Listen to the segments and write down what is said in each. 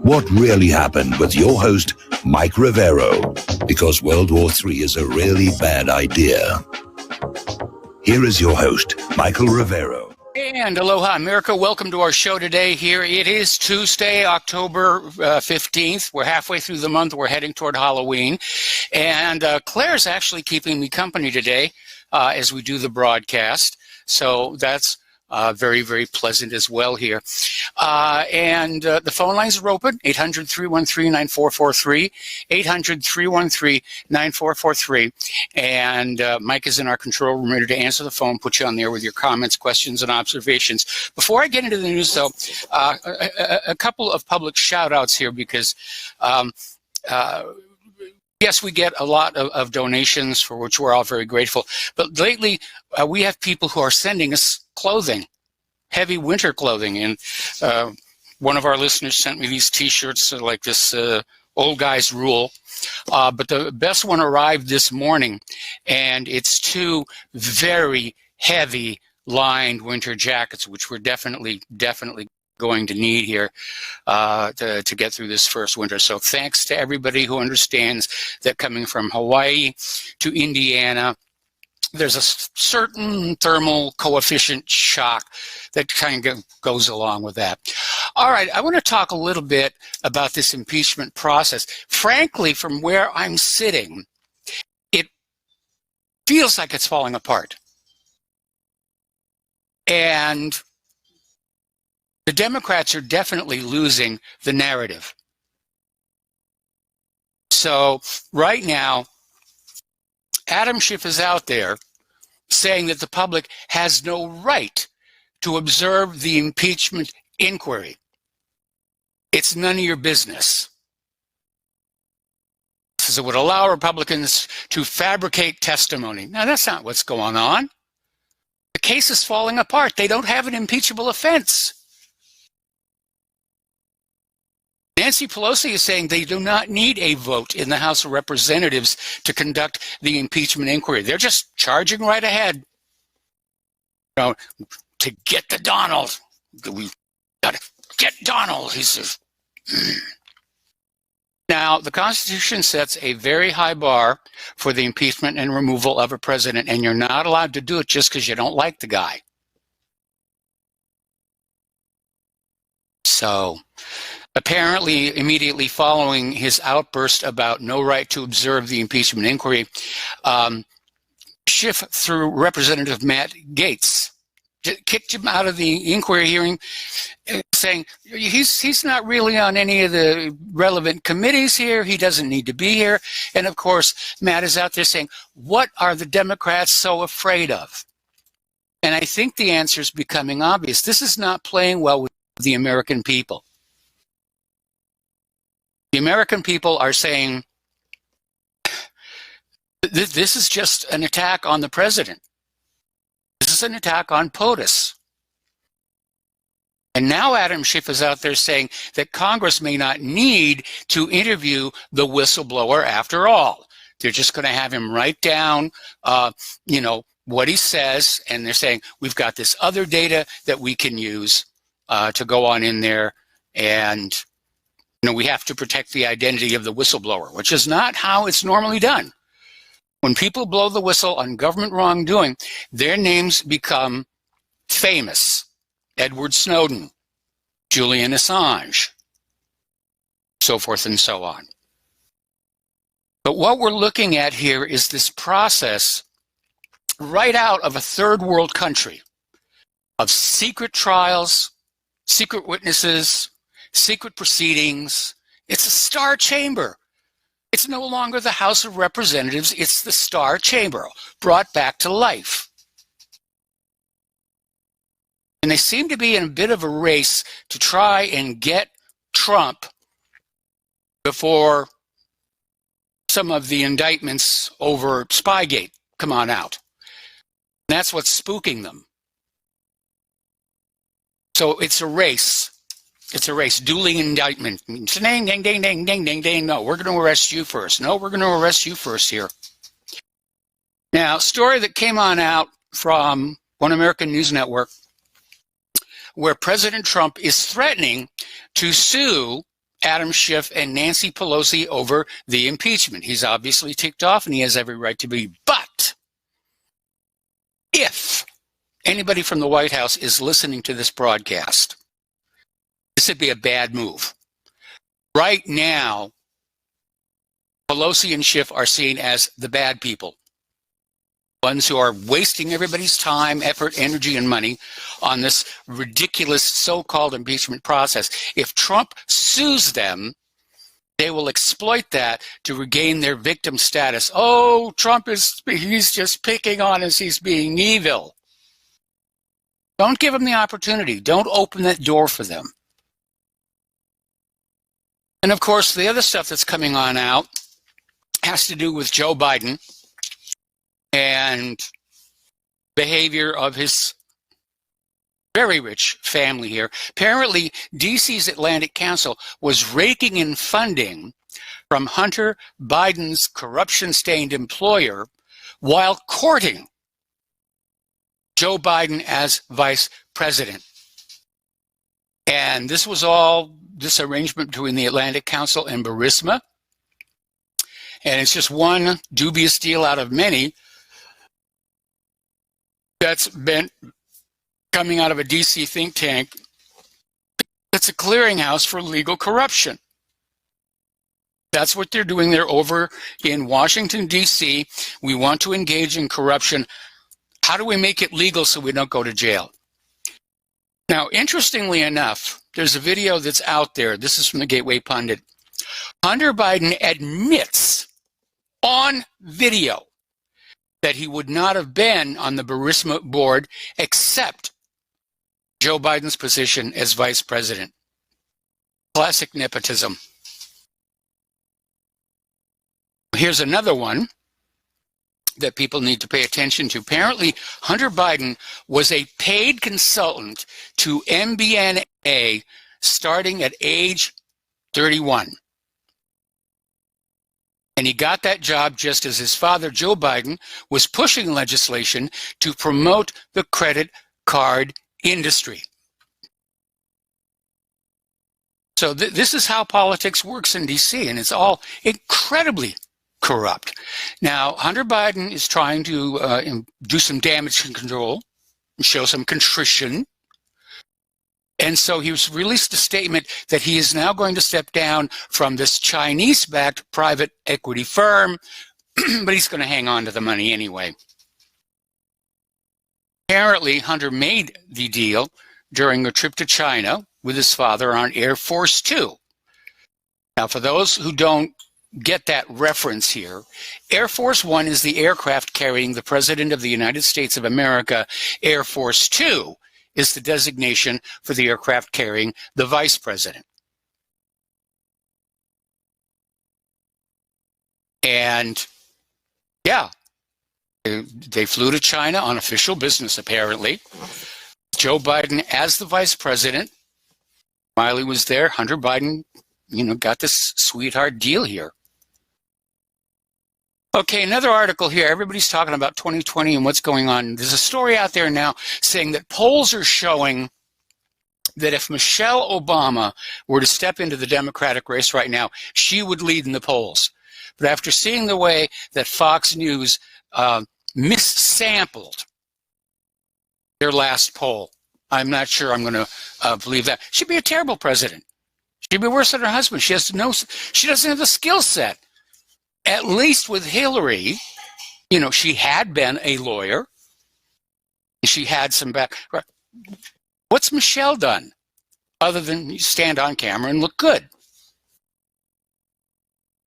What really happened with your host, Mike Rivero, because World War III is a really bad idea. Here is your host, Michael Rivero. And aloha, America. Welcome to our show today. Here it is Tuesday, October 15th. We're halfway through the month. We're heading toward Halloween. And Claire's actually keeping me company today as we do the broadcast. So that's very, very pleasant as well here. And the phone lines are open, 800-313-9443, 800-313-9443. And Mike is in our control room ready to answer the phone, put you on there with your comments, questions, and observations. Before I get into the news, though, a couple of public shout-outs here because yes, we get a lot of donations for which we're all very grateful. But lately, we have people who are sending us clothing, heavy winter clothing. And one of our listeners sent me these T-shirts like this old guy's rule. But the best one arrived this morning, and it's two very heavy lined winter jackets, which we're definitely going to need here to get through this first winter. So thanks to everybody who understands that coming from Hawaii to Indiana, there's a certain thermal coefficient shock that kind of goes along with that. All right, I want to talk a little bit about this impeachment process. Frankly, from where I'm sitting, it feels like it's falling apart. And the Democrats are definitely losing the narrative. So right now, Adam Schiff is out there saying that the public has no right to observe the impeachment inquiry. It's none of your business. It would allow Republicans to fabricate testimony. Now, that's not what's going on. The case is falling apart. They don't have an impeachable offense. Nancy Pelosi is saying they do not need a vote in the House of Representatives to conduct the impeachment inquiry. They're just charging right ahead. You know, to get the Donald. We got to get Donald, he says. Now, the Constitution sets a very high bar for the impeachment and removal of a president, and you're not allowed to do it just because you don't like the guy. So, apparently, immediately following his outburst about no right to observe the impeachment inquiry, Schiff, through Representative Matt Gaetz, kicked him out of the inquiry hearing, saying he's not really on any of the relevant committees here. He doesn't need to be here. And, of course, Matt is out there saying, what are the Democrats so afraid of? And I think the answer is becoming obvious. This is not playing well with the American people. The American people are saying, this is just an attack on the president. This is an attack on POTUS. And now Adam Schiff is out there saying that Congress may not need to interview the whistleblower after all. They're just going to have him write down, what he says, and they're saying, we've got this other data that we can use to go on in there, and we have to protect the identity of the whistleblower, which is not how it's normally done. When people blow the whistle on government wrongdoing, their names become famous. Edward Snowden, Julian Assange, so forth and so on. But what we're looking at here is this process right out of a third world country of secret trials, secret witnesses, secret proceedings. It's a star chamber. It's no longer the House of Representatives. It's the star chamber brought back to life. And they seem to be in a bit of a race to try and get Trump before some of the indictments over Spygate come on out. And that's what's spooking them. So it's a race. It's a race. Dueling indictment. Ding, ding, ding, ding, ding, ding, ding. No, we're going to arrest you first. No, we're going to arrest you first here. Now, story that came on out from One American News Network, where President Trump is threatening to sue Adam Schiff and Nancy Pelosi over the impeachment. He's obviously ticked off, and he has every right to be. But if anybody from the White House is listening to this broadcast, this would be a bad move. Right now, Pelosi and Schiff are seen as the bad people, ones who are wasting everybody's time, effort, energy, and money on this ridiculous so-called impeachment process. If Trump sues them, they will exploit that to regain their victim status. Oh, he's just picking on us. He's being evil. Don't give them the opportunity. Don't open that door for them. And of course, the other stuff that's coming on out has to do with Joe Biden and behavior of his very rich family here. Apparently, DC's Atlantic Council was raking in funding from Hunter Biden's corruption-stained employer while courting Joe Biden as vice president. And this was all this arrangement between the Atlantic Council and Burisma. And it's just one dubious deal out of many that's been coming out of a DC think tank that's a clearinghouse for legal corruption. That's what they're doing there over in Washington, D.C. We want to engage in corruption. How do we make it legal so we don't go to jail? Now, interestingly enough, there's a video that's out there. This is from the Gateway Pundit. Hunter Biden admits on video that he would not have been on the Burisma board except Joe Biden's position as vice president. Classic nepotism. Here's another one that people need to pay attention to. Apparently, Hunter Biden was a paid consultant to MBNA starting at age 31. And he got that job just as his father, Joe Biden, was pushing legislation to promote the credit card industry. So this is how politics works in D.C., and it's all incredibly corrupt. Now, Hunter Biden is trying to do some damage control and show some contrition. And so he was released a statement that he is now going to step down from this Chinese-backed private equity firm, but he's going to hang on to the money anyway. Apparently, Hunter made the deal during a trip to China with his father on Air Force Two. Now, for those who don't get that reference here, Air Force One is the aircraft carrying the President of the United States of America. Air Force Two is the designation for the aircraft carrying the Vice President. And yeah, they flew to China on official business, apparently. Joe Biden as the Vice President. Miley was there. Hunter Biden, got this sweetheart deal here. Okay, another article here. Everybody's talking about 2020 and what's going on. There's a story out there now saying that polls are showing that if Michelle Obama were to step into the Democratic race right now, she would lead in the polls. But after seeing the way that Fox News missampled their last poll, I'm not sure I'm going to believe that. She'd be a terrible president. She'd be worse than her husband. She doesn't have the skill set. At least with Hillary, she had been a lawyer. She had some background. What's Michelle done other than stand on camera and look good?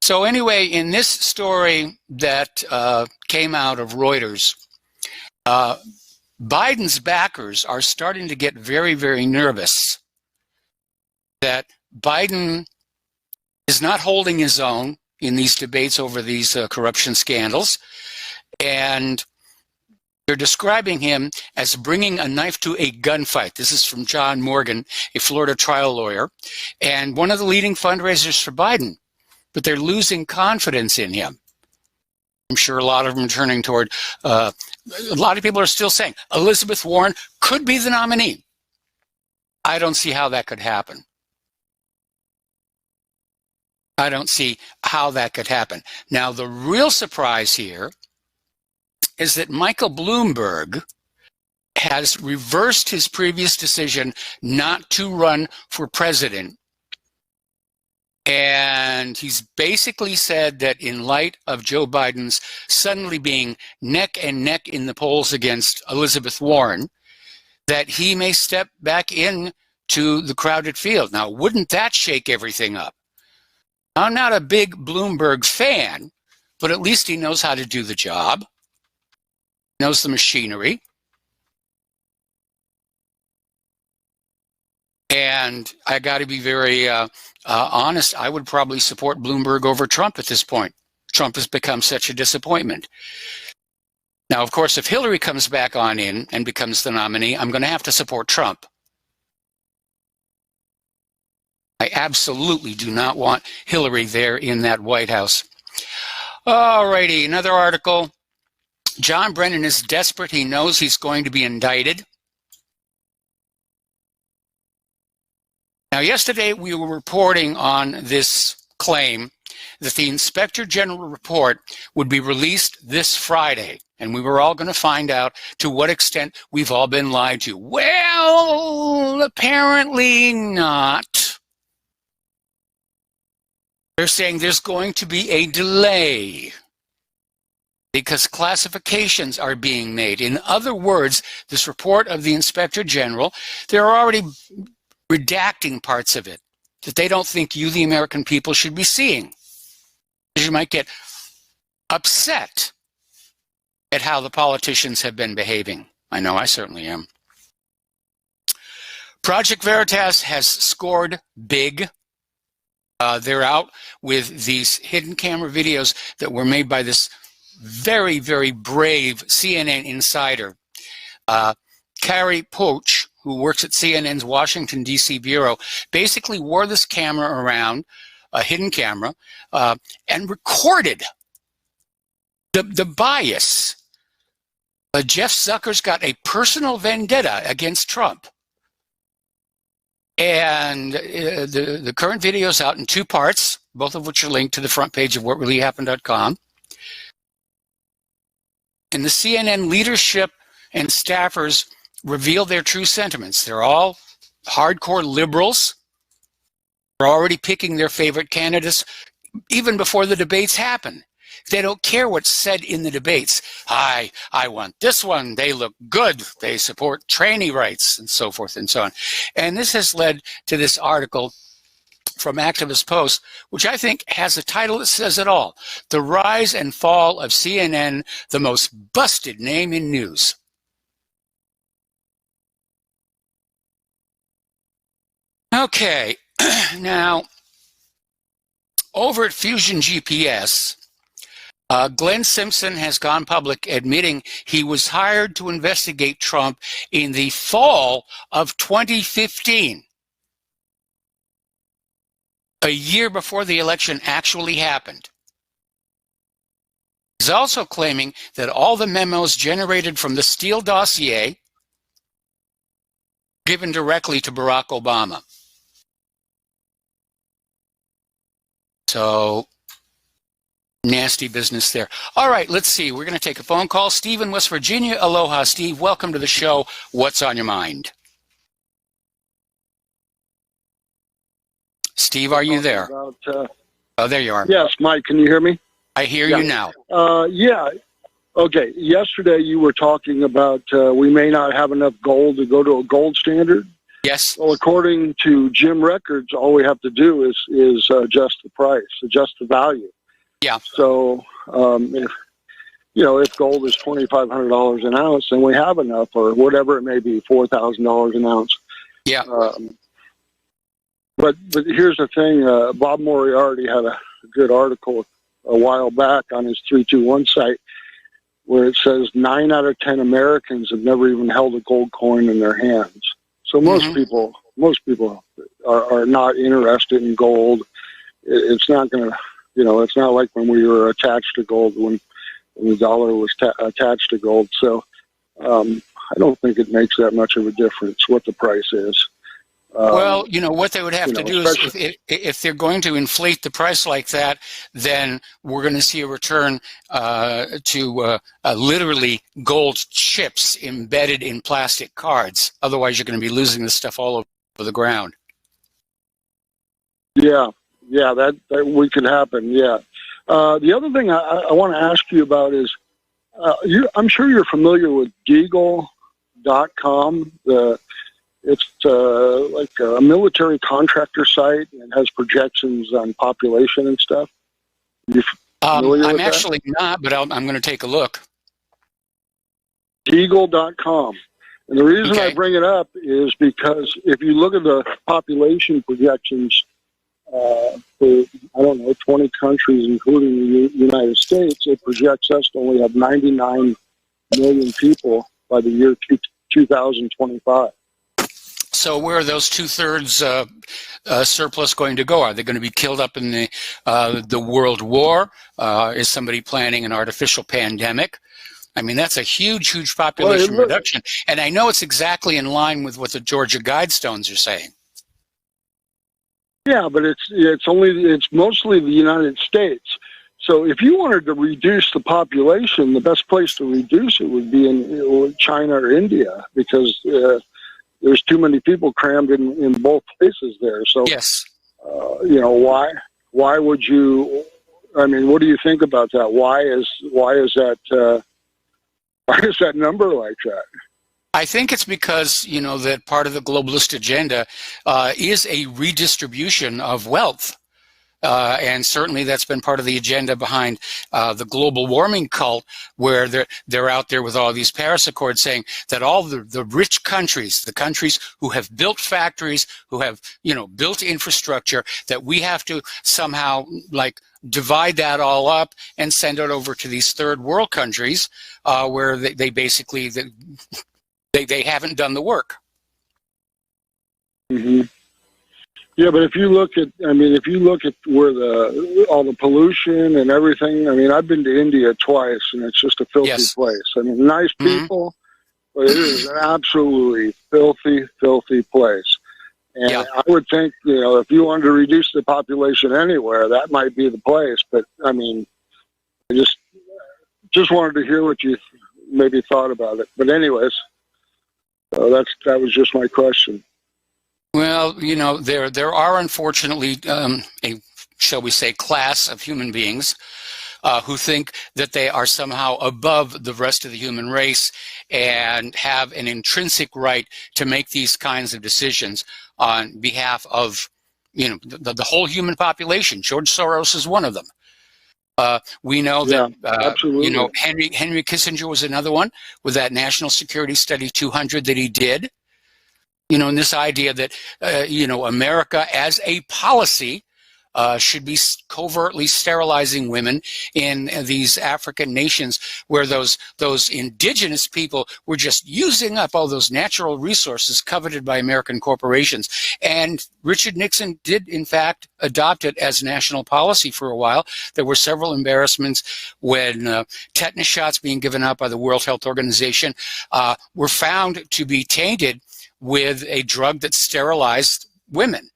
So anyway, in this story that came out of Reuters, Biden's backers are starting to get very, very nervous that Biden is not holding his own in these debates over these corruption scandals. And they're describing him as bringing a knife to a gunfight. This is from John Morgan, a Florida trial lawyer, and one of the leading fundraisers for Biden. But they're losing confidence in him. I'm sure a lot of them are turning toward, a lot of people are still saying Elizabeth Warren could be the nominee. I don't see how that could happen. I don't see how that could happen. Now, the real surprise here is that Michael Bloomberg has reversed his previous decision not to run for president. And he's basically said that in light of Joe Biden's suddenly being neck and neck in the polls against Elizabeth Warren, that he may step back in to the crowded field. Now, wouldn't that shake everything up? I'm not a big Bloomberg fan, but at least he knows how to do the job, knows the machinery. And I got to be very honest, I would probably support Bloomberg over Trump at this point. Trump has become such a disappointment. Now, of course, if Hillary comes back on in and becomes the nominee, I'm going to have to support Trump. I absolutely do not want Hillary there in that White House. All righty, another article. John Brennan is desperate. He knows he's going to be indicted. Now, yesterday we were reporting on this claim that the Inspector General report would be released this Friday, and we were all going to find out to what extent we've all been lied to. Well, apparently not. They're saying there's going to be a delay because classifications are being made. In other words, this report of the Inspector General, they're already redacting parts of it that they don't think you, the American people, should be seeing. You might get upset at how the politicians have been behaving. I know I certainly am. Project Veritas has scored big. They're out with these hidden camera videos that were made by this very, very brave CNN insider, Carrie Poach, who works at CNN's Washington, D.C. bureau, basically wore this camera around, a hidden camera, and recorded the bias. Jeff Zucker's got a personal vendetta against Trump. And the current video is out in two parts, both of which are linked to the front page of whatreallyhappened.com. And the CNN leadership and staffers reveal their true sentiments. They're all hardcore liberals. They're already picking their favorite candidates even before the debates happen. They don't care what's said in the debates. I want this one. They look good. They support trainee rights and so forth and so on. And this has led to this article from Activist Post, which I think has a title that says it all. The Rise and Fall of CNN, the most busted name in news. Okay, now, over at Fusion GPS, Glenn Simpson has gone public admitting he was hired to investigate Trump in the fall of 2015, a year before the election actually happened. He's also claiming that all the memos generated from the Steele dossier given directly to Barack Obama. So, nasty business there. All right, let's see. We're going to take a phone call. Steve in West Virginia. Aloha, Steve. Welcome to the show. What's on your mind? Steve, are you there? Oh, there you are. Yes, Mike, can you hear me? I hear you now. Yeah. Okay. Yesterday you were talking about we may not have enough gold to go to a gold standard. Yes. Well, according to Jim Records, all we have to do is adjust the price, adjust the value. Yeah. So, if gold is $2,500 an ounce, then we have enough, or whatever it may be, $4,000 an ounce. Yeah. But here's the thing. Bob Moriarty had a good article a while back on his 321 site where it says 9 out of 10 Americans have never even held a gold coin in their hands. So most people are not interested in gold. It's not going to, it's not like when we were attached to gold, when the dollar was attached to gold. So I don't think it makes that much of a difference what the price is. Well, what they would have to do is, especially if they're going to inflate the price like that, then we're going to see a return to literally gold chips embedded in plastic cards. Otherwise, you're going to be losing this stuff all over the ground. Yeah, that we could happen. Yeah. The other thing I want to ask you about is, I'm sure you're familiar with Deagle.com. It's like a military contractor site and has projections on population and stuff. You familiar with I'm that? actually not, but I'm going to take a look. Deagle.com. And the reason Okay. I bring it up is because if you look at the population projections for, 20 countries, including the United States, it projects us to only have 99 million people by the year 2025. So where are those 2/3 surplus going to go? Are they going to be killed up in the World War? Is somebody planning an artificial pandemic? I mean, that's a huge, huge population reduction. And I know it's exactly in line with what the Georgia Guidestones are saying. Yeah, but it's mostly the United States. So if you wanted to reduce the population, the best place to reduce it would be in China or India, because there's too many people crammed in both places there. So yes, why would you? I mean, what do you think about that? Why is that number like that? I think it's because, that part of the globalist agenda is a redistribution of wealth. And certainly that's been part of the agenda behind the global warming cult, where they're out there with all these Paris Accords saying that all the rich countries, the countries who have built factories, who have, built infrastructure, that we have to somehow divide that all up and send it over to these third world countries where they basically, they haven't done the work. Mm-hmm. Yeah, but if you look at where all the pollution and everything, I've been to India twice, and it's just a filthy place. Nice people, but it is an absolutely filthy, filthy place. And I would think, if you wanted to reduce the population anywhere, that might be the place. But I just wanted to hear what you maybe thought about it. But anyways, that was just my question. Well, there are unfortunately shall we say, class of human beings who think that they are somehow above the rest of the human race and have an intrinsic right to make these kinds of decisions on behalf of, the whole human population. George Soros is one of them. We know that, Henry Kissinger was another one with that National Security Study 200 that he did. And this idea that, America as a policy should be covertly sterilizing women in these African nations where those indigenous people were just using up all those natural resources coveted by American corporations. And Richard Nixon did, in fact, adopt it as national policy for a while. There were several embarrassments when tetanus shots being given out by the World Health Organization were found to be tainted with a drug that sterilized women.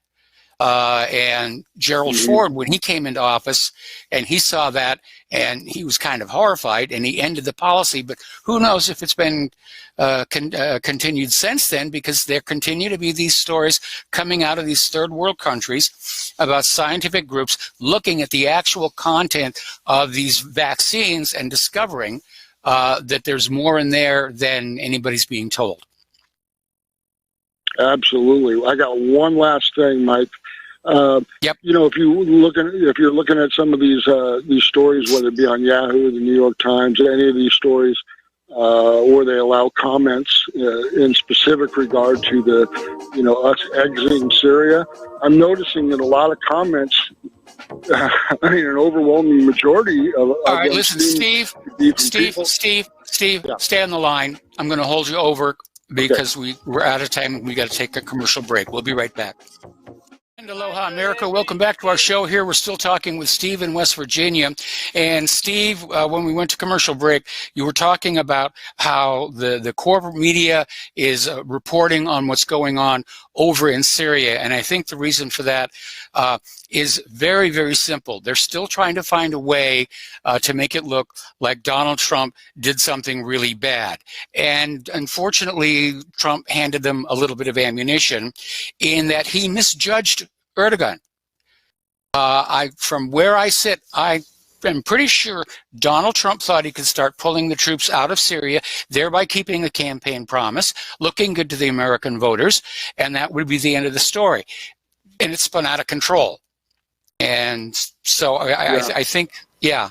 And Gerald Ford, when he came into office and he saw that, and he was kind of horrified, and he ended the policy. But who knows if it's been continued since then, because there continue to be these stories coming out of these third world countries about scientific groups looking at the actual content of these vaccines and discovering that there's more in there than anybody's being told. Absolutely. I got one last thing, Mike. Yep. If you're looking at some of these stories, whether it be on Yahoo, the New York Times, any of these stories where they allow comments in specific regard to the, us exiting Syria, I'm noticing that a lot of comments, an overwhelming majority of all right, listen, Steve, Yeah. Stay on the line. I'm going to hold you over because we're out of time and we got to take a commercial break. We'll be right back. And aloha, America. Welcome back to our show here. We're still talking with Steve in West Virginia. And Steve, when we went to commercial break, you were talking about how the corporate media is reporting on what's going on over in Syria. And I think the reason for that is very, very simple. They're still trying to find a way to make it look like Donald Trump did something really bad. And unfortunately, Trump handed them a little bit of ammunition in that he misjudged Erdogan. From where I sit, I am pretty sure Donald Trump thought he could start pulling the troops out of Syria, thereby keeping a campaign promise, looking good to the American voters, and that would be the end of the story. And it spun out of control. And so I think, yeah.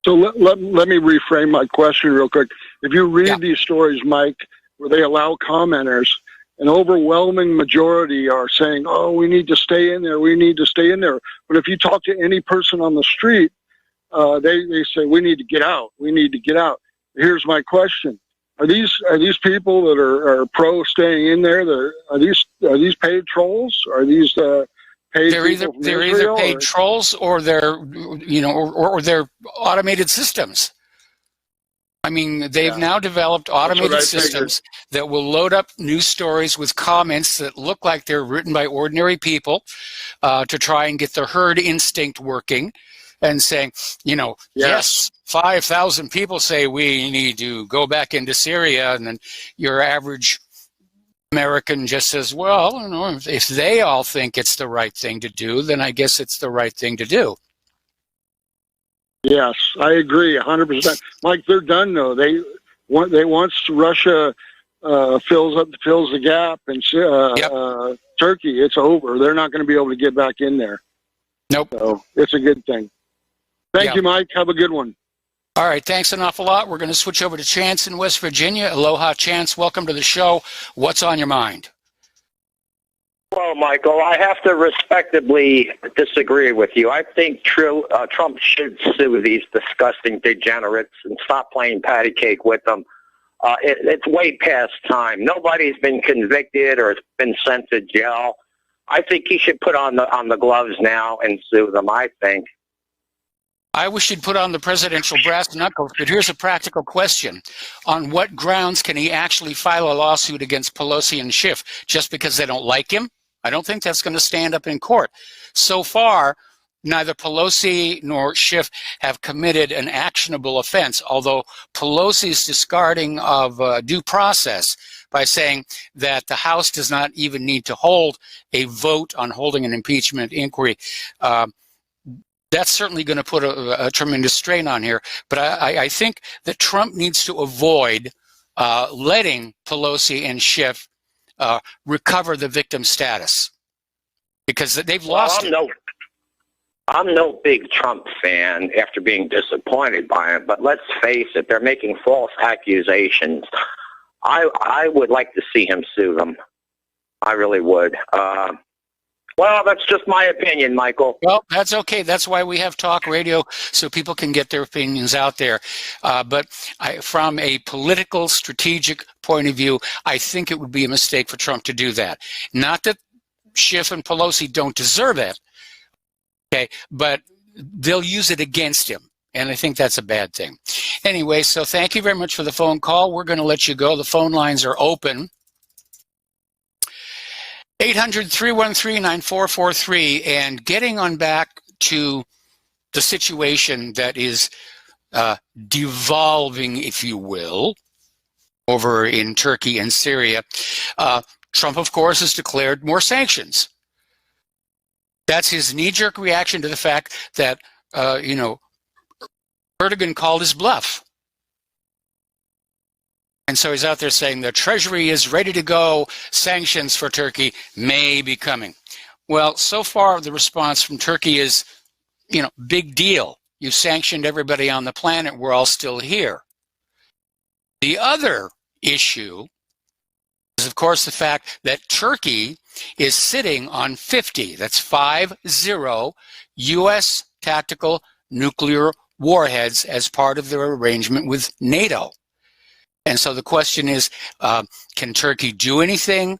So let me reframe my question real quick. If you read these stories, Mike, where they allow commenters, an overwhelming majority are saying, oh, we need to stay in there. We need to stay in there. But if you talk to any person on the street, they say, we need to get out. We need to get out. Here's my question. Are these people that are pro staying in there? Are these paid trolls? Are these paid? They're either paid trolls or they're or they're automated systems. I mean, they've now developed automated systems that will load up news stories with comments that look like they're written by ordinary people to try and get the herd instinct working and saying, yes, 5,000 people say we need to go back into Syria. And then your average American just says, well, if they all think it's the right thing to do, then I guess it's the right thing to do. Yes, I agree 100%. Mike, they're done though. Once Russia fills the gap and Turkey, it's over. They're not going to be able to get back in there. Nope. So it's a good thing. Thank you, Mike. Have a good one. All right, thanks an awful lot. We're going to switch over to Chance in West Virginia. Aloha, Chance. Welcome to the show. What's on your mind? Well, Michael, I have to respectably disagree with you. I think Trump should sue these disgusting degenerates and stop playing patty cake with them. It's way past time. Nobody's been convicted or been sent to jail. I think he should put on the gloves now and sue them, I think. I wish he'd put on the presidential brass knuckles, but here's a practical question. On what grounds can he actually file a lawsuit against Pelosi and Schiff? Just because they don't like him? I don't think that's going to stand up in court. So far, neither Pelosi nor Schiff have committed an actionable offense, although Pelosi's discarding of due process by saying that the House does not even need to hold a vote on holding an impeachment inquiry. That's certainly going to put a tremendous strain on here. But I think that Trump needs to avoid letting Pelosi and Schiff recover the victim status, because they've lost it. I'm no big Trump fan after being disappointed by him, but let's face it, they're making false accusations. I would like to see him sue them. I really would. Well, that's just my opinion, Michael. Well, that's okay. That's why we have talk radio, so people can get their opinions out there. But from a political, strategic point of view, I think it would be a mistake for Trump to do that. Not that Schiff and Pelosi don't deserve it, okay, but they'll use it against him. And I think that's a bad thing. Anyway, so thank you very much for the phone call. We're going to let you go. The phone lines are open. 800-313-9443, and getting on back to the situation that is devolving, if you will, over in Turkey and Syria. Trump, of course, has declared more sanctions. That's his knee-jerk reaction to the fact that, Erdogan called his bluff. And so he's out there saying the Treasury is ready to go. Sanctions for Turkey may be coming. Well, so far the response from Turkey is, big deal. You sanctioned everybody on the planet. We're all still here. The other issue is, of course, the fact that Turkey is sitting on 50, that's 50 U.S. tactical nuclear warheads as part of their arrangement with NATO. And so the question is, can Turkey do anything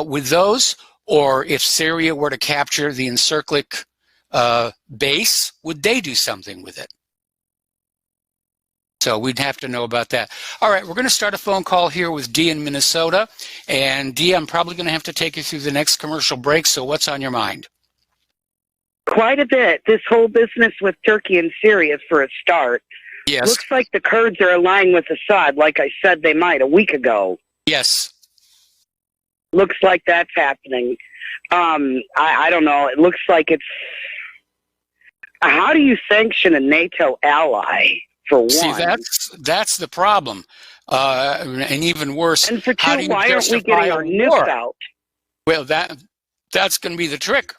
with those, or if Syria were to capture the Incirlik base, would they do something with it? So we'd have to know about that. All right, we're going to start a phone call here with Dee in Minnesota. And Dee, I'm probably going to have to take you through the next commercial break, so what's on your mind? Quite a bit. This whole business with Turkey and Syria, for a start. Yes. Looks like the Kurds are aligning with Assad, like I said they might a week ago. Yes. Looks like that's happening. I don't know. It looks like it's... How do you sanction a NATO ally? For one. See, that's the problem, and even worse. And for two, how do you why aren't we justify getting our a nukes war? out? Well, that's going to be the trick.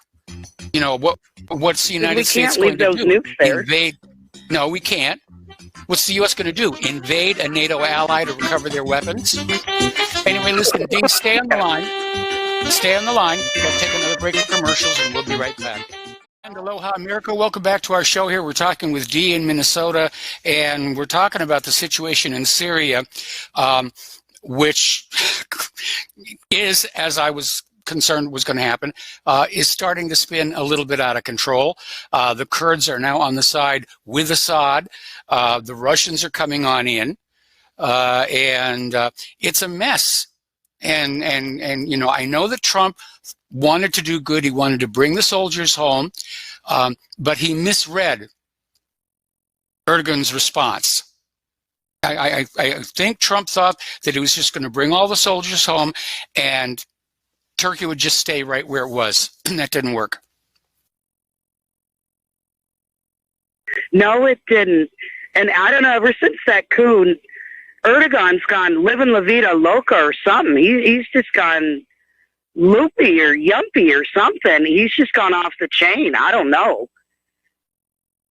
You know what's the United States going to do? We can't leave those nukes there. Invade? No, we can't. What's the U.S. going to do? Invade a NATO ally to recover their weapons? Anyway, listen, Dee, stay on the line. Stay on the line. We'll take another break for commercials, and we'll be right back. And aloha, America. Welcome back to our show here. We're talking with Dee in Minnesota, and we're talking about the situation in Syria, which is, as I was concerned was going to happen, is starting to spin a little bit out of control. The Kurds are now on the side with Assad. The Russians are coming on in, and it's a mess. And you know, I know that Trump wanted to do good. He wanted to bring the soldiers home, but he misread Erdogan's response. I think Trump thought that he was just going to bring all the soldiers home and Turkey would just stay right where it was. And that didn't work. No, it didn't. And I don't know, ever since that coup, Erdogan's gone living La Vida Loca or something. He's just gone loopy or yumpy or something. He's just gone off the chain. I don't know.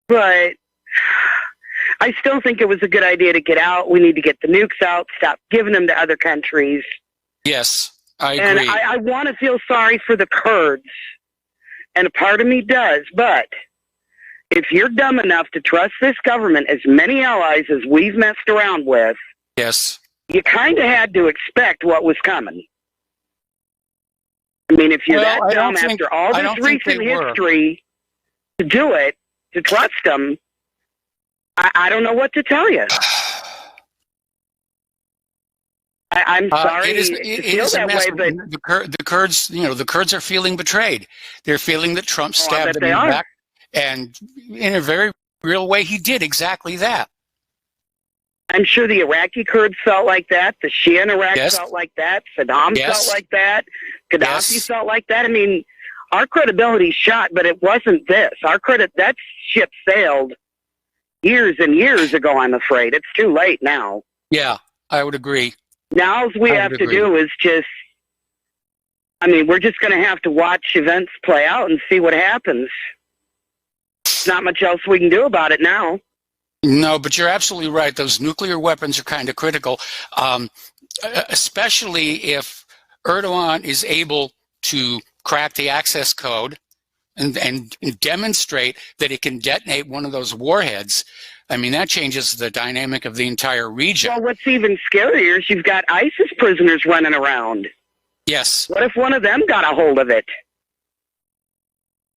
But I still think it was a good idea to get out. We need to get the nukes out, stop giving them to other countries. Yes, I agree. And I want to feel sorry for the Kurds. And a part of me does. But if you're dumb enough to trust this government, as many allies as we've messed around with, yes, you kind of had to expect what was coming. I mean, if you're that dumb after all this recent history to do it, to trust them, I don't know what to tell you. I'm sorry it is a mess, but the Kurds, you know, the Kurds are feeling betrayed. They're feeling that Trump stabbed them in the back, and in a very real way, he did exactly that. I'm sure the Iraqi Kurds felt like that. The Shia in Iraq felt like that. Saddam felt like that. Gaddafi felt like that. I mean, our credibility's shot, but it wasn't this. That ship sailed years and years ago, I'm afraid. It's too late now. Yeah, I would agree. Now all we have to do is just, I mean, we're just going to have to watch events play out and see what happens. There's not much else we can do about it now. No, but you're absolutely right. Those nuclear weapons are kind of critical, especially if Erdogan is able to crack the access code and demonstrate that it can detonate one of those warheads. I mean, that changes the dynamic of the entire region. Well, what's even scarier is you've got ISIS prisoners running around. Yes. What if one of them got a hold of it?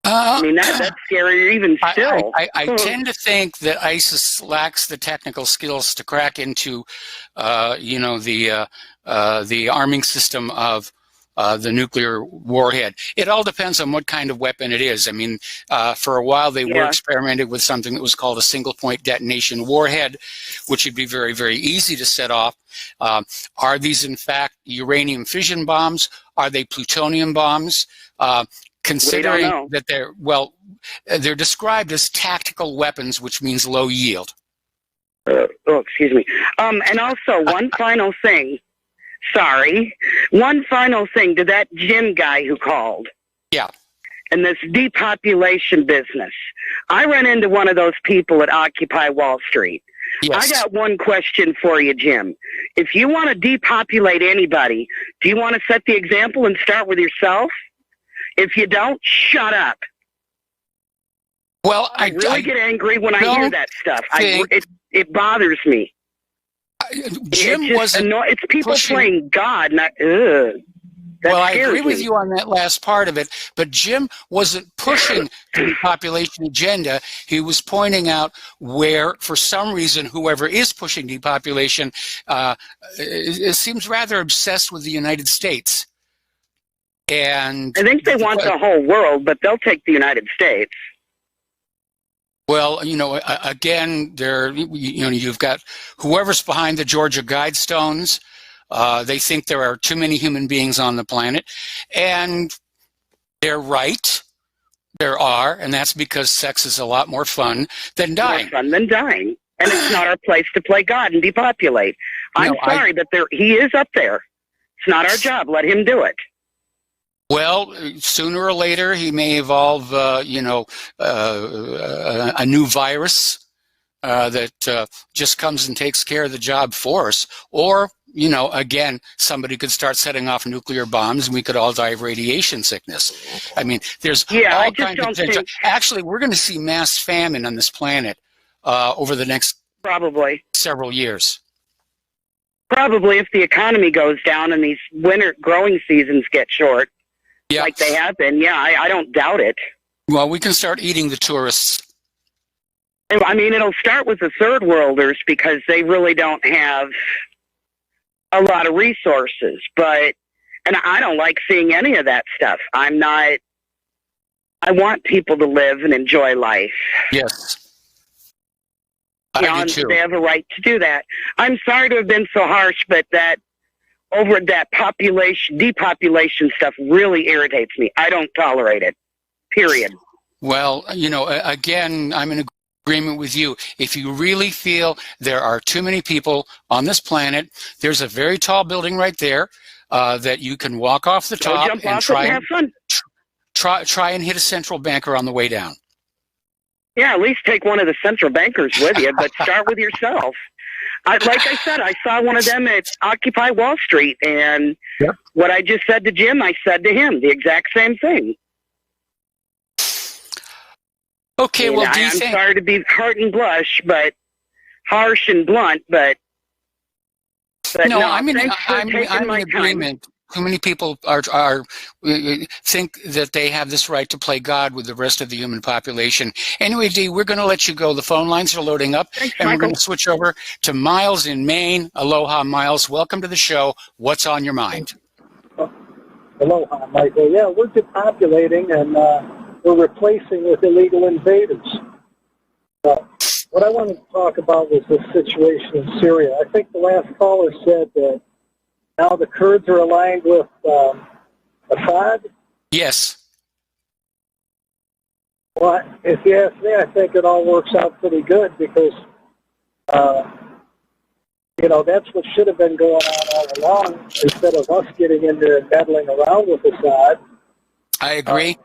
I mean, that's scarier even still. I tend to think that ISIS lacks the technical skills to crack into, the arming system of the nuclear warhead. It all depends on what kind of weapon it is. I mean, for a while they were experimented with something that was called a single-point detonation warhead, which would be very, very easy to set off. Are these, in fact, uranium fission bombs? Are they plutonium bombs? Considering that they're described as tactical weapons, which means low yield. Excuse me. And also, one final thing. Sorry. One final thing to that Jim guy who called. Yeah. And this depopulation business. I ran into one of those people at Occupy Wall Street. Yes. I got one question for you, Jim. If you want to depopulate anybody, do you want to set the example and start with yourself? If you don't, shut up. Well, I really get angry when I hear that stuff. It bothers me. Jim wasn't. It's people playing God. Well, I agree with you on that last part of it, but Jim wasn't pushing the depopulation agenda. He was pointing out where, for some reason, whoever is pushing depopulation it seems rather obsessed with the United States. And I think they want the whole world, but they'll take the United States. Well, again, you've got whoever's behind the Georgia Guidestones. They think there are too many human beings on the planet, and they're right. There are, and that's because sex is a lot more fun than dying. More fun than dying, and it's not our place to play God and depopulate. I'm sorry, but he is up there. It's not our job. Let him do it. Well, sooner or later, he may evolve, a new virus that just comes and takes care of the job for us. Or, again, somebody could start setting off nuclear bombs and we could all die of radiation sickness. I mean, there's all kinds of potential. Actually, we're going to see mass famine on this planet over the next several years. Probably if the economy goes down and these winter growing seasons get short. Yeah. Like they have been, I don't doubt it. Well, we can start eating the tourists. I mean, it'll start with the third worlders because they really don't have a lot of resources. And I don't like seeing any of that stuff. I want people to live and enjoy life. Yes. I do too. They have a right to do that. I'm sorry to have been so harsh, but that depopulation stuff really irritates me. I don't tolerate it, period. Well, again, I'm in agreement with you. If you really feel there are too many people on this planet, there's a very tall building right there that you can walk off the top and have fun. Try and hit a central banker on the way down. Yeah, at least take one of the central bankers with you, but start with yourself. Like I said, I saw one of them at Occupy Wall Street, and what I just said to Jim, I said to him, the exact same thing. Okay, and well, I'm sorry to be harsh and blunt, but no, I'm in agreement. Too many people are think that they have this right to play God with the rest of the human population. Anyway, Dee, we're going to let you go. The phone lines are loading up. Thanks, and Michael. We're going to switch over to Miles in Maine. Aloha, Miles. Welcome to the show. What's on your mind? Aloha, Michael. Yeah, we're depopulating, and we're replacing with illegal invaders. What I wanted to talk about was the situation in Syria. I think the last caller said that now the Kurds are aligned with Assad? Yes. Well, if you ask me, I think it all works out pretty good because, that's what should have been going on all along instead of us getting in there and meddling around with Assad. I agree.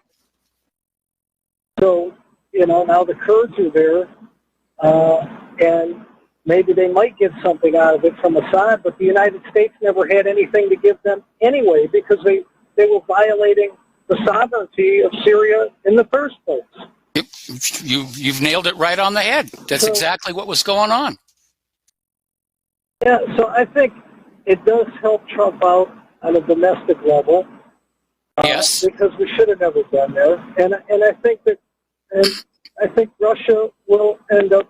So, now the Kurds are there, and maybe they might get something out of it from Assad, but the United States never had anything to give them anyway because they were violating the sovereignty of Syria in the first place. You've nailed it right on the head. That's exactly what was going on. Yeah, so I think it does help Trump out on a domestic level. Yes. Because we should have never been there. And I think Russia will end up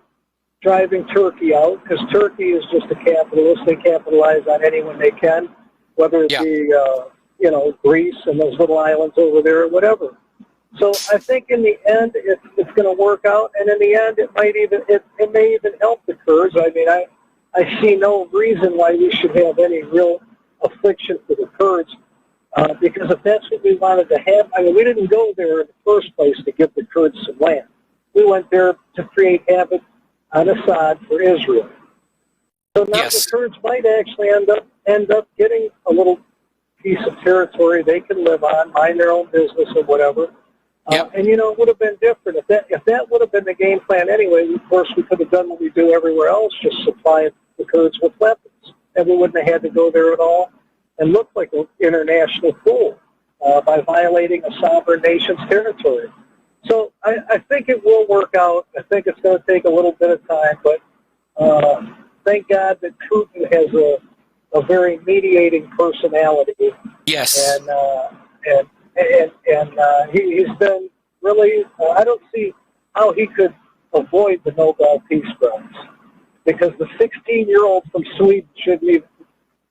driving Turkey out because Turkey is just a capitalist. They capitalize on anyone they can, whether it be Greece and those little islands over there or whatever. So I think in the end it's going to work out, and in the end it may even help the Kurds. I mean, I see no reason why we should have any real affliction for the Kurds because if that's what we wanted to have, I mean, we didn't go there in the first place to give the Kurds some land. We went there to create havoc on Assad for Israel. So now the Kurds might actually end up getting a little piece of territory they can live on, mind their own business or whatever. And it would have been different if that would have been the game plan anyway. Of course, we could have done what we do everywhere else, just supply the Kurds with weapons, and we wouldn't have had to go there at all and look like an international fool by violating a sovereign nation's territory. So I think it will work out. I think it's going to take a little bit of time, but thank God that Putin has a very mediating personality. Yes. He's been really. I don't see how he could avoid the Nobel Peace Prize, because the 16-year-old from Sweden shouldn't even.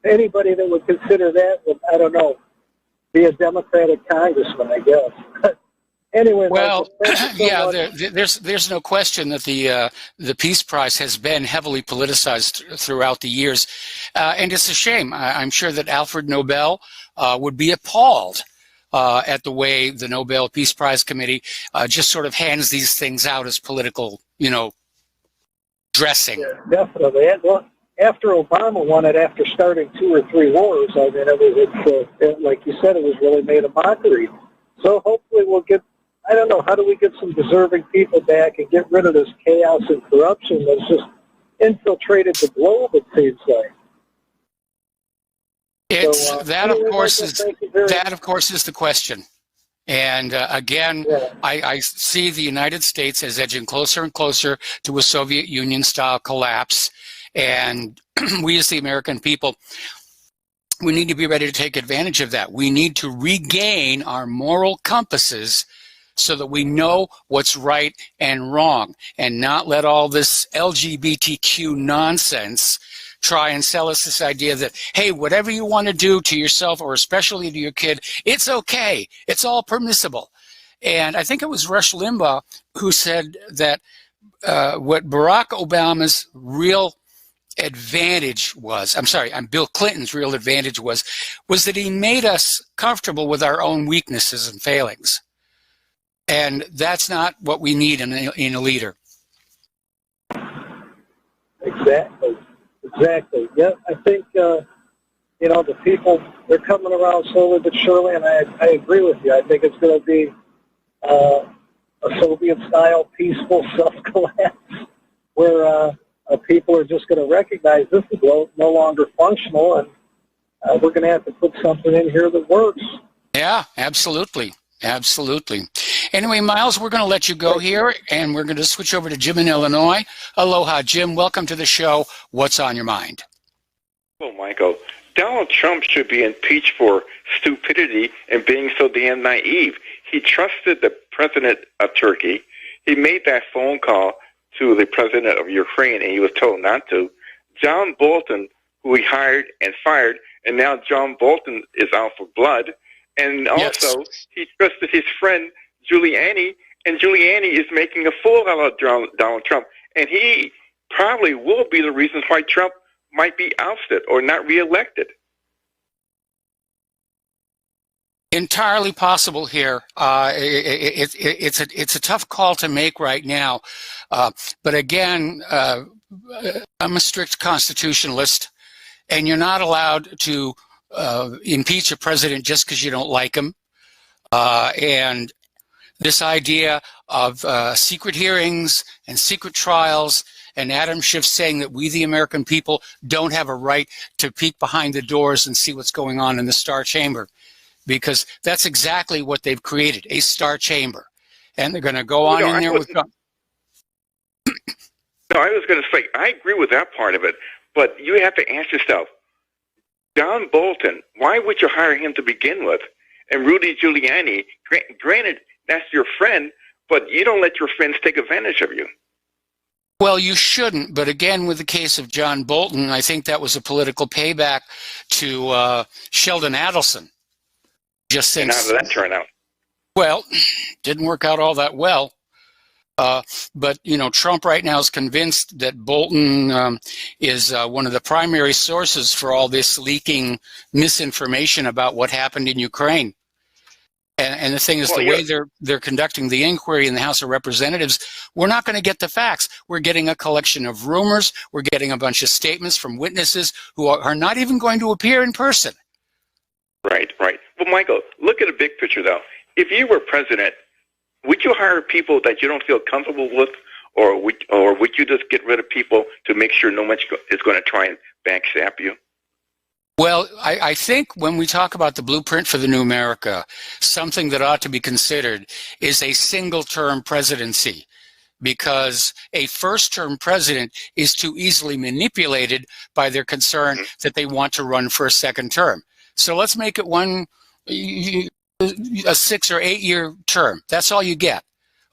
Anybody that would consider that would, I don't know, be a Democratic congressman, I guess. Anyway, well, Michael, there's no question that the Peace Prize has been heavily politicized throughout the years, and it's a shame. I'm sure that Alfred Nobel would be appalled at the way the Nobel Peace Prize Committee just sort of hands these things out as political, dressing. Yeah, definitely. Well, after Obama won it, after starting 2 or 3 wars, I mean, like you said, it was really made a mockery. So hopefully we'll get, I don't know, how do we get some deserving people back and get rid of this chaos and corruption that's just infiltrated the globe, it seems like. That of course is the question. And again, I see the United States as edging closer and closer to a Soviet Union-style collapse. And we as the American people, we need to be ready to take advantage of that. We need to regain our moral compasses so that we know what's right and wrong, and not let all this LGBTQ nonsense try and sell us this idea that, hey, whatever you want to do to yourself or especially to your kid, it's okay. It's all permissible. And I think it was Rush Limbaugh who said that what Barack Obama's real advantage was, Bill Clinton's real advantage was that he made us comfortable with our own weaknesses and failings. And that's not what we need in a leader. Exactly. Yeah, I think, the people, they're coming around slowly but surely, and I agree with you. I think it's going to be a Soviet-style peaceful self-collapse where people are just going to recognize this is no longer functional, and we're going to have to put something in here that works. Yeah, absolutely. Anyway, Miles, we're going to let you go here, and we're going to switch over to Jim in Illinois. Aloha, Jim. Welcome to the show. What's on your mind? Well, Michael, Donald Trump should be impeached for stupidity and being so damn naive. He trusted the president of Turkey. He made that phone call to the president of Ukraine, and he was told not to. John Bolton, who he hired and fired, and now John Bolton is out for blood. And also, He trusted his friend Giuliani, and Giuliani is making a fool out of Donald Trump. And he probably will be the reasons why Trump might be ousted or not reelected. Entirely possible here. It's a tough call to make right now. But again, I'm a strict constitutionalist, and you're not allowed to impeach a president just because you don't like him. And this idea of secret hearings and secret trials, and Adam Schiff saying that we, the American people, don't have a right to peek behind the doors and see what's going on in the Star Chamber, because that's exactly what they've created, a Star Chamber. And they're going to go on in there with... No, I was going to say, I agree with that part of it, but you have to ask yourself, John Bolton, why would you hire him to begin with? And Rudy Giuliani, granted, that's your friend, but you don't let your friends take advantage of you. Well, you shouldn't. But again, with the case of John Bolton, I think that was a political payback to Sheldon Adelson. Just since, and how did that turn out? Well, didn't work out all that well. But, Trump right now is convinced that Bolton is one of the primary sources for all this leaking misinformation about what happened in Ukraine. And the thing is, way they're conducting the inquiry in the House of Representatives, we're not going to get the facts. We're getting a collection of rumors. We're getting a bunch of statements from witnesses who are not even going to appear in person. Right. Well, Michael, look at the big picture, though. If you were president, would you hire people that you don't feel comfortable with, or would you just get rid of people to make sure no one is going to try and backstab you? Well, I think when we talk about the blueprint for the new America, something that ought to be considered is a single-term presidency. because a first-term president is too easily manipulated by their concern that they want to run for a second term. So let's make it a 6 or 8 year term. That's all you get.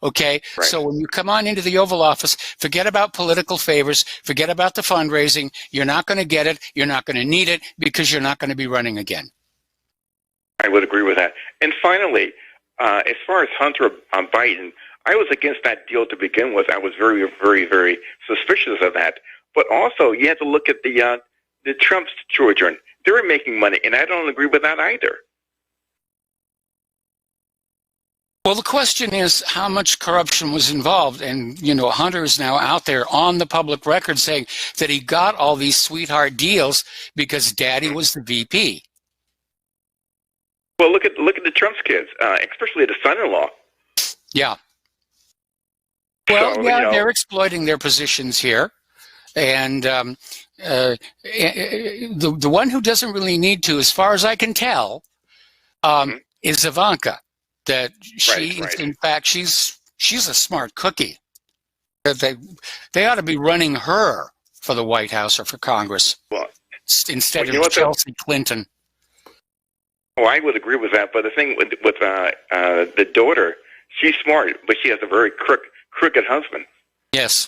Okay. Right. So when you come on into the Oval Office, forget about political favors, forget about the fundraising. You're not going to get it. You're not going to need it because you're not going to be running again. I would agree with that. And finally, as far as Hunter Biden, I was against that deal to begin with. I was very, very, very suspicious of that. But also, you have to look at the Trump's children. They were making money, and I don't agree with that either. Well, the question is how much corruption was involved. And, Hunter is now out there on the public record saying that he got all these sweetheart deals because daddy was the VP. Well, look at the Trump's kids, especially the son-in-law. Yeah. Well, So, they're exploiting their positions here. And the one who doesn't really need to, as far as I can tell, is Ivanka. That she is, in fact, she's a smart cookie. That they ought to be running her for the White House or for Congress instead of Chelsea Clinton. Oh, I would agree with that. But the thing with the daughter, she's smart, but she has a very crooked husband. Yes.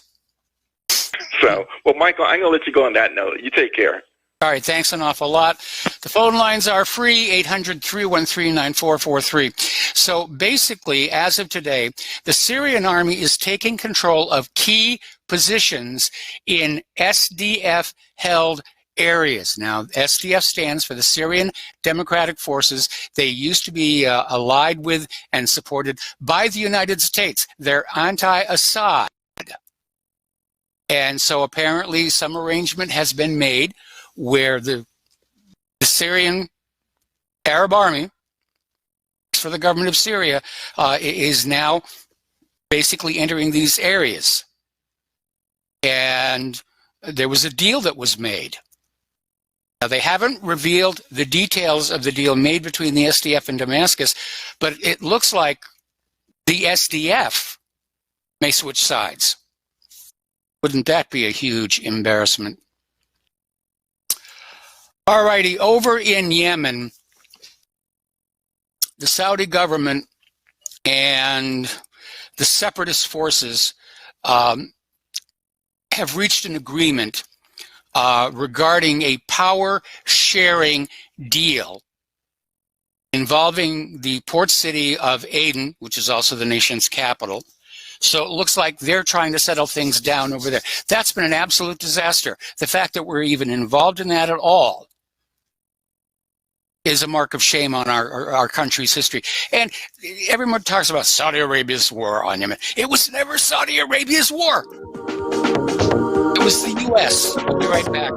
So, well, Michael, I'm going to let you go on that note. You take care. All right, thanks an awful lot. The phone lines are free, 800-313-9443. So basically, as of today, the Syrian army is taking control of key positions in SDF-held areas. Now, SDF stands for the Syrian Democratic Forces. They used to be allied with and supported by the United States. They're anti-Assad. And so apparently some arrangement has been made where the Syrian Arab Army for the government of Syria is now basically entering these areas. And there was a deal that was made. Now, they haven't revealed the details of the deal made between the SDF and Damascus, but it looks like the SDF may switch sides. Wouldn't that be a huge embarrassment? All righty, over in Yemen, the Saudi government and the separatist forces have reached an agreement regarding a power-sharing deal involving the port city of Aden, which is also the nation's capital. So it looks like they're trying to settle things down over there. That's been an absolute disaster. The fact that we're even involved in that at all is a mark of shame on our country's history. And everyone talks about Saudi Arabia's war on Yemen. It was never Saudi Arabia's war. It was the U.S. We'll be right back.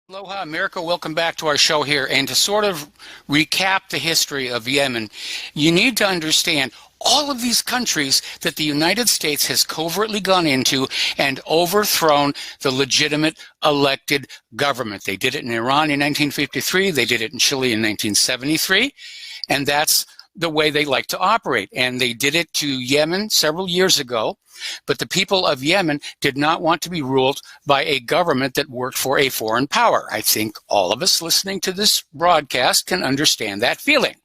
Aloha, America. Welcome back to our show here. And to sort of recap the history of Yemen, you need to understand all of these countries that the United States has covertly gone into and overthrown the legitimate elected government. They did it in Iran in 1953. They did it in Chile in 1973. And that's the way they like to operate. And they did it to Yemen several years ago. But the people of Yemen did not want to be ruled by a government that worked for a foreign power. I think all of us listening to this broadcast can understand that feeling.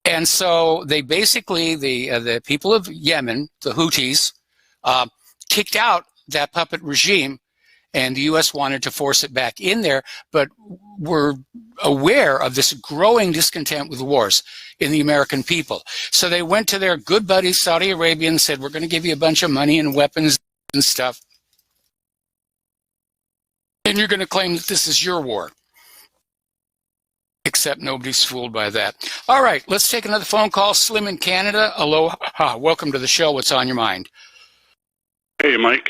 And so they basically, the people of Yemen, the Houthis, kicked out that puppet regime, and the U.S. wanted to force it back in there, but were aware of this growing discontent with wars in the American people. So they went to their good buddies, Saudi Arabia, and said, we're going to give you a bunch of money and weapons and stuff, and you're going to claim that this is your war. Except nobody's fooled by that. All right, let's take another phone call. Slim in Canada. Aloha. Welcome to the show. What's on your mind? Hey, Mike.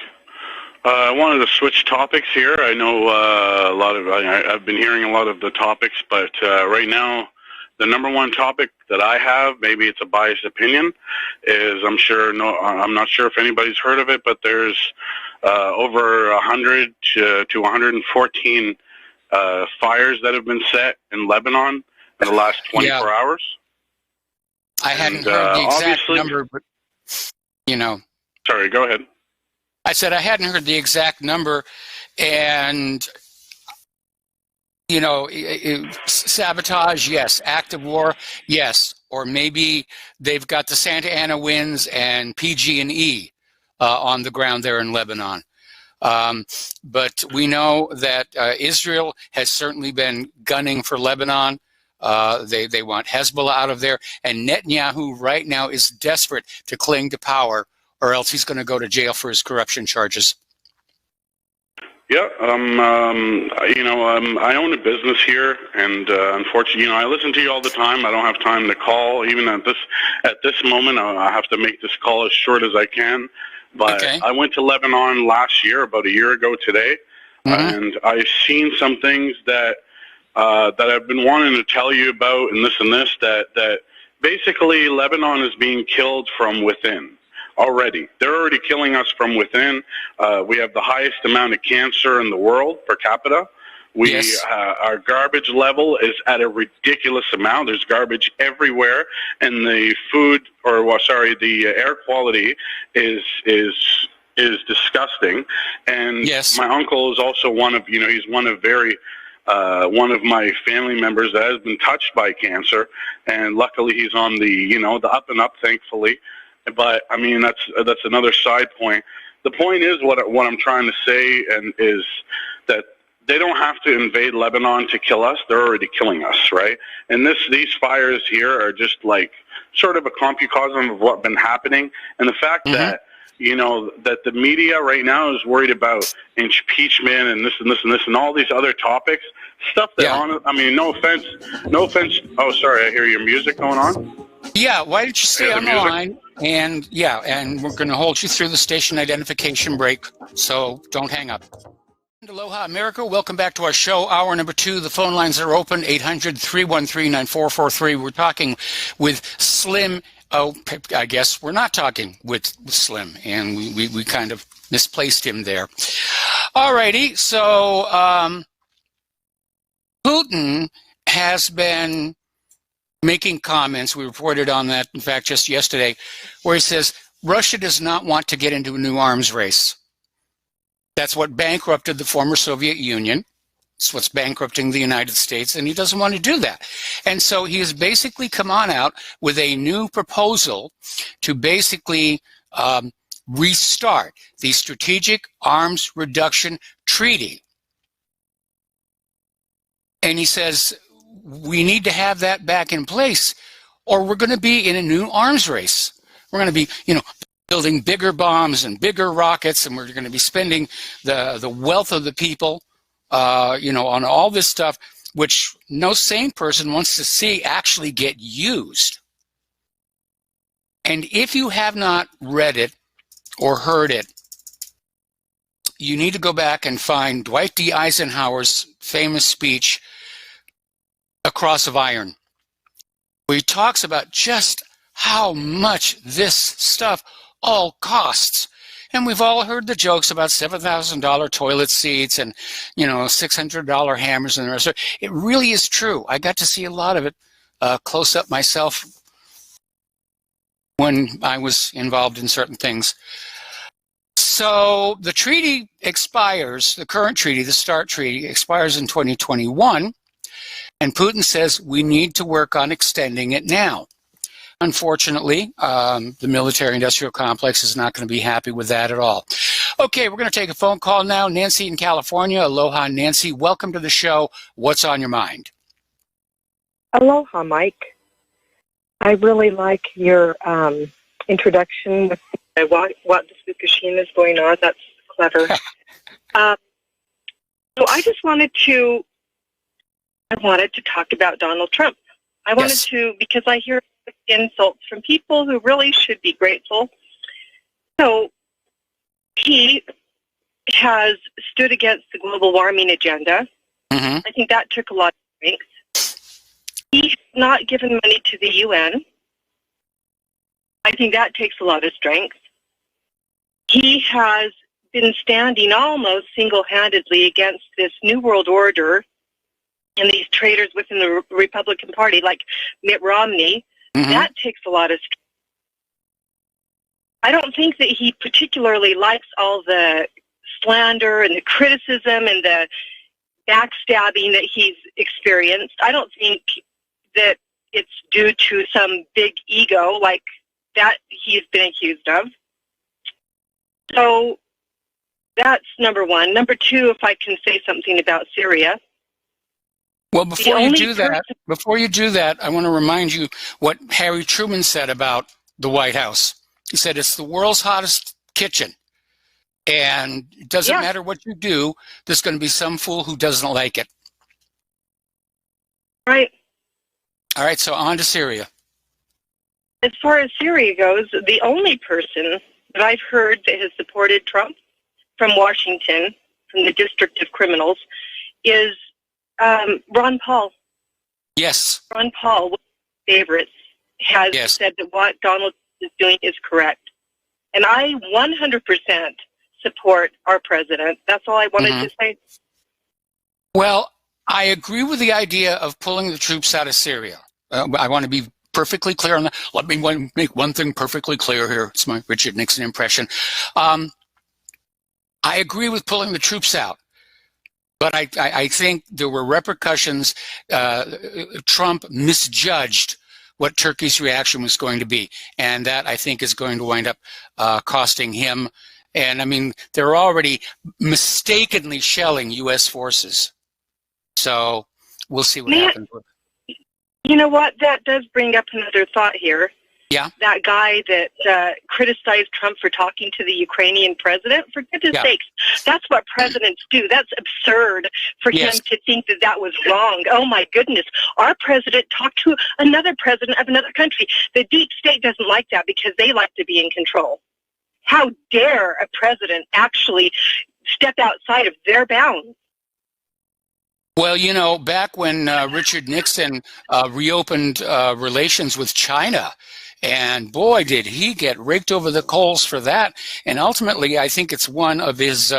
I wanted to switch topics here. I know I've been hearing a lot of the topics, but right now, the number one topic that I have, maybe it's a biased opinion, is I'm not sure if anybody's heard of it, but there's over 100 to 114 fires that have been set in Lebanon in the last 24 hours. I hadn't heard the exact number, but, Sorry, go ahead. I said I hadn't heard the exact number, and sabotage, yes. Active war, yes. Or maybe they've got the Santa Ana winds and PG&E on the ground there in Lebanon. But we know that Israel has certainly been gunning for Lebanon. They want Hezbollah out of there. And Netanyahu right now is desperate to cling to power, or else he's going to go to jail for his corruption charges. Yeah, I own a business here, and unfortunately, I listen to you all the time. I don't have time to call, even at this moment. I have to make this call as short as I can. But okay. I went to Lebanon last year, about a year ago today, and I've seen some things that I've been wanting to tell you about, and this, that basically Lebanon is being killed from within. Already. They're already killing us from within. We have the highest amount of cancer in the world per capita. Our garbage level is at a ridiculous amount. There's garbage everywhere, and the the air quality is disgusting. And my uncle is also he's one of my family members that has been touched by cancer, and luckily he's on the up and up, thankfully. But I mean, that's another side point. The point is what I'm trying to say, and is that they don't have to invade Lebanon to kill us. They're already killing us, right? And these fires here are just like sort of a microcosm of what's been happening, and the fact that that the media right now is worried about impeachment and this and this and this and all these other topics, stuff that no offense. Oh, sorry, I hear your music going on. Yeah, why don't you stay on the line? And we're going to hold you through the station identification break, so don't hang up. Aloha, America. Welcome back to our show, hour number 2. The phone lines are open, 800-313-9443. We're talking with Slim. Oh, I guess we're not talking with Slim, and we kind of misplaced him there. All righty, so Putin has been making comments. We reported on that, in fact, just yesterday, where he says Russia does not want to get into a new arms race. That's what bankrupted the former Soviet Union. It's what's bankrupting the United States, and he doesn't want to do that. And so he has basically come on out with a new proposal to basically restart the Strategic Arms Reduction Treaty. And he says, we need to have that back in place, or we're going to be in a new arms race. We're going to be, building bigger bombs and bigger rockets, and we're going to be spending the wealth of the people, on all this stuff, which no sane person wants to see actually get used. And if you have not read it or heard it, you need to go back and find Dwight D. Eisenhower's famous speech, A Cross of Iron, where he talks about just how much this stuff all costs. And we've all heard the jokes about $7,000 toilet seats and, $600 hammers and the rest of it. It really is true. I got to see a lot of it close up myself when I was involved in certain things. So the treaty expires, the current treaty, the START treaty, expires in 2021. And Putin says we need to work on extending it now. Unfortunately, the military-industrial complex is not going to be happy with that at all. Okay, we're going to take a phone call now. Nancy in California. Aloha, Nancy. Welcome to the show. What's on your mind? Aloha, Mike. I really like your introduction with what the Fukushima is going on. That's clever. So I wanted to talk about Donald Trump. I wanted to, because I hear insults from people who really should be grateful. So he has stood against the global warming agenda. I think that took a lot of strength. He has not given money to the UN. I think that takes a lot of strength. He has been standing almost single-handedly against this New World Order and these traitors within the Republican Party, like Mitt Romney. That takes a lot of strength. I don't think that he particularly likes all the slander and the criticism and the backstabbing that he's experienced. I don't think that it's due to some big ego like that he's been accused of. So that's number one. Number two, if I can say something about Syria. Well, before you do that, I want to remind you what Harry Truman said about the White House. He said it's the world's hottest kitchen. And it doesn't matter what you do, there's going to be some fool who doesn't like it. Right. All right, so on to Syria. As far as Syria goes, the only person that I've heard that has supported Trump from Washington, from the District of Criminals, is Ron Paul. Yes. Ron Paul, one of my favorites, has said that what Donald is doing is correct. And I 100% support our president. That's all I wanted to say. Well, I agree with the idea of pulling the troops out of Syria. I want to be perfectly clear on that. Let me make one thing perfectly clear here. It's my Richard Nixon impression. I agree with pulling the troops out. But I think there were repercussions. Trump misjudged what Turkey's reaction was going to be. And that, I think, is going to wind up costing him. And, I mean, they're already mistakenly shelling U.S. forces. So we'll see what happens with it. You know what? That does bring up another thought here. Yeah. That guy that criticized Trump for talking to the Ukrainian president, for goodness sakes, that's what presidents do. That's absurd for him to think that that was wrong. Oh, my goodness. Our president talked to another president of another country. The deep state doesn't like that because they like to be in control. How dare a president actually step outside of their bounds? Well, you know, back when Richard Nixon reopened relations with China, and boy, did he get raked over the coals for that. And ultimately, I think it's one of his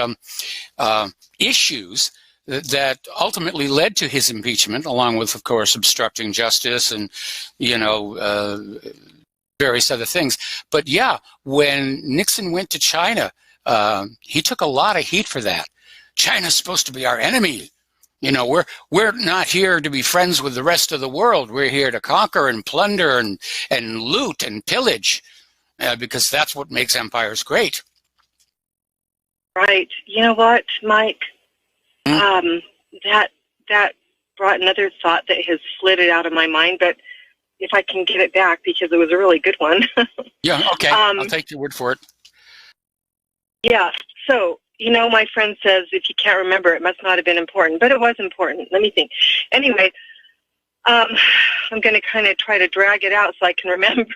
issues that ultimately led to his impeachment, along with, of course, obstructing justice and, you know, various other things. But yeah, when Nixon went to China, he took a lot of heat for that. China's supposed to be our enemy. You know, we're not here to be friends with the rest of the world. We're here to conquer and plunder and loot and pillage, because that's what makes empires great. Right. You know what, Mike? That brought another thought that has slid it out of my mind, but if I can get it back, because it was a really good one. Yeah, okay. I'll take your word for it. Yeah, so, you know, my friend says, if you can't remember, it must not have been important, but it was important. Let me think. Anyway, I'm going to kind of try to drag it out so I can remember.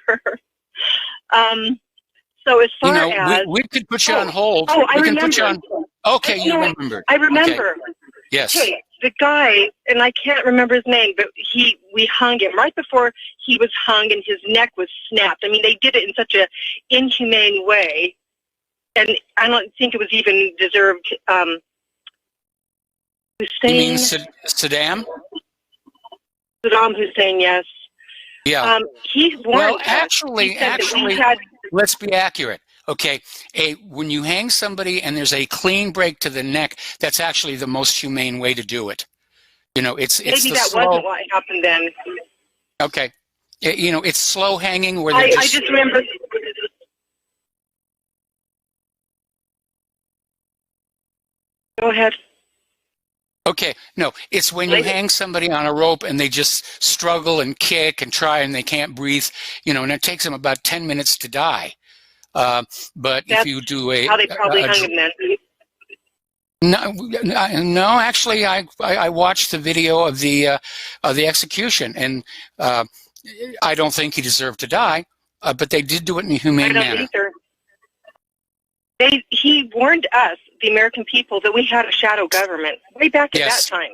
So as far as... we could put you on hold. Oh, I remember. Okay, you remembered. I remember. Okay. Yes. Hey, the guy, and I can't remember his name, but we hung him right before he was hung and his neck was snapped. I mean, they did it in such a inhumane way. And I don't think it was even deserved. Hussein. You mean Saddam? Saddam Hussein, yes. Yeah. He warned us. Actually, let's be accurate. Okay, when you hang somebody and there's a clean break to the neck, that's actually the most humane way to do it. You know, it's maybe the that slow... wasn't what happened then. Okay, you know, it's slow hanging where I just remember. Go ahead. Okay, no, it's when you hang somebody on a rope and they just struggle and kick and try and they can't breathe, you know, and it takes them about 10 minutes to die. But if you do how they probably hung him then. No, actually, I watched the video of the execution, and I don't think he deserved to die, but they did do it in a humane manner. He warned us, the American people, that we had a shadow government way back at that time.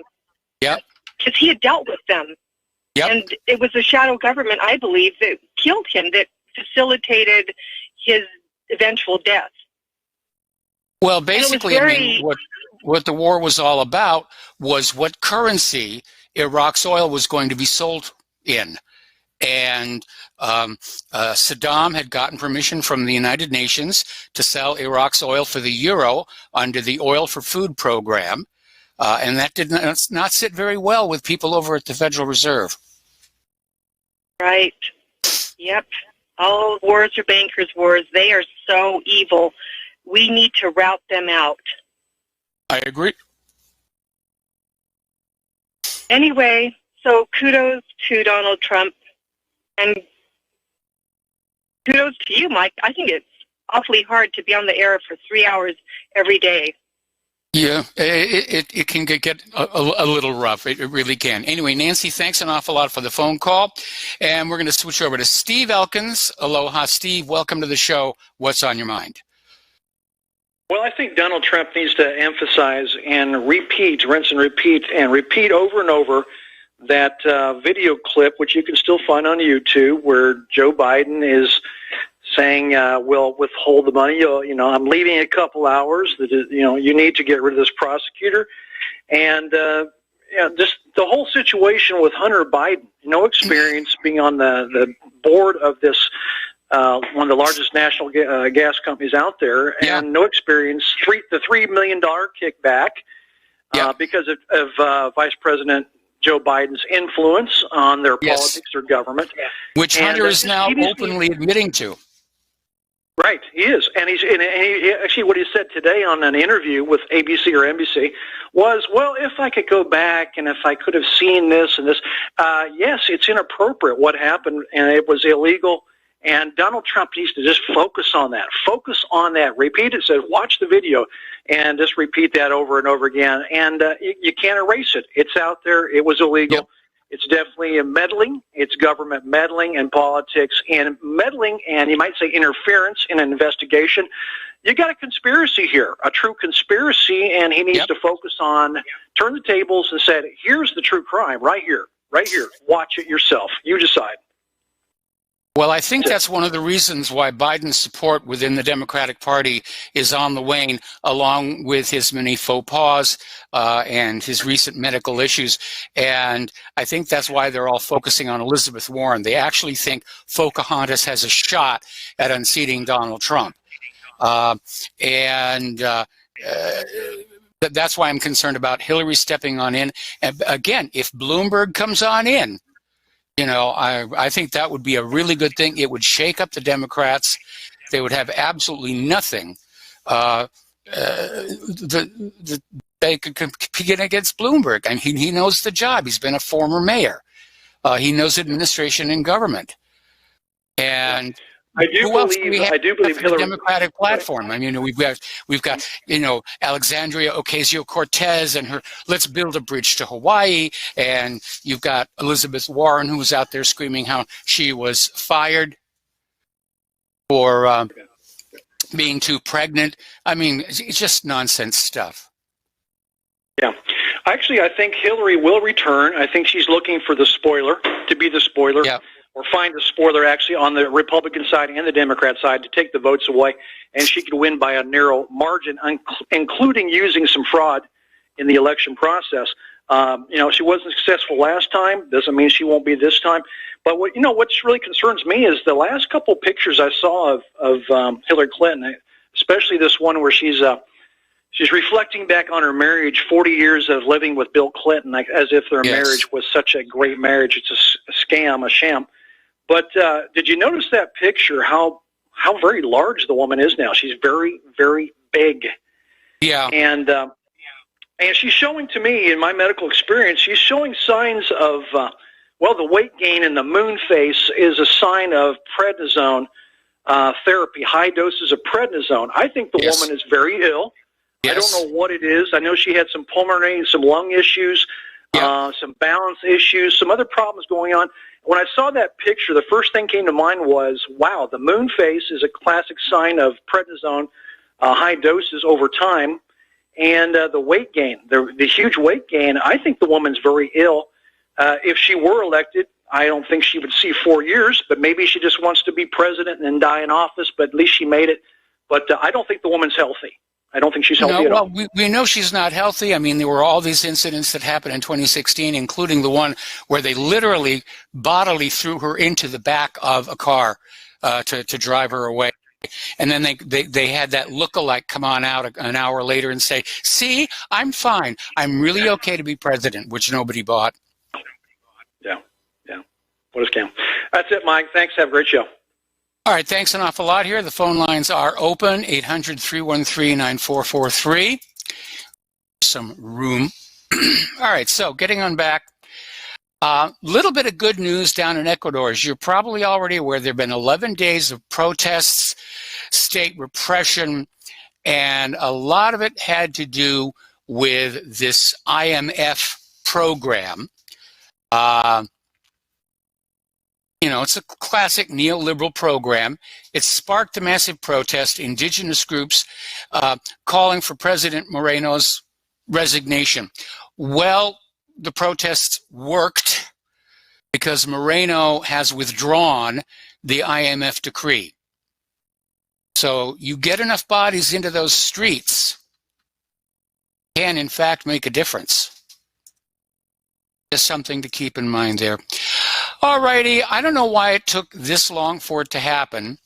Yep. Because he had dealt with them. Yep. And it was a shadow government, I believe, that killed him, that facilitated his eventual death. Well, basically, I mean, what the war was all about was what currency Iraq's oil was going to be sold in. And Saddam had gotten permission from the United Nations to sell Iraq's oil for the euro under the Oil for Food program. And that did not sit very well with people over at the Federal Reserve. Right. Yep. All wars are bankers' wars. They are so evil. We need to rout them out. I agree. Anyway, so kudos to Donald Trump. And kudos to you, Mike. I think it's awfully hard to be on the air for 3 hours every day. Yeah, it can get a little rough. It really can. Anyway, Nancy, thanks an awful lot for the phone call. And we're going to switch over to Steve Elkins. Aloha, Steve. Welcome to the show. What's on your mind? Well, I think Donald Trump needs to emphasize and repeat, rinse and repeat over and over that video clip, which you can still find on YouTube, where Joe Biden is saying, we'll withhold the money. I'm leaving in a couple hours. You need to get rid of this prosecutor. And just the whole situation with Hunter Biden, no experience being on the board of this, one of the largest national gas companies out there, and no experience, the $3 million kickback because of Vice President Joe Biden's influence on their politics or government. Which Hunter is now openly admitting to. Right, he is, and he actually what he said today on an interview with ABC or NBC was, well, if I could go back and if I could have seen this and this, yes, it's inappropriate what happened, and it was illegal, and Donald Trump needs to just focus on that, repeat it, said, watch the video, and just repeat that over and over again, and you can't erase it. It's out there. It was illegal. Yep. It's definitely a meddling. It's government meddling in politics and meddling, and you might say interference in an investigation. You got a conspiracy here, a true conspiracy, and he needs to focus on, turn the tables and said, here's the true crime right here. Watch it yourself. You decide. Well, I think that's one of the reasons why Biden's support within the Democratic Party is on the wane, along with his many faux pas and his recent medical issues. And I think that's why they're all focusing on Elizabeth Warren. They actually think Pocahontas has a shot at unseating Donald Trump. That's why I'm concerned about Hillary stepping on in. And again, if Bloomberg comes on in, I think that would be a really good thing. It would shake up the Democrats. They would have absolutely nothing. They could compete against Bloomberg. I mean, he knows the job. He's been a former mayor. He knows administration and government. And I do believe Hillary, the Democratic platform. I mean, we've got Alexandria Ocasio-Cortez and her "Let's build a bridge to Hawaii," and you've got Elizabeth Warren, who was out there screaming how she was fired for being too pregnant. I mean, it's just nonsense stuff. Yeah. Actually, I think Hillary will return. I think she's looking for the spoiler, to be the spoiler. Yeah. Or find the spoiler actually on the Republican side and the Democrat side to take the votes away, and she could win by a narrow margin, including using some fraud in the election process. She wasn't successful last time. Doesn't mean she won't be this time. But what's really concerns me is the last couple of pictures I saw of Hillary Clinton, especially this one where she's reflecting back on her marriage, 40 years of living with Bill Clinton, like as if their marriage was such a great marriage. It's a scam, a sham. But did you notice that picture, how very large the woman is now? She's very, very big. Yeah. And she's showing to me, in my medical experience, she's showing signs of, the weight gain in the moon face is a sign of prednisone therapy, high doses of prednisone. I think the woman is very ill. Yes. I don't know what it is. I know she had some pulmonary, some lung issues, some balance issues, some other problems going on. When I saw that picture, the first thing came to mind was, wow, the moon face is a classic sign of prednisone, high doses over time, and the weight gain, the huge weight gain. I think the woman's very ill. If she were elected, I don't think she would see 4 years, but maybe she just wants to be president and then die in office, but at least she made it. But I don't think the woman's healthy. I don't think she's healthy at all. Well, we know she's not healthy. I mean, there were all these incidents that happened in 2016, including the one where they literally bodily threw her into the back of a car to drive her away. And then they had that lookalike come on out an hour later and say, see, I'm fine. I'm really okay to be president, which nobody bought. Yeah. What a scam. That's it, Mike. Thanks. Have a great show. All right, thanks an awful lot here. The phone lines are open, 800-313-9443. Some room. All right, so getting on back. Little bit of good news down in Ecuador. As you're probably already aware, there have been 11 days of protests, state repression, and a lot of it had to do with this IMF program. It's a classic neoliberal program. It sparked a massive protest, indigenous groups calling for President Moreno's resignation. Well, the protests worked because Moreno has withdrawn the IMF decree. So you get enough bodies into those streets, can in fact make a difference. Just something to keep in mind there. All righty, I don't know why it took this long for it to happen,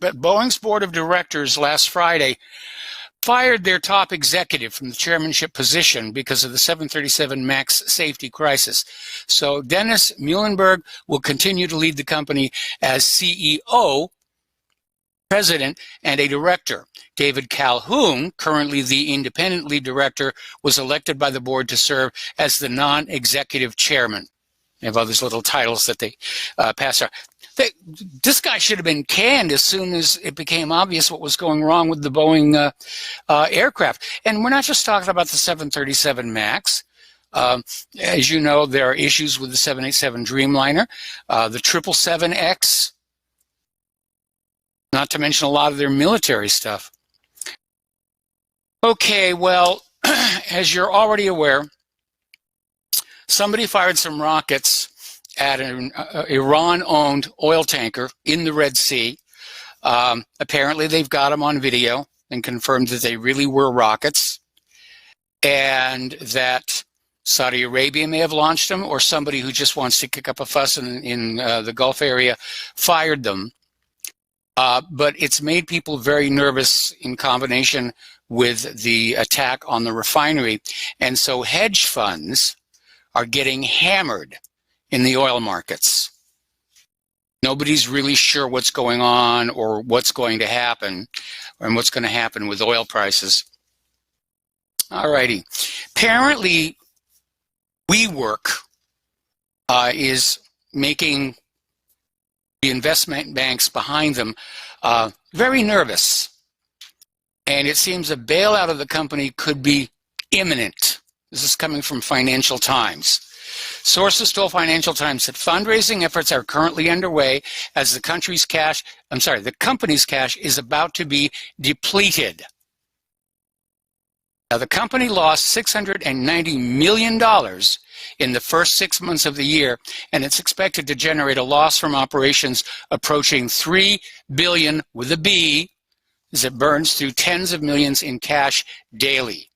but Boeing's board of directors last Friday fired their top executive from the chairmanship position because of the 737 MAX safety crisis. So Dennis Muhlenberg will continue to lead the company as CEO, president, and a director. David Calhoun, currently the independent lead director, was elected by the board to serve as the non-executive chairman. They have all these little titles that they pass out. This guy should have been canned as soon as it became obvious what was going wrong with the Boeing aircraft. And we're not just talking about the 737 MAX. As you know, there are issues with the 787 Dreamliner, the 777X, not to mention a lot of their military stuff. Okay, well, as you're already aware, somebody fired some rockets at an Iran-owned oil tanker in the Red Sea. Apparently, they've got them on video and confirmed that they really were rockets, and that Saudi Arabia may have launched them, or somebody who just wants to kick up a fuss in the Gulf area fired them. But it's made people very nervous in combination with the attack on the refinery. And so hedge funds are getting hammered in the oil markets. Nobody's really sure what's going on or what's going to happen and what's going to happen with oil prices. All righty. Apparently, WeWork is making the investment banks behind them very nervous. And it seems a bailout of the company could be imminent. This is coming from Financial Times. Sources told Financial Times that fundraising efforts are currently underway as the company's cash is about to be depleted. Now, the company lost $690 million in the first 6 months of the year, and it's expected to generate a loss from operations approaching $3 billion with a B, as it burns through tens of millions in cash daily.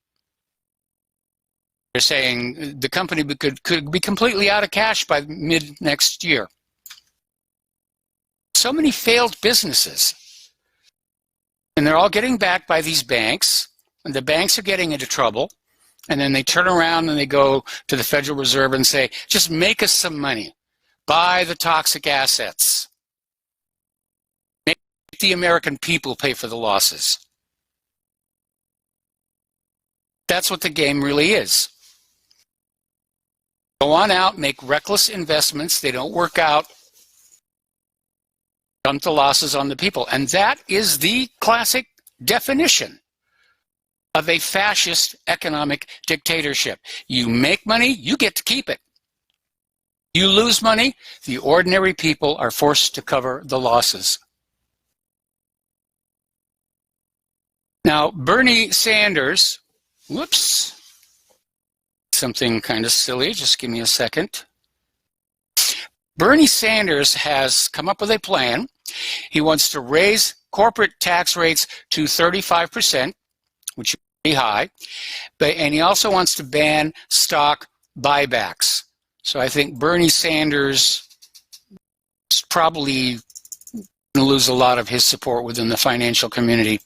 They're saying the company could be completely out of cash by mid next year. So many failed businesses. And they're all getting backed by these banks, and the banks are getting into trouble. And then they turn around and they go to the Federal Reserve and say, just make us some money. Buy the toxic assets. Make the American people pay for the losses. That's what the game really is. Go on out, make reckless investments. They don't work out. Dump the losses on the people. And that is the classic definition of a fascist economic dictatorship. You make money, you get to keep it. You lose money, the ordinary people are forced to cover the losses. Now, Bernie Sanders, whoops, something kind of silly, just give me a second. Bernie Sanders has come up with a plan. He wants to raise corporate tax rates to 35%. which is pretty high. And he also wants to ban stock buybacks. So I think Bernie Sanders is probably going to lose a lot of his support within the financial community.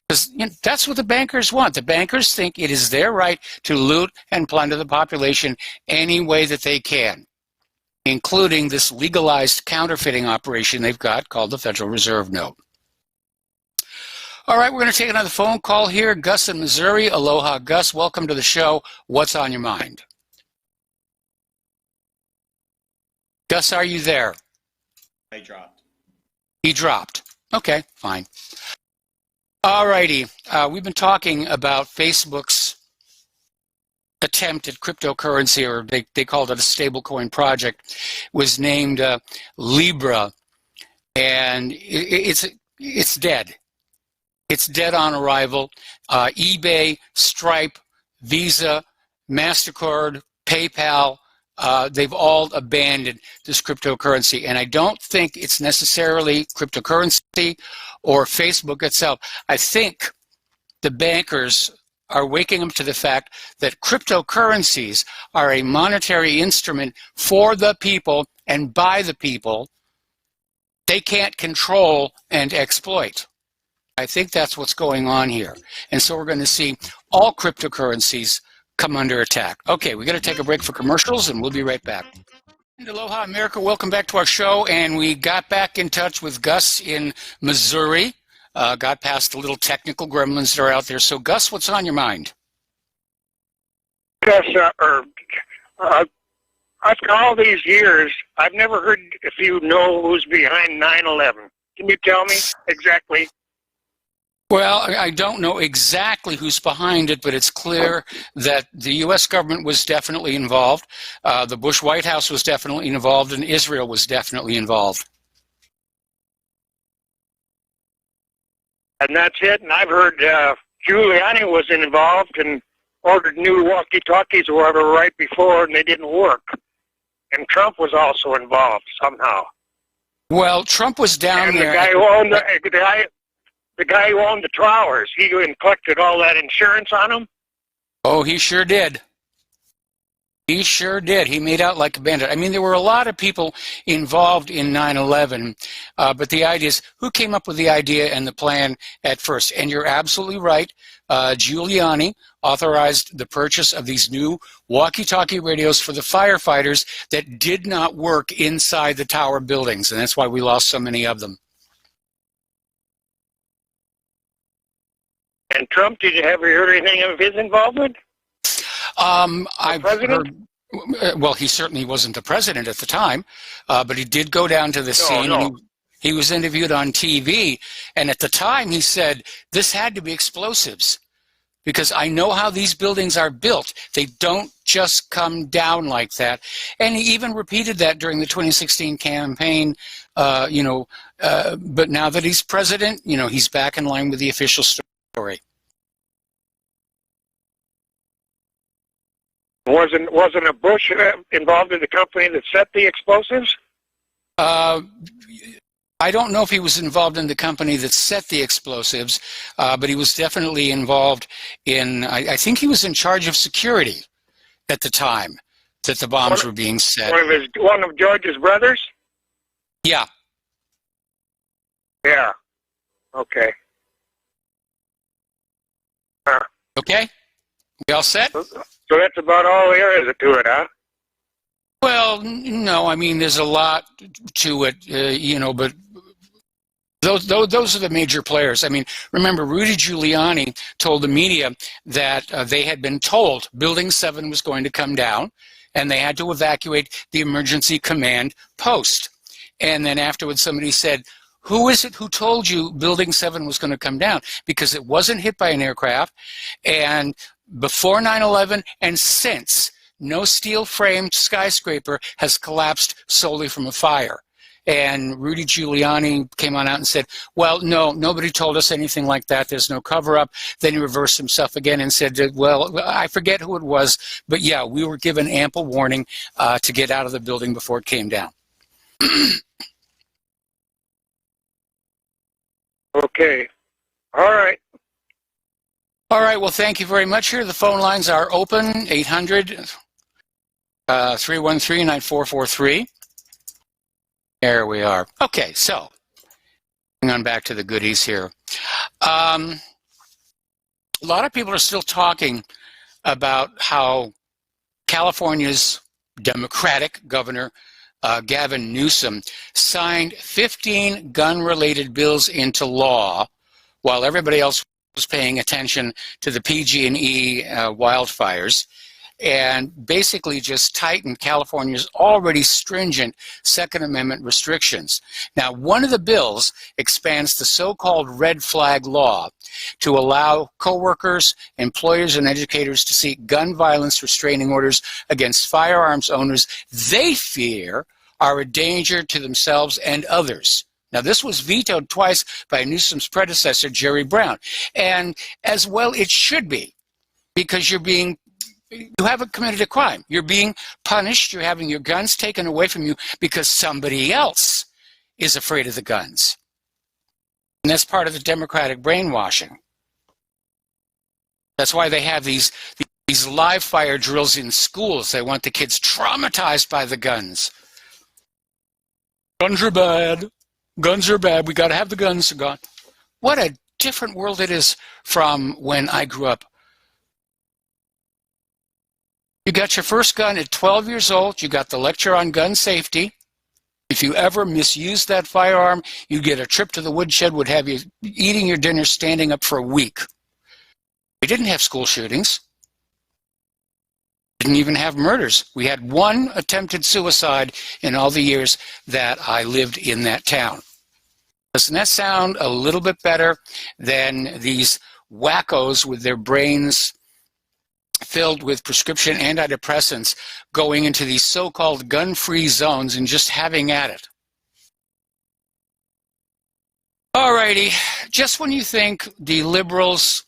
Because that's what the bankers want. The bankers think it is their right to loot and plunder the population any way that they can, including this legalized counterfeiting operation they've got called the Federal Reserve Note. All right, we're going to take another phone call here. Gus in Missouri. Aloha, Gus. Welcome to the show. What's on your mind? Gus, are you there? I dropped. He dropped. Okay, fine. All righty. We've been talking about Facebook's attempt at cryptocurrency, or they called it a stablecoin project, was named Libra, and it's dead. It's dead on arrival. eBay, Stripe, Visa, MasterCard, PayPal, they've all abandoned this cryptocurrency. And I don't think it's necessarily cryptocurrency or Facebook itself. I think the bankers are waking up to the fact that cryptocurrencies are a monetary instrument for the people and by the people they can't control and exploit. I think that's what's going on here. And so we're going to see all cryptocurrencies come under attack. Okay, we got to take a break for commercials, and we'll be right back. And aloha, America. Welcome back to our show. And we got back in touch with Gus in Missouri. Got past the little technical gremlins that are out there. So, Gus, what's on your mind? Gus, after all these years, I've never heard if you know who's behind 9/11. Can you tell me exactly? Well, I don't know exactly who's behind it, but it's clear that the U.S. government was definitely involved. The Bush White House was definitely involved, and Israel was definitely involved. And that's it. And I've heard Giuliani was involved and ordered new walkie-talkies or whatever right before, and they didn't work. And Trump was also involved somehow. Well, Trump was down and there. The guy who owned the trawlers, he collected all that insurance on them. Oh, he sure did. He sure did. He made out like a bandit. I mean, there were a lot of people involved in 9/11, but the idea is, who came up with the idea and the plan at first? And you're absolutely right. Giuliani authorized the purchase of these new walkie-talkie radios for the firefighters that did not work inside the tower buildings, and that's why we lost so many of them. And Trump, did you ever hear anything of his involvement? I've heard, well, he certainly wasn't the president at the time, but he did go down to the scene. No. He was interviewed on TV, and at the time he said, this had to be explosives, because I know how these buildings are built. They don't just come down like that. And he even repeated that during the 2016 campaign, but now that he's president, he's back in line with the official story. Wasn't a Bush involved in the company that set the explosives? I don't know if he was involved in the company that set the explosives, but he was definitely involved in, I think he was in charge of security at the time that the bombs were being set. One of George's brothers? Yeah. Yeah. Okay. Okay? We all set? So that's about all there is to it, huh? Well, no, I mean, there's a lot to it, but those are the major players. I mean, remember, Rudy Giuliani told the media that they had been told Building 7 was going to come down, and they had to evacuate the emergency command post. And then afterwards, somebody said, who is it who told you Building 7 was going to come down? Because it wasn't hit by an aircraft, and before 9/11 and since, no steel-framed skyscraper has collapsed solely from a fire. And Rudy Giuliani came on out and said, well, no, nobody told us anything like that. There's no cover-up. Then he reversed himself again and said, well, I forget who it was, but yeah, we were given ample warning to get out of the building before it came down. Okay. All right. All right, well, thank you very much here. The phone lines are open, 800-313-9443. There we are. Okay, so going on back to the goodies here. A lot of people are still talking about how California's Democratic governor, Gavin Newsom, signed 15 gun-related bills into law while everybody else was paying attention to the PG&E wildfires, and basically just tightened California's already stringent Second Amendment restrictions. Now, one of the bills expands the so-called red flag law to allow coworkers, employers, and educators to seek gun violence restraining orders against firearms owners they fear are a danger to themselves and others. Now, this was vetoed twice by Newsom's predecessor, Jerry Brown. And as well, it should be, because you haven't committed a crime. You're being punished. You're having your guns taken away from you because somebody else is afraid of the guns. And that's part of the Democratic brainwashing. That's why they have these live fire drills in schools. They want the kids traumatized by the guns. Guns are bad. Guns are bad. We got to have the guns gone. What a different world it is from when I grew up. You got your first gun at 12 years old. You got the lecture on gun safety. If you ever misused that firearm, you'd get a trip to the woodshed, would have you eating your dinner standing up for a week. We didn't have school shootings. Didn't even have murders. We had one attempted suicide in all the years that I lived in that town. Doesn't that sound a little bit better than these wackos with their brains filled with prescription antidepressants going into these so-called gun-free zones and just having at it? Alrighty, just when you think the liberals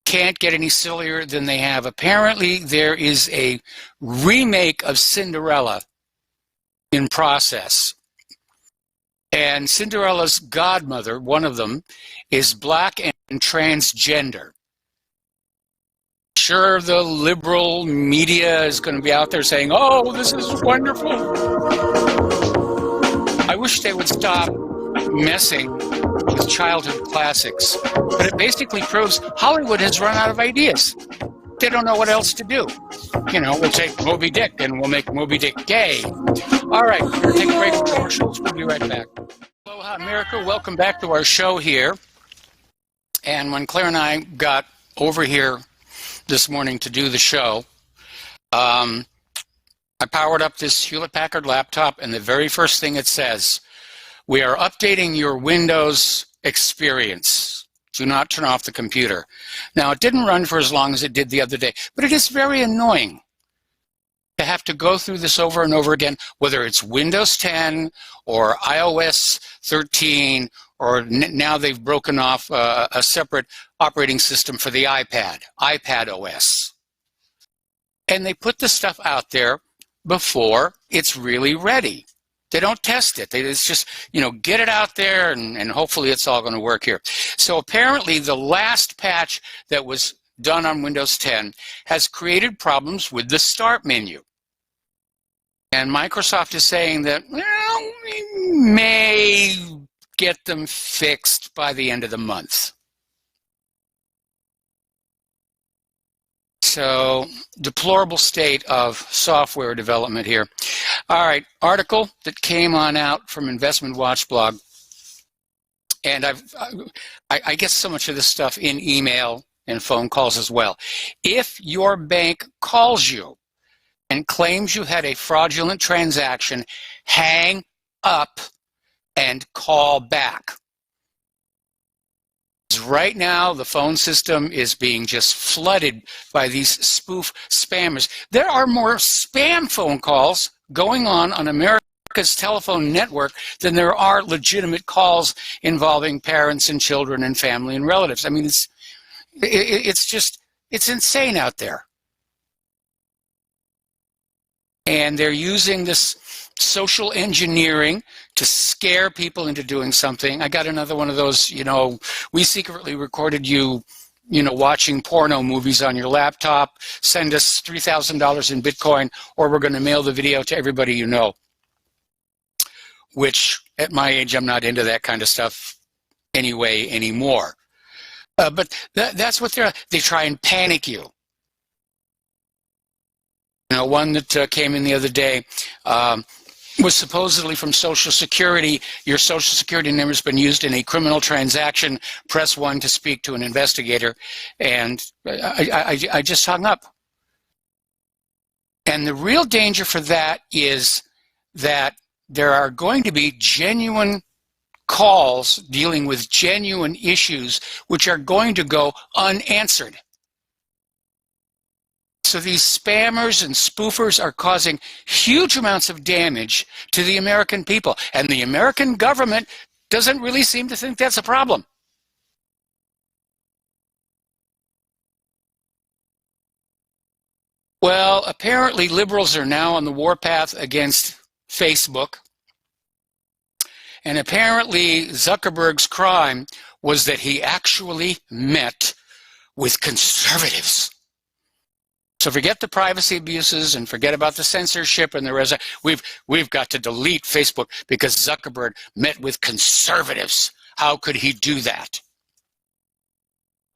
can't get any sillier than they have, apparently there is a remake of Cinderella in process. And Cinderella's godmother, one of them, is black and transgender. Sure, the liberal media is going to be out there saying, oh, this is wonderful. I wish they would stop messing with childhood classics. But it basically proves Hollywood has run out of ideas. They don't know what else to do. You know, we'll take Moby Dick and we'll make Moby Dick gay. All right, we're going to take a break for commercials. We'll be right back. Aloha, America. Welcome back to our show here. And when Claire and I got over here this morning to do the show, I powered up this Hewlett-Packard laptop, and the very first thing it says, we are updating your Windows experience. Do not turn off the computer. Now, it didn't run for as long as it did the other day, but it is very annoying to have to go through this over and over again, whether it's Windows 10 or iOS 13, or now they've broken off a separate operating system for the iPad OS. And they put the stuff out there before it's really ready. They don't test it. It's just, get it out there and hopefully it's all going to work here. So apparently the last patch that was done on Windows 10 has created problems with the Start menu. And Microsoft is saying that, well, we may get them fixed by the end of the month. So, deplorable state of software development here. All right, article that came on out from Investment Watch blog. And I get so much of this stuff in email and phone calls as well. If your bank calls you and claims you had a fraudulent transaction, hang up and call back. Right now, the phone system is being just flooded by these spoof spammers. There are more spam phone calls going on America's telephone network than there are legitimate calls involving parents and children and family and relatives. I mean, it's insane out there. And they're using this social engineering to scare people into doing something. I got another one of those, we secretly recorded you watching porno movies on your laptop. Send us $3,000 in Bitcoin, or we're going to mail the video to everybody you know. Which, at my age, I'm not into that kind of stuff anyway anymore. But that's what they try and panic you. One that came in the other day was supposedly from Social Security. Your Social Security number has been used in a criminal transaction. Press 1 to speak to an investigator. And I just hung up. And the real danger for that is that there are going to be genuine calls dealing with genuine issues which are going to go unanswered. So these spammers and spoofers are causing huge amounts of damage to the American people. And the American government doesn't really seem to think that's a problem. Well, apparently liberals are now on the warpath against Facebook. And apparently Zuckerberg's crime was that he actually met with conservatives. So forget the privacy abuses and forget about the censorship and the rest. We've got to delete Facebook because Zuckerberg met with conservatives. How could he do that?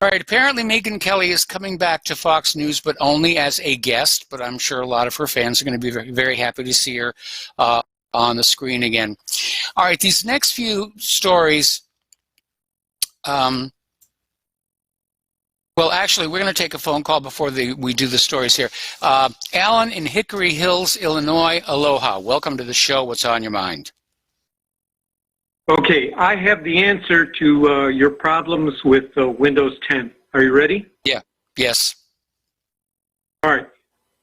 All right, apparently Megyn Kelly is coming back to Fox News, but only as a guest. But I'm sure a lot of her fans are going to be very, very happy to see her on the screen again. All right, these next few stories, well, actually, we're going to take a phone call before we do the stories here. Alan in Hickory Hills, Illinois, aloha. Welcome to the show. What's on your mind? Okay, I have the answer to your problems with Windows 10. Are you ready? Yeah. Yes. All right.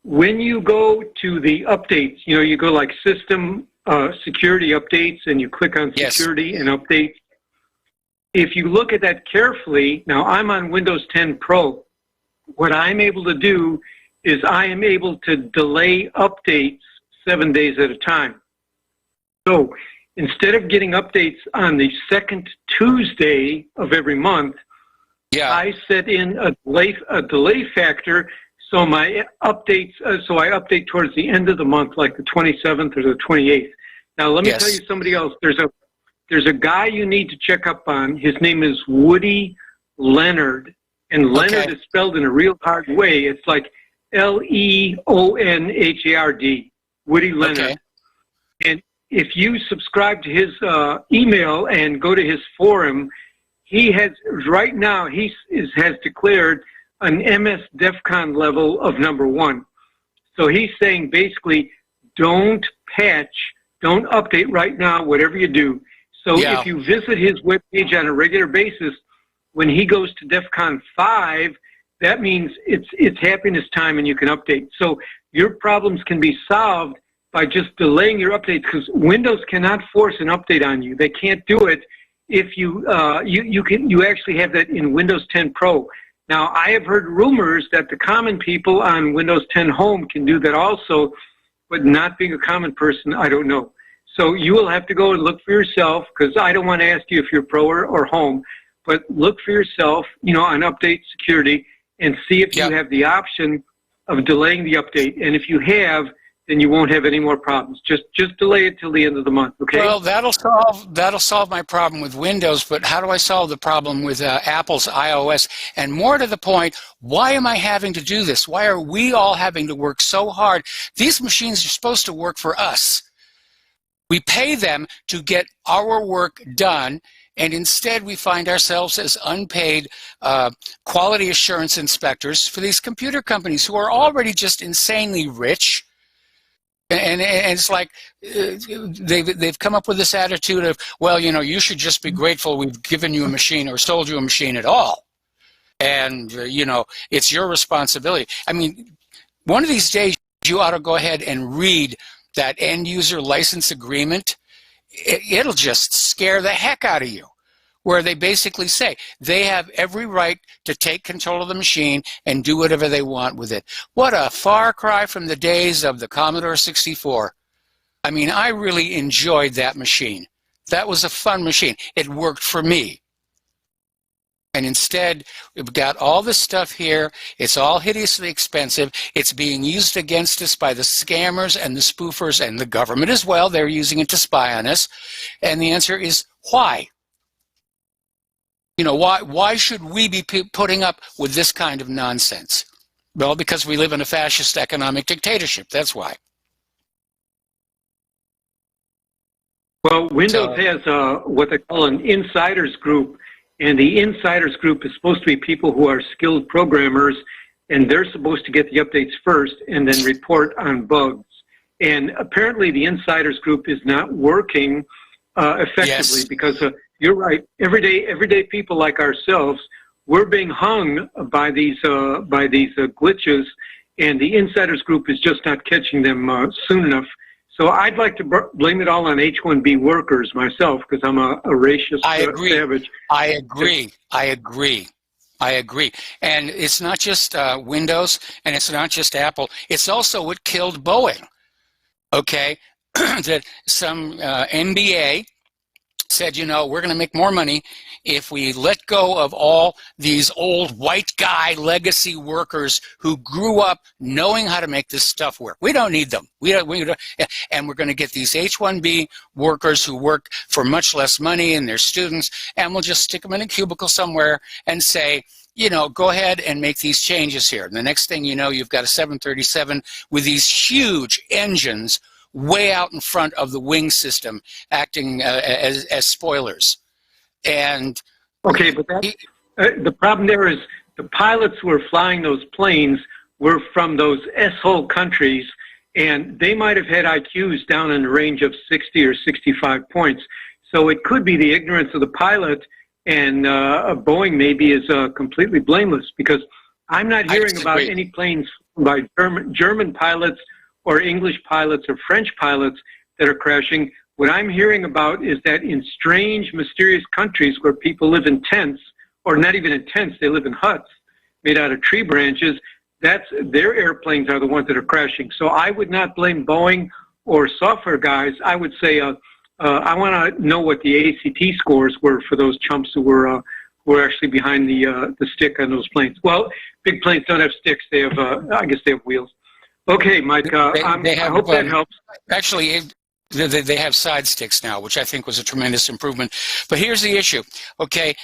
When you go to the updates, you go like System Security Updates, and you click on Security and Updates. If you look at that carefully, now I'm on Windows 10 Pro. What I'm able to do is I am able to delay updates 7 days at a time. So instead of getting updates on the second Tuesday of every month, I set in a delay factor so my updates, so I update towards the end of the month, like the 27th or the 28th. Now let me tell you somebody else. There's a guy you need to check up on. His name is Woody Leonard, and Leonard is spelled in a real hard way. It's like Leonhard, Woody Leonard. And if you subscribe to his email and go to his forum, he has right now has declared an MS DEFCON level of #1. So he's saying basically, don't patch, don't update right now, whatever you do. So if you visit his webpage on a regular basis, when he goes to DEFCON 5, that means it's happiness time and you can update. So your problems can be solved by just delaying your updates, because Windows cannot force an update on you. They can't do it if you actually have that in Windows 10 Pro. Now, I have heard rumors that the common people on Windows 10 Home can do that also, but not being a common person, I don't know. So you will have to go and look for yourself, because I don't want to ask you if you're Pro or Home, but look for yourself, on Update Security, and see if you have the option of delaying the update. And if you have, then you won't have any more problems. Just delay it till the end of the month, okay? Well, that'll solve my problem with Windows, but how do I solve the problem with Apple's iOS? And more to the point, why am I having to do this? Why are we all having to work so hard? These machines are supposed to work for us. We pay them to get our work done, and instead we find ourselves as unpaid quality assurance inspectors for these computer companies who are already just insanely rich. And it's like they've come up with this attitude of, well, you should just be grateful we've given you a machine or sold you a machine at all. And, it's your responsibility. I mean, one of these days you ought to go ahead and read that end user license agreement. It'll just scare the heck out of you, where they basically say they have every right to take control of the machine and do whatever they want with it. What a far cry from the days of the Commodore 64. I mean, I really enjoyed that machine. That was a fun machine. It worked for me. And instead, we've got all this stuff here. It's all hideously expensive. It's being used against us by the scammers and the spoofers and the government as well. They're using it to spy on us. And the answer is why? You know, why should we be putting up with this kind of nonsense? Well, because we live in a fascist economic dictatorship. That's why. Well, Windows has what they call an insiders group, and the insiders group is supposed to be people who are skilled programmers, and they're supposed to get the updates first and then report on bugs. And apparently the insiders group is not working effectively because you're right. Everyday people like ourselves, we're being hung by these glitches, and the insiders group is just not catching them soon enough. So I'd like to blame it all on H-1B workers myself, because I'm a racist savage. I agree. And it's not just Windows, and it's not just Apple. It's also what killed Boeing. Okay, that some MBA said, you know, we're going to make more money if we let go of all these old white guy legacy workers who grew up knowing how to make this stuff work. We don't need them. And we're going to get these H-1B workers who work for much less money and they're students, and we'll just stick them in a cubicle somewhere and say, you know, go ahead and make these changes here. And the next thing you know, you've got a 737 with these huge engines way out in front of the wing system, acting as spoilers. And okay, but the problem there is the pilots who are flying those planes were from those S-hole countries, and they might have had IQs down in the range of 60 or 65 points. So it could be the ignorance of the pilot, and Boeing maybe is completely blameless, because I'm not hearing about any planes by German pilots or English pilots or French pilots that are crashing. What I'm hearing about is that in strange, mysterious countries where people live in tents, or not even in tents, they live in huts made out of tree branches, their airplanes are the ones that are crashing. So I would not blame Boeing or software guys. I would say I want to know what the ACT scores were for those chumps who were actually behind the stick on those planes. Well, big planes don't have sticks. They have, I guess they have wheels. Okay, Mike, I hope that helps. Actually, they have side sticks now, which I think was a tremendous improvement. But here's the issue, okay?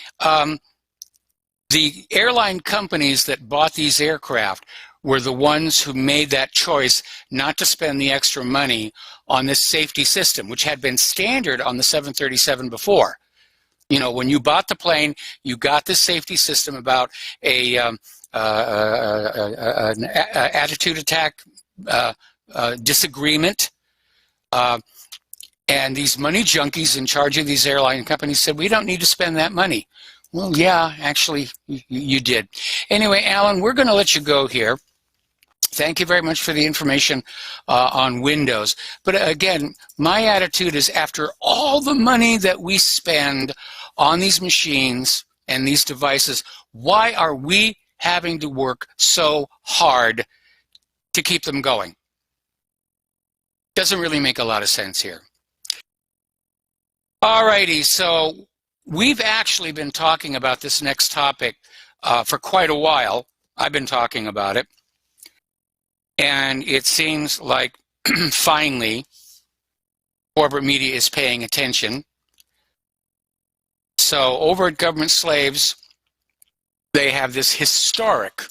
The airline companies that bought these aircraft were the ones who made that choice not to spend the extra money on this safety system, which had been standard on the 737 before. You know, when you bought the plane, you got this safety system about an attitude attack disagreement. And these money junkies in charge of these airline companies said, we don't need to spend that money. Well, yeah, actually, you did. Anyway, Alan, we're going to let you go here. Thank you very much for the information on Windows. But again, my attitude is, after all the money that we spend on these machines and these devices, why are we having to work so hard to keep them going? Doesn't really make a lot of sense here. Alrighty, so we've actually been talking about this next topic for quite a while. I've been talking about it. And it seems like finally corporate media is paying attention. So over at Government Slaves, they have this historic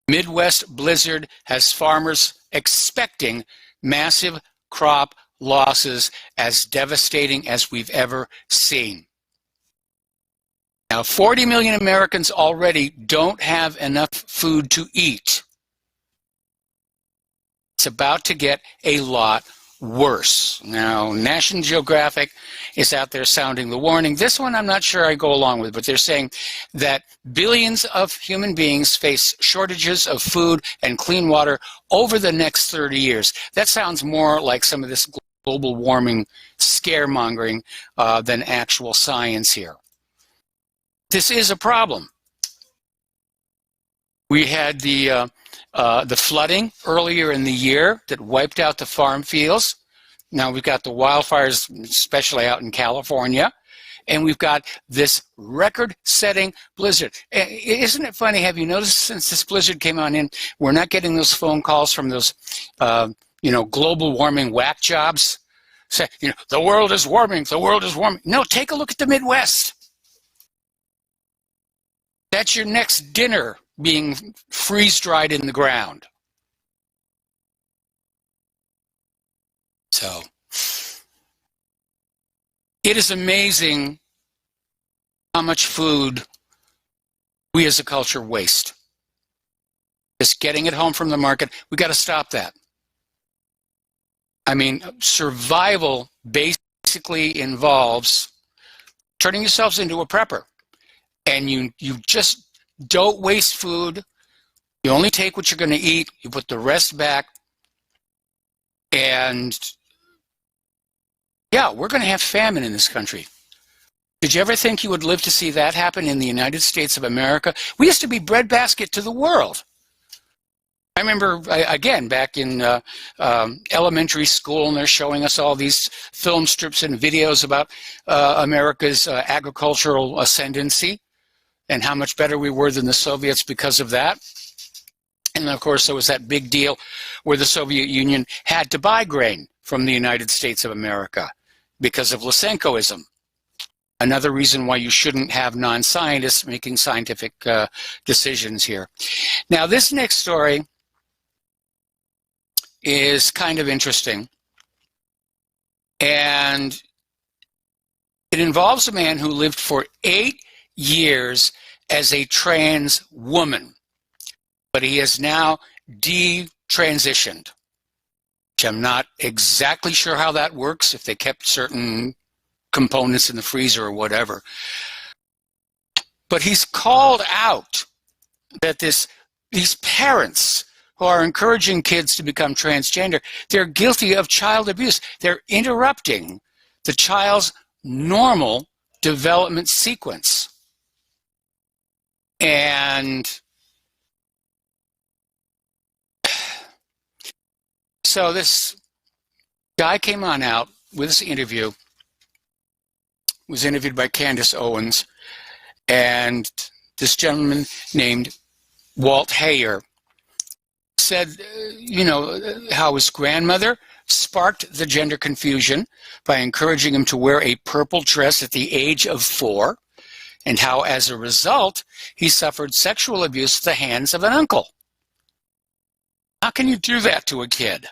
Midwest blizzard has farmers expecting massive crop losses as devastating as we've ever seen. Now, 40 million Americans already don't have enough food to eat. It's about to get a lot worse. Now, National Geographic is out there sounding the warning. This one I'm not sure I go along with, but they're saying that billions of human beings face shortages of food and clean water over the next 30 years. That sounds more like some of this global warming scaremongering than actual science here. This is a problem. We had the flooding earlier in the year that wiped out the farm fields. Now we've got the wildfires, especially out in California. and we've got this record-setting blizzard. Isn't it funny? Have you noticed since this blizzard came on in, we're not getting those phone calls from those, global warming whack jobs? Say, the world is warming, the world is warming. No, take a look at the Midwest. That's your next dinner being freeze-dried in the ground. So, it is amazing how much food we as a culture waste. Just getting it home from the market, we got to stop that. I mean, survival basically involves turning yourselves into a prepper. And you just don't waste food. You only take what you're going to eat. You put the rest back. And yeah, we're going to have famine in this country. Did you ever think you would live to see that happen in the United States of America? We used to be breadbasket to the world. I remember, again, back in elementary school, and they're showing us all these film strips and videos about America's agricultural ascendancy and how much better we were than the Soviets because of that. And, of course, there was that big deal where the Soviet Union had to buy grain from the United States of America because of Lysenkoism. Another reason why you shouldn't have non-scientists making scientific decisions here. Now, this next story is kind of interesting. And it involves a man who lived for 8 years as a trans woman, but he has now detransitioned, which I'm not exactly sure how that works, if they kept certain components in the freezer or whatever. But he's called out that these parents who are encouraging kids to become transgender, they're guilty of child abuse. They're interrupting the child's normal development sequence. And so this guy came on out with this interview, was interviewed by Candace Owens, and this gentleman named Walt Hayer said, how his grandmother sparked the gender confusion by encouraging him to wear a purple dress at the age of 4, and how, as a result, he suffered sexual abuse at the hands of an uncle. How can you do that to a kid?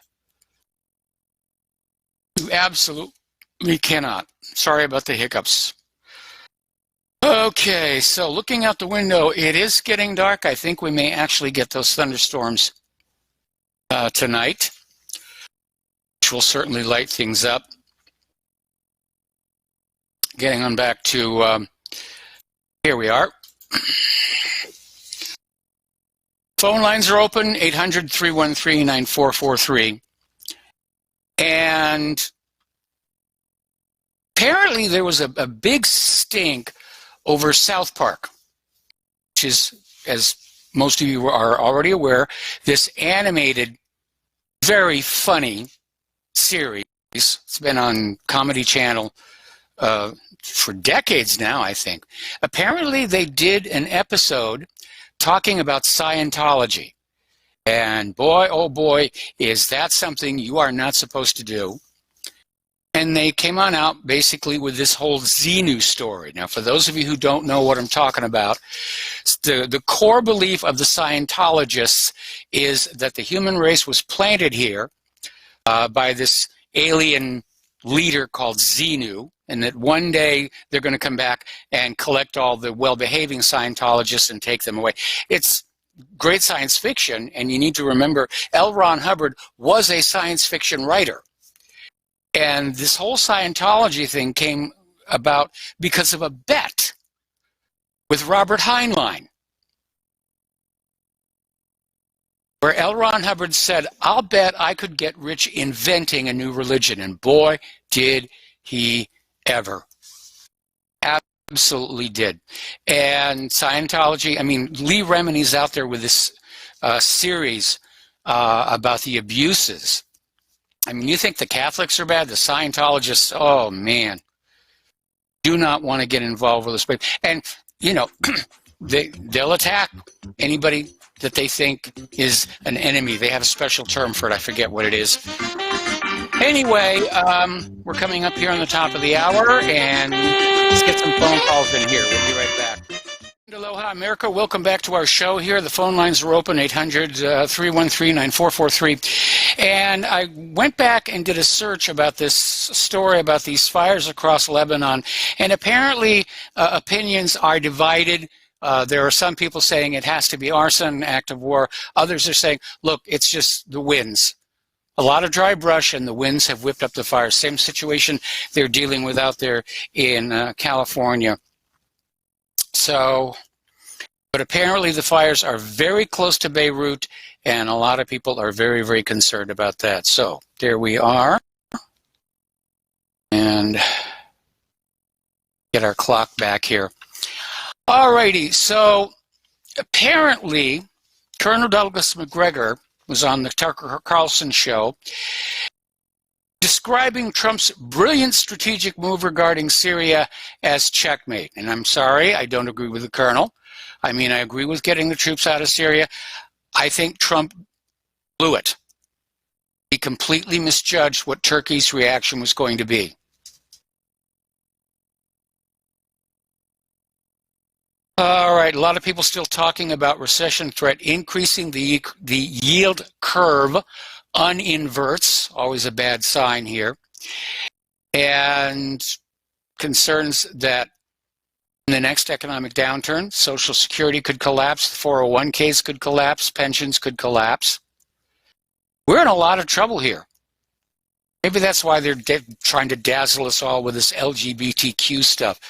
You absolutely cannot. Sorry about the hiccups. Okay, so looking out the window, it is getting dark. I think we may actually get those thunderstorms tonight, which will certainly light things up. Getting on back to, here we are. Phone lines are open, 800-313-9443. And apparently there was a big stink over South Park, which is, as most of you are already aware, this animated, very funny series. It's been on Comedy Channel for decades now, I think. Apparently they did an episode talking about Scientology. And boy, oh boy, is that something you are not supposed to do. And they came on out basically with this whole Xenu story. Now, for those of you who don't know what I'm talking about, the core belief of the Scientologists is that the human race was planted here by this alien leader called Xenu, and that one day they're going to come back and collect all the well-behaving Scientologists and take them away. It's great science fiction, and you need to remember L. Ron Hubbard was a science fiction writer. And this whole Scientology thing came about because of a bet with Robert Heinlein, where L. Ron Hubbard said, I'll bet I could get rich inventing a new religion. And boy, did he ever. Absolutely did. And Scientology, I mean, Lee Remini's out there with this series about the abuses. I mean, you think the Catholics are bad? The Scientologists, oh man. do not want to get involved with this. And, you know, they'll attack anybody that they think is an enemy. They have a special term for it. I forget what it is. Anyway, we're coming up here on the top of the hour, and let's get some phone calls in here. We'll be right back. Aloha, America. Welcome back to our show here. The phone lines are open, 800-313-9443. And I went back and did a search about this story about these fires across Lebanon. And apparently opinions are divided. There are some people saying it has to be arson, act of war. Others are saying, look, it's just the winds. A lot of dry brush, and the winds have whipped up the fire. Same situation they're dealing with out there in California. So, but apparently the fires are very close to Beirut, and a lot of people are very, very concerned about that. So, there we are. And get our clock back here. Alrighty, so apparently Colonel Douglas McGregor was on the Tucker Carlson show describing Trump's brilliant strategic move regarding Syria as checkmate. And I'm sorry, I don't agree with the colonel. I mean, I agree with getting the troops out of Syria. I think Trump blew it. He completely misjudged what Turkey's reaction was going to be. All right, a lot of people still talking about recession threat increasing. The yield curve uninverts, always a bad sign here, and concerns that in the next economic downturn, Social Security could collapse, 401ks could collapse, pensions could collapse. We're in a lot of trouble here. Maybe that's why they're trying to dazzle us all with this LGBTQ stuff.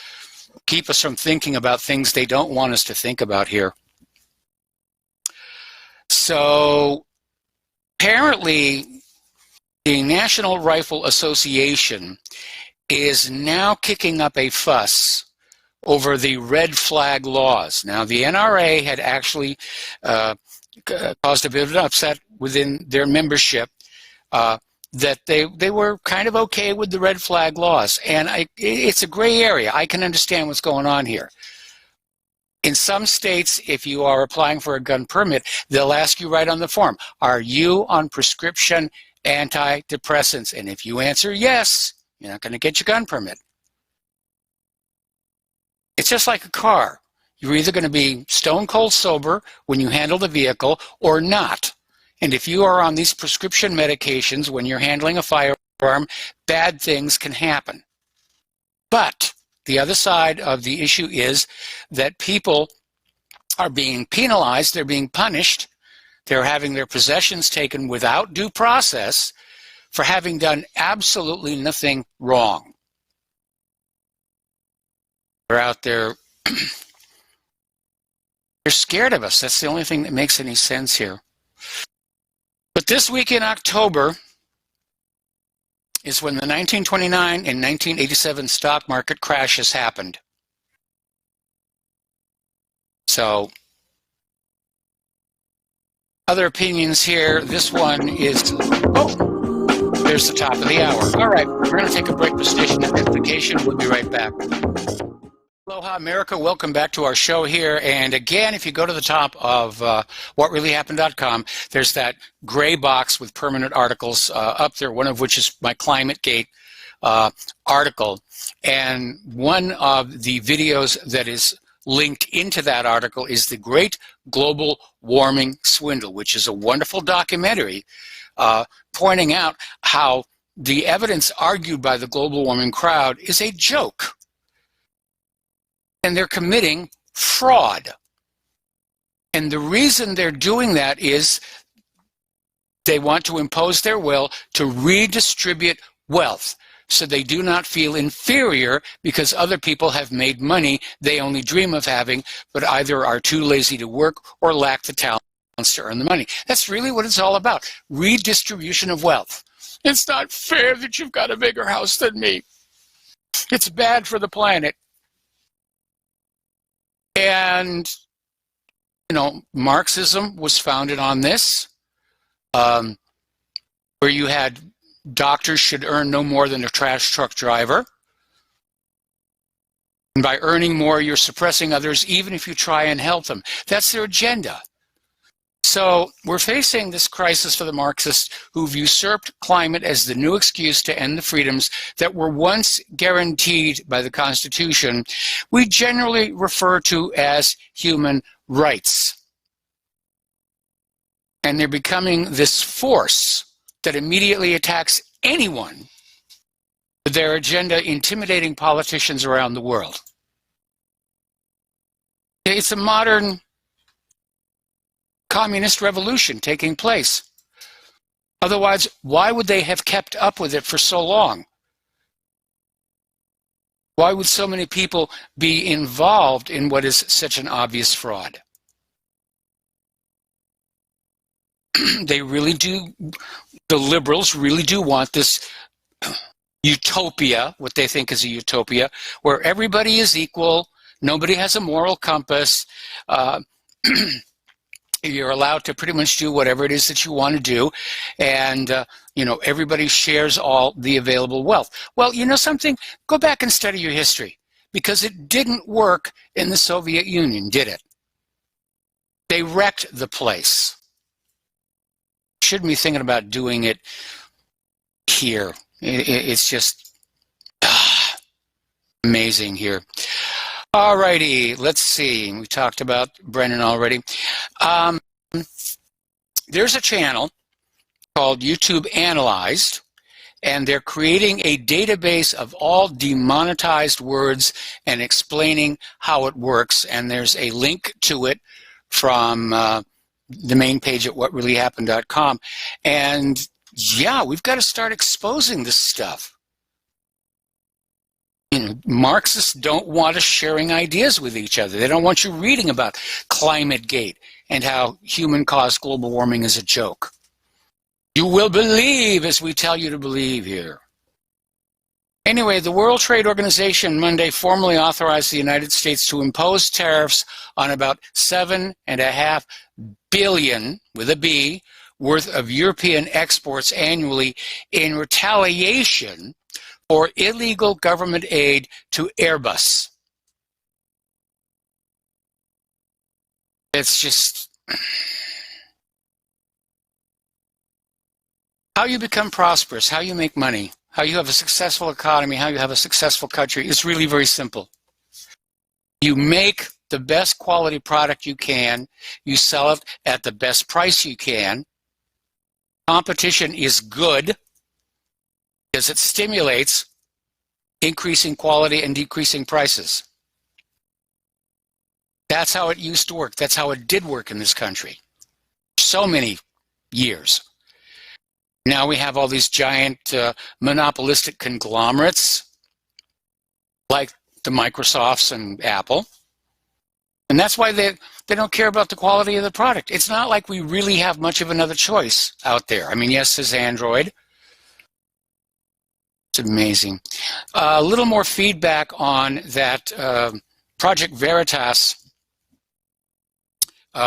Keep us from thinking about things they don't want us to think about here. So apparently the National Rifle Association is now kicking up a fuss over the red flag laws. Now, the NRA had actually caused a bit of an upset within their membership that they were kind of okay with the red flag laws. And it's a gray area. I can understand what's going on here. In some states, if you are applying for a gun permit, they'll ask you right on the form, are you on prescription antidepressants? And if you answer yes, you're not going to get your gun permit. It's just like a car. You're either going to be stone cold sober when you handle the vehicle or not. And if you are on these prescription medications when you're handling a firearm, bad things can happen. But the other side of the issue is that people are being penalized, they're being punished, they're having their possessions taken without due process for having done absolutely nothing wrong. They're out there, they're scared of us. That's the only thing that makes any sense here. But this week in October is when the 1929 and 1987 stock market crashes happened. So, other opinions here. This one is, there's the top of the hour. All right, we're going to take a break for station identification. We'll be right back. Aloha, America. Welcome back to our show here. And again, if you go to the top of whatreallyhappened.com, there's that gray box with permanent articles up there, one of which is my ClimateGate article. And one of the videos that is linked into that article is The Great Global Warming Swindle, which is a wonderful documentary pointing out how the evidence argued by the global warming crowd is a joke. And they're committing fraud. And the reason they're doing that is they want to impose their will to redistribute wealth so they do not feel inferior because other people have made money they only dream of having, but either are too lazy to work or lack the talents to earn the money. That's really what it's all about, redistribution of wealth. It's not fair that you've got a bigger house than me. It's bad for the planet. And, you know, Marxism was founded on this, where you had doctors should earn no more than a trash truck driver. And by earning more, you're suppressing others, even if you try and help them. That's their agenda. So we're facing this crisis for the Marxists who've usurped climate as the new excuse to end the freedoms that were once guaranteed by the Constitution we generally refer to as human rights. And they're becoming this force that immediately attacks anyone with their agenda, intimidating politicians around the world. It's a modern communist revolution taking place. Otherwise, why would they have kept up with it for so long? Why would so many people be involved in what is such an obvious fraud? They really do, the liberals really do want this utopia, what they think is a utopia, where everybody is equal, nobody has a moral compass, you're allowed to pretty much do whatever it is that you want to do, and everybody shares all the available wealth. Well, you know something? Go back and study your history, because it didn't work in the Soviet Union, did it? They wrecked the place. Shouldn't be thinking about doing it here. It's just amazing here. All righty, let's see. We talked about Brennan already. There's a channel called YouTube Analyzed, and they're creating a database of all demonetized words and explaining how it works. And there's a link to it from the main page at whatreallyhappened.com. And yeah, we've got to start exposing this stuff. Marxists don't want us sharing ideas with each other. They don't want you reading about ClimateGate and how human-caused global warming is a joke. You will believe as we tell you to believe here. Anyway, the World Trade Organization Monday formally authorized the United States to impose tariffs on about $7.5 billion, with a B, worth of European exports annually in retaliation for illegal government aid to Airbus. It's just how you become prosperous, how you make money, how you have a successful economy, how you have a successful country. It's really very simple. You make the best quality product you can, you sell it at the best price you can. Competition is good because it stimulates increasing quality and decreasing prices. That's how it used to work. That's how it did work in this country. So many years. Now we have all these giant monopolistic conglomerates like the Microsofts and Apple. And that's why they don't care about the quality of the product. It's not like we really have much of another choice out there. I mean, yes, there's Android. It's amazing. A little more feedback on that Project Veritas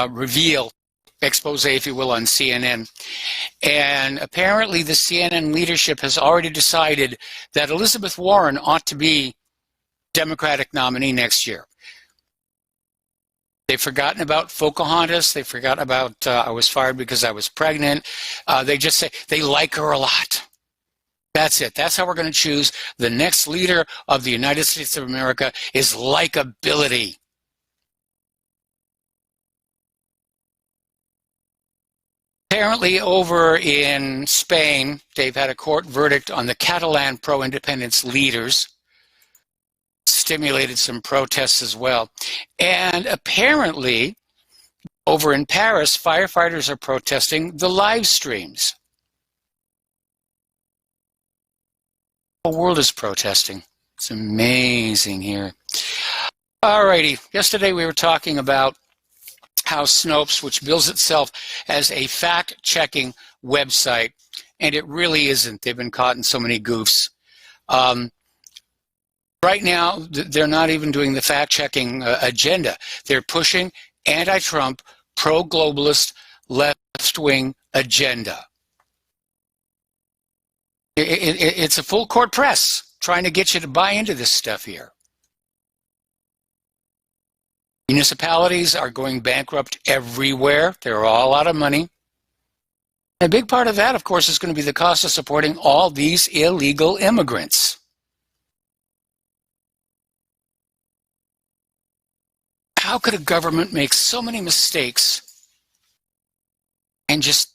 reveal, expose, if you will, on CNN. And apparently the CNN leadership has already decided that Elizabeth Warren ought to be Democratic nominee next year. They've forgotten about Pocahontas. They forgot about I was fired because I was pregnant. They just say they like her a lot. That's it. That's how we're going to choose the next leader of the United States of America is likability. Apparently over in Spain, they've had a court verdict on the Catalan pro-independence leaders. Stimulated some protests as well. And apparently, over in Paris, firefighters are protesting the live streams. The whole world is protesting. It's amazing here. Alrighty, yesterday we were talking about how Snopes, which bills itself as a fact-checking website, and it really isn't. They've been caught in so many goofs. Right now, they're not even doing the fact-checking agenda. They're pushing anti-Trump, pro-globalist, left-wing agenda. It's a full-court press trying to get you to buy into this stuff here. Municipalities are going bankrupt everywhere. They're all out of money. A big part of that, of course, is going to be the cost of supporting all these illegal immigrants. How could a government make so many mistakes and just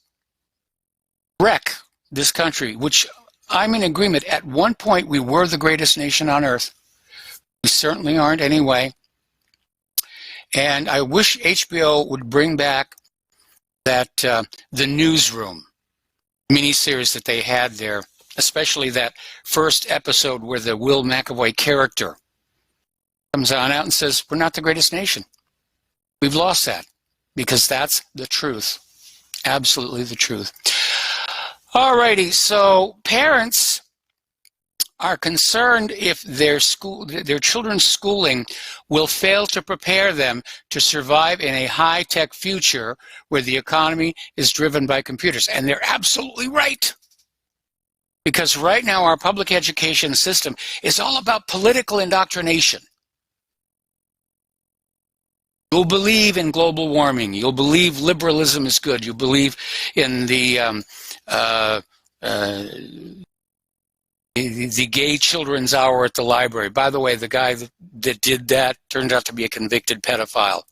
wreck this country, which I'm in agreement. At one point, we were the greatest nation on earth. We certainly aren't anyway. And I wish HBO would bring back that The Newsroom miniseries that they had there, especially that first episode where the Will McAvoy character comes on out and says, we're not the greatest nation. We've lost that, because that's the truth. Absolutely the truth. Alrighty, so parents are concerned if their children's schooling will fail to prepare them to survive in a high-tech future where the economy is driven by computers. And they're absolutely right. Because right now our public education system is all about political indoctrination. You'll believe in global warming. You'll believe liberalism is good. You believe in the gay children's hour at the library. By the way, the guy that did that turned out to be a convicted pedophile.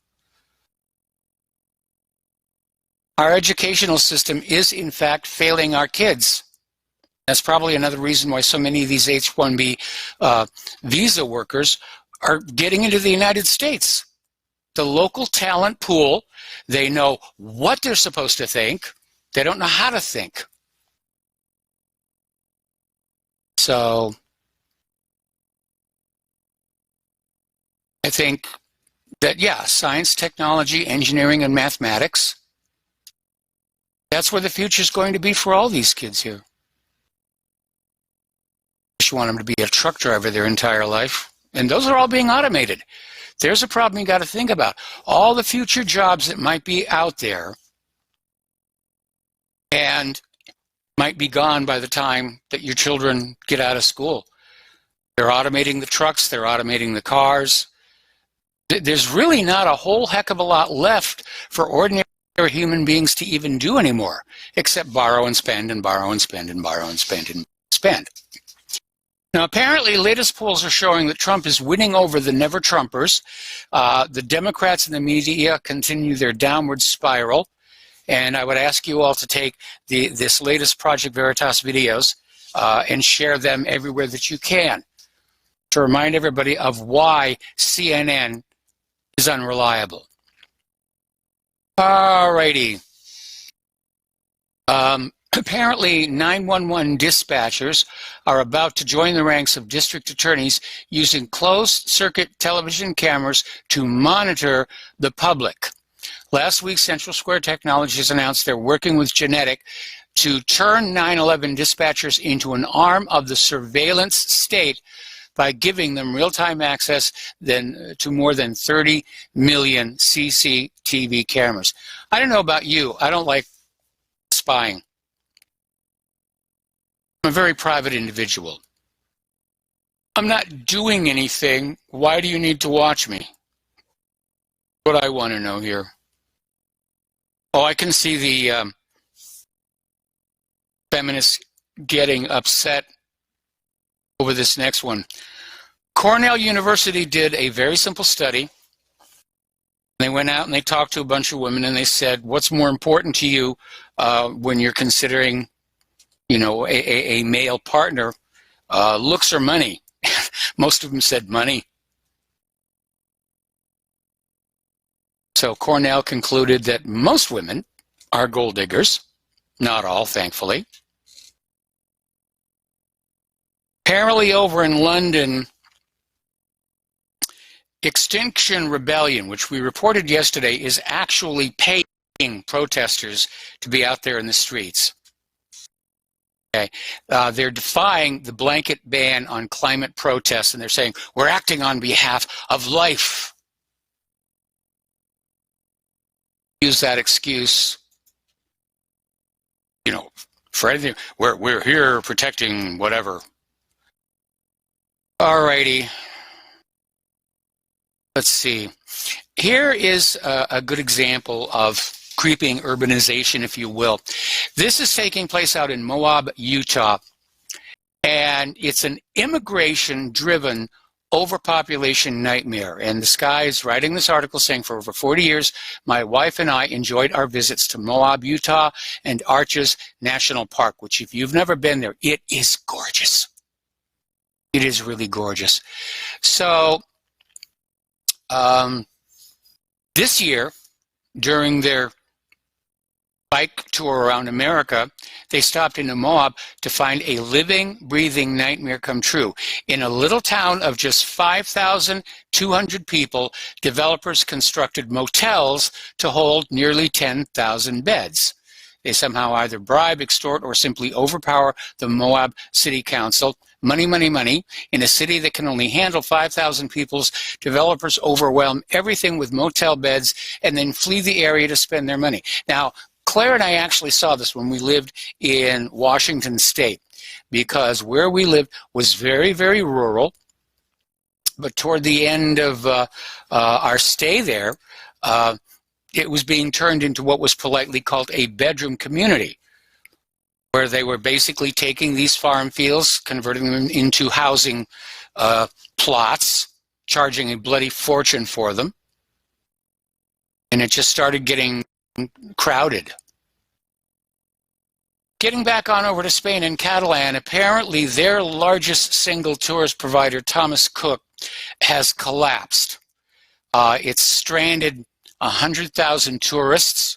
Our educational system is, in fact, failing our kids. That's probably another reason why so many of these H-1B visa workers are getting into the United States. The local talent pool, they know what they're supposed to think. They don't know how to think. So I think that, yeah, science, technology, engineering, and mathematics, that's where the future is going to be for all these kids here. You want them to be a truck driver their entire life, and those are all being automated. There's a problem you got to think about. All the future jobs that might be out there and might be gone by the time that your children get out of school. They're automating the trucks, they're automating the cars. There's really not a whole heck of a lot left for ordinary human beings to even do anymore, except borrow and spend and borrow and spend and borrow and spend and spend. Now, apparently, latest polls are showing that Trump is winning over the never-Trumpers. The Democrats and the media continue their downward spiral. And I would ask you all to take this latest Project Veritas videos and share them everywhere that you can to remind everybody of why CNN is unreliable. Alrighty. Apparently, 911 dispatchers are about to join the ranks of district attorneys using closed-circuit television cameras to monitor the public. Last week, Central Square Technologies announced they're working with Genetic to turn 911 dispatchers into an arm of the surveillance state by giving them real-time access to more than 30 million CCTV cameras. I don't know about you. I don't like spying. I'm a very private individual. I'm not doing anything. Why do you need to watch me? What I want to know here. Oh, I can see the feminists getting upset over this next one. Cornell University did a very simple study. They went out and they talked to a bunch of women and they said, what's more important to you when you're considering, you know, a male partner, looks or money? Most of them said money. So Cornell concluded that most women are gold diggers. Not all, thankfully. Apparently over in London, Extinction Rebellion, which we reported yesterday, is actually paying protesters to be out there in the streets. Okay. They're defying the blanket ban on climate protests, and they're saying, we're acting on behalf of life. Use that excuse, you know, for anything. We're here protecting whatever. Alrighty. let's see. Here is a good example of creeping urbanization, if you will. This is taking place out in Moab, Utah, and it's an immigration-driven overpopulation nightmare. And this guy is writing this article saying, for over 40 years, my wife and I enjoyed our visits to Moab, Utah, and Arches National Park, which if you've never been there, it is gorgeous. It is really gorgeous. So this year, during their bike tour around America, they stopped into Moab to find a living, breathing nightmare come true. In a little town of just 5,200 people, developers constructed motels to hold nearly 10,000 beds. They somehow either bribe, extort, or simply overpower the Moab City Council. Money, money, money. In a city that can only handle 5,000 people, developers overwhelm everything with motel beds and then flee the area to spend their money. Now, Claire and I actually saw this when we lived in Washington State, because where we lived was very, very rural. But toward the end of our stay there, it was being turned into what was politely called a bedroom community, where they were basically taking these farm fields, converting them into housing plots, charging a bloody fortune for them. And it just started getting crowded. Getting back on over to Spain and Catalan, apparently their largest single tourist provider, Thomas Cook, has collapsed. It's stranded 100,000 tourists.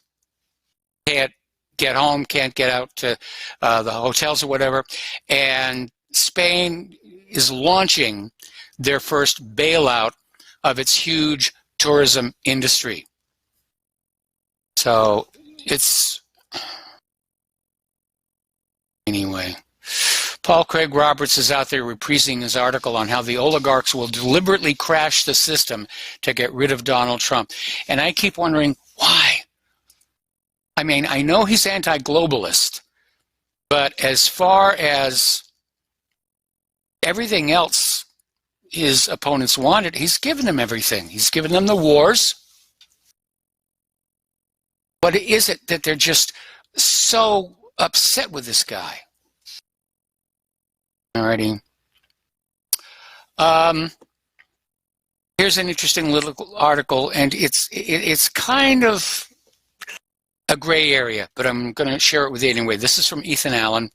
Can't get home, can't get out to the hotels or whatever. And Spain is launching their first bailout of its huge tourism industry. So it's, anyway. Paul Craig Roberts is out there reprising his article on how the oligarchs will deliberately crash the system to get rid of Donald Trump. And I keep wondering, why? I mean, I know he's anti-globalist, but as far as everything else his opponents wanted, he's given them everything. He's given them the wars. What is it that they're just so upset with this guy? Alrighty. Here's an interesting little article, and it's kind of a gray area, but I'm going to share it with you anyway. This is from Ethan Allen,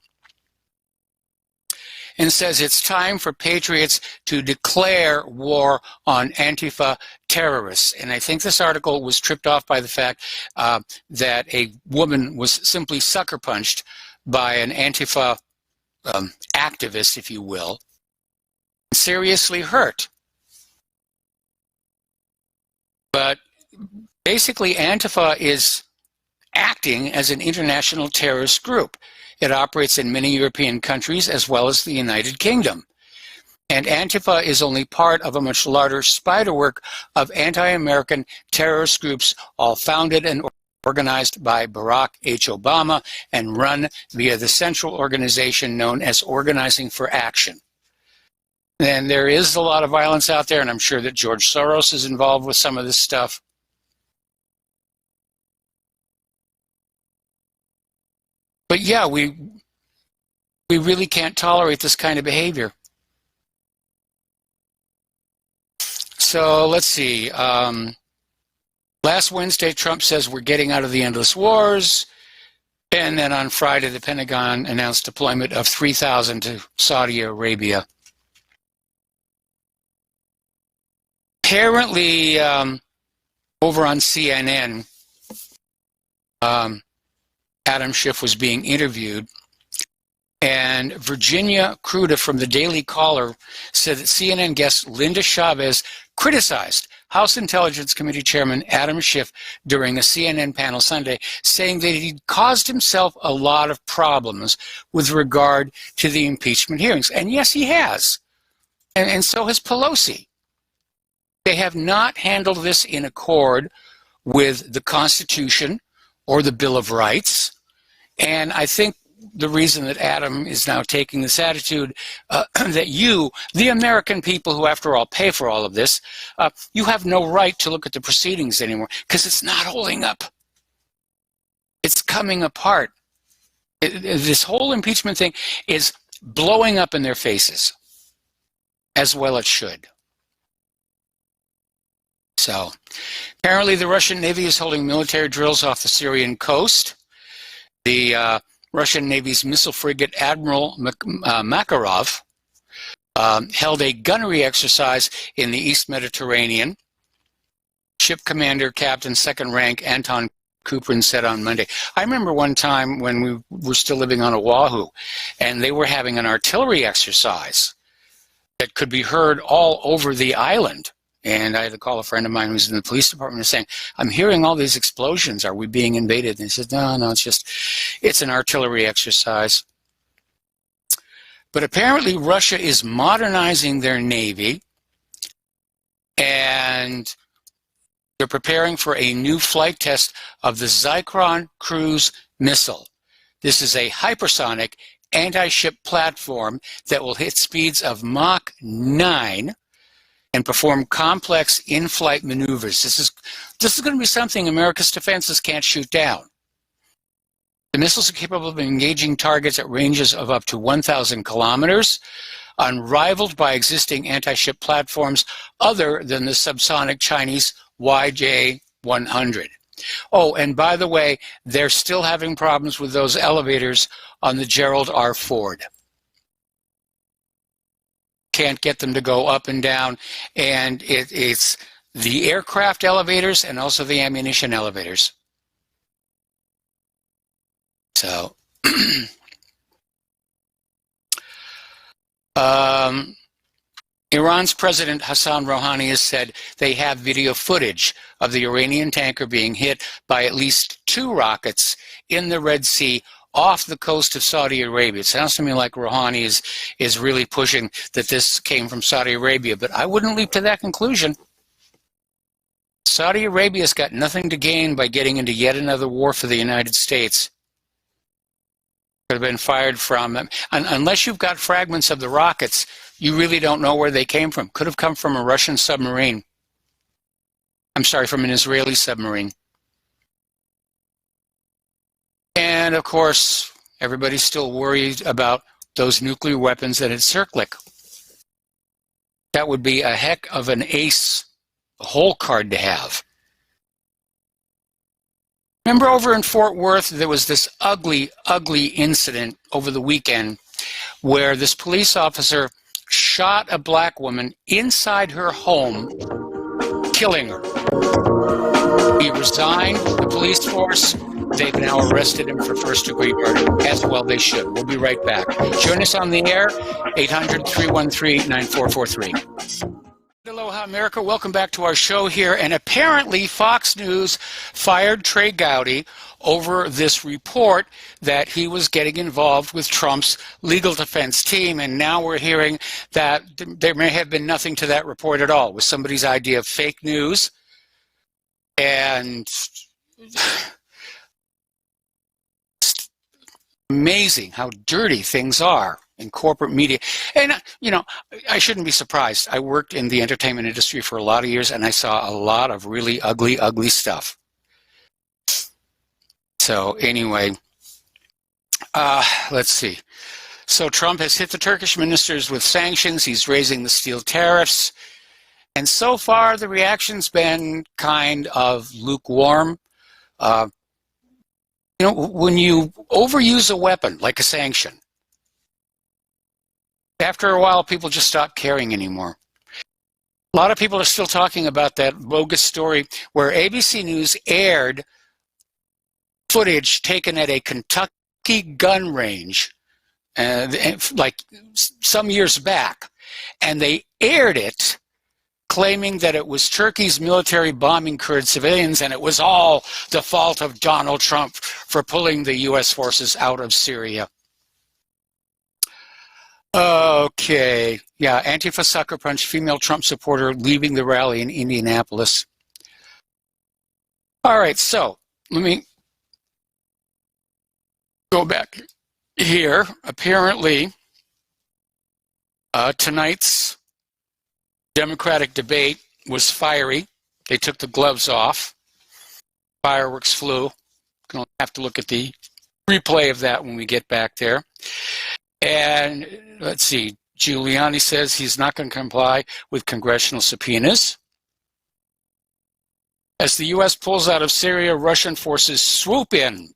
and says it's time for patriots to declare war on Antifa terrorists. And I think this article was tripped off by the fact that a woman was simply sucker punched by an Antifa activist, if you will, seriously hurt. But basically, Antifa is acting as an international terrorist group. It operates in many European countries as well as the United Kingdom. And Antifa is only part of a much larger spiderwork of anti-American terrorist groups, all founded and organized by Barack H. Obama and run via the central organization known as Organizing for Action. And there is a lot of violence out there, and I'm sure that George Soros is involved with some of this stuff. But yeah, we really can't tolerate this kind of behavior. So let's see. Last Wednesday, Trump says we're getting out of the endless wars. And then on Friday, the Pentagon announced deployment of 3,000 to Saudi Arabia. Apparently, over on CNN, Adam Schiff was being interviewed, and Virginia Kruta from the Daily Caller said that CNN guest Linda Chavez criticized House Intelligence Committee Chairman Adam Schiff during a CNN panel Sunday, saying that he caused himself a lot of problems with regard to the impeachment hearings. And yes, he has. And so has Pelosi. They have not handled this in accord with the Constitution or the Bill of Rights. And I think the reason that Adam is now taking this attitude that you, the American people who, after all, pay for all of this, you have no right to look at the proceedings anymore because it's not holding up. It's coming apart. This whole impeachment thing is blowing up in their faces, as well it should. So, apparently the Russian Navy is holding military drills off the Syrian coast. The Russian Navy's missile frigate Admiral Makarov held a gunnery exercise in the East Mediterranean. Ship commander, captain, second rank Anton Kuprin said on Monday. I remember one time when we were still living on Oahu, and they were having an artillery exercise that could be heard all over the island. And I had to call a friend of mine who's in the police department and saying, I'm hearing all these explosions. Are we being invaded? And he said, no, it's an artillery exercise. But apparently Russia is modernizing their navy, and they're preparing for a new flight test of the Zyklon cruise missile. This is a hypersonic anti-ship platform that will hit speeds of Mach 9 and perform complex in-flight maneuvers. This is going to be something America's defenses can't shoot down. The missiles are capable of engaging targets at ranges of up to 1,000 kilometers, unrivaled by existing anti-ship platforms other than the subsonic Chinese YJ-100. Oh, and by the way, they're still having problems with those elevators on the Gerald R. Ford. Can't get them to go up and down, and it's the aircraft elevators and also the ammunition elevators. So, Iran's President Hassan Rouhani has said they have video footage of the Iranian tanker being hit by at least 2 rockets in the Red Sea off the coast of Saudi Arabia. It sounds to me like Rouhani is really pushing that this came from Saudi Arabia, but I wouldn't leap to that conclusion. Saudi Arabia's got nothing to gain by getting into yet another war for the United States. Could have been fired from them. Unless you've got fragments of the rockets, you really don't know where they came from. Could have come from a Russian submarine. I'm sorry, from an Israeli submarine. And of course, everybody's still worried about those nuclear weapons at Incirlik. That would be a heck of an ace, a hole card to have. Remember over in Fort Worth, there was this ugly, ugly incident over the weekend where this police officer shot a black woman inside her home, killing her. He resigned the police force. They've now arrested him for first-degree murder, as well they should. We'll be right back. Join us on the air, 800-313-9443. Aloha, America. Welcome back to our show here. And apparently Fox News fired Trey Gowdy over this report that he was getting involved with Trump's legal defense team. And now we're hearing that there may have been nothing to that report at all. It was somebody's idea of fake news. And it's amazing how dirty things are in corporate media. And, you know, I shouldn't be surprised. I worked in the entertainment industry for a lot of years, and I saw a lot of really ugly, ugly stuff. So anyway, let's see. So Trump has hit the Turkish ministers with sanctions. He's raising the steel tariffs. And so far, the reaction's been kind of lukewarm. You know, when you overuse a weapon, like a sanction, after a while, people just stop caring anymore. A lot of people are still talking about that bogus story where ABC News aired footage taken at a Kentucky gun range like some years back. And they aired it claiming that it was Turkey's military bombing Kurd civilians, and it was all the fault of Donald Trump for pulling the U.S. forces out of Syria. Okay. Yeah, Antifa sucker punch female Trump supporter leaving the rally in Indianapolis. All right, so let me go back here, apparently, tonight's Democratic debate was fiery. They took the gloves off. Fireworks flew. Gonna have to look at the replay of that when we get back there. And let's see, Giuliani says he's not going to comply with congressional subpoenas. As the U.S. pulls out of Syria, Russian forces swoop in.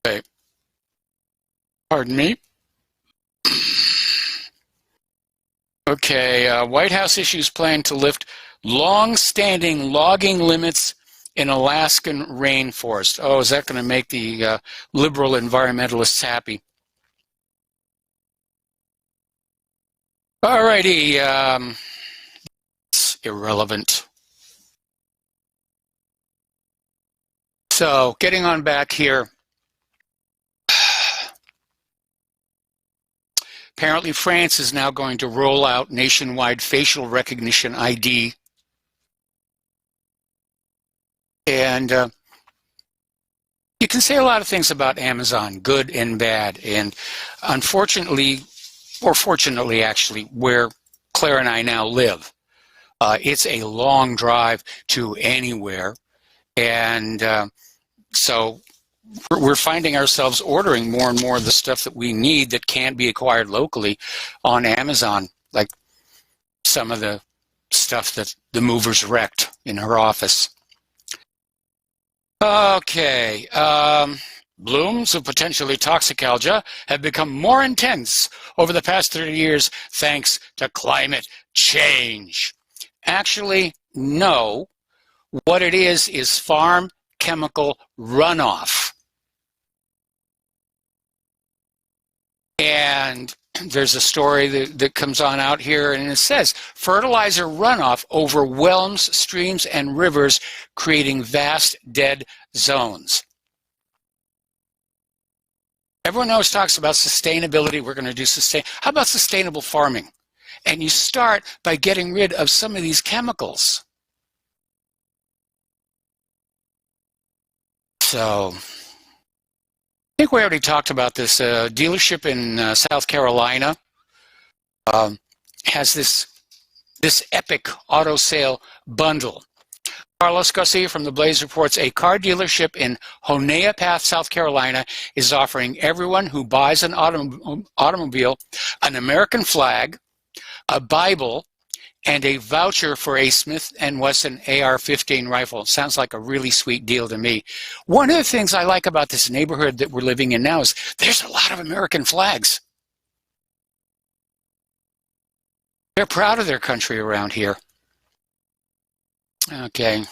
Okay. Pardon me. Okay, White House issues plan to lift long-standing logging limits in Alaskan rainforest. Oh, is that going to make the liberal environmentalists happy? All righty. It's irrelevant. So, getting on back here. Apparently, France is now going to roll out nationwide facial recognition ID. And you can say a lot of things about Amazon, good and bad. And unfortunately, or fortunately actually, where Claire and I now live, it's a long drive to anywhere. And so we're finding ourselves ordering more and more of the stuff that we need that can't be acquired locally on Amazon, like some of the stuff that the movers wrecked in her office. Okay, blooms of potentially toxic algae have become more intense over the past 30 years thanks to climate change. Actually, no. What it is farm chemical runoff. And there's a story that comes on out here, and it says, fertilizer runoff overwhelms streams and rivers, creating vast dead zones. Everyone always talks about sustainability. We're going to do How about sustainable farming? And you start by getting rid of some of these chemicals. So, I think we already talked about this. Dealership in South Carolina has this epic auto sale bundle. Carlos Garcia from the Blaze reports a car dealership in Honea Path, South Carolina is offering everyone who buys an automobile an American flag, a Bible, and a voucher for a Smith & Wesson AR-15 rifle. Sounds like a really sweet deal to me. One of the things I like about this neighborhood that we're living in now is there's a lot of American flags. They're proud of their country around here. Okay.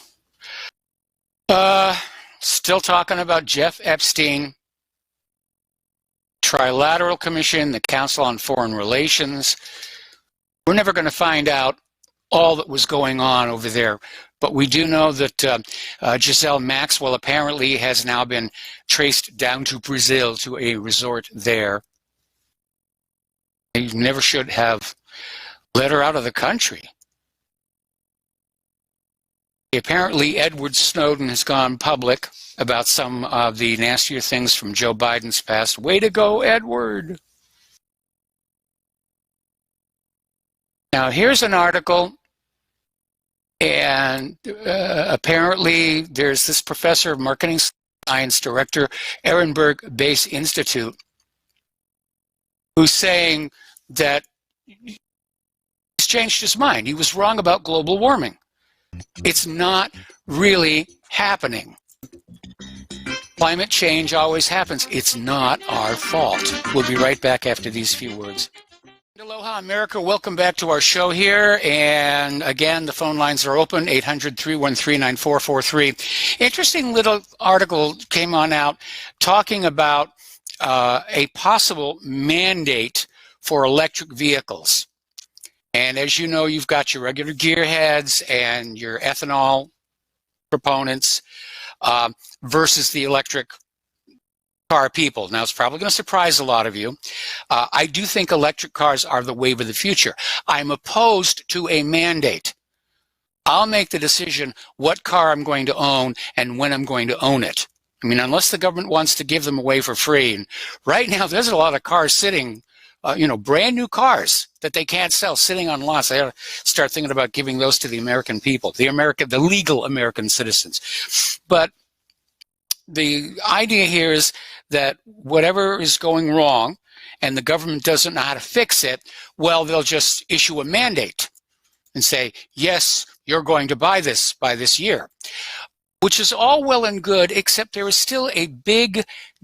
Still talking about Jeff Epstein, Trilateral Commission, the Council on Foreign Relations. We're never going to find out all that was going on over there, but we do know that Giselle Maxwell apparently has now been traced down to Brazil to a resort there. They never should have let her out of the country. Apparently, Edward Snowden has gone public about some of the nastier things from Joe Biden's past. Way to go, Edward! Now, here's an article, and apparently there's this professor of marketing science, director, Ehrenberg Base Institute, who's saying that he's changed his mind. He was wrong about global warming. It's not really happening. Climate change always happens. It's not our fault. We'll be right back after these few words. Aloha, America. Welcome back to our show here. And again, the phone lines are open, 800-313-9443. Interesting little article came on out talking about a possible mandate for electric vehicles. And as you know, you've got your regular gearheads and your ethanol proponents versus the electric car people. Now, it's probably going to surprise a lot of you. I do think electric cars are the wave of the future. I'm opposed to a mandate. I'll make the decision what car I'm going to own and when I'm going to own it. I mean, unless the government wants to give them away for free. And right now, there's a lot of cars sitting, brand new cars that they can't sell sitting on lots. They ought to start thinking about giving those to the American people, the legal American citizens. But the idea here is that whatever is going wrong and the government doesn't know how to fix it, well, they'll just issue a mandate and say, yes, you're going to buy this by this year, which is all well and good, except there is still a big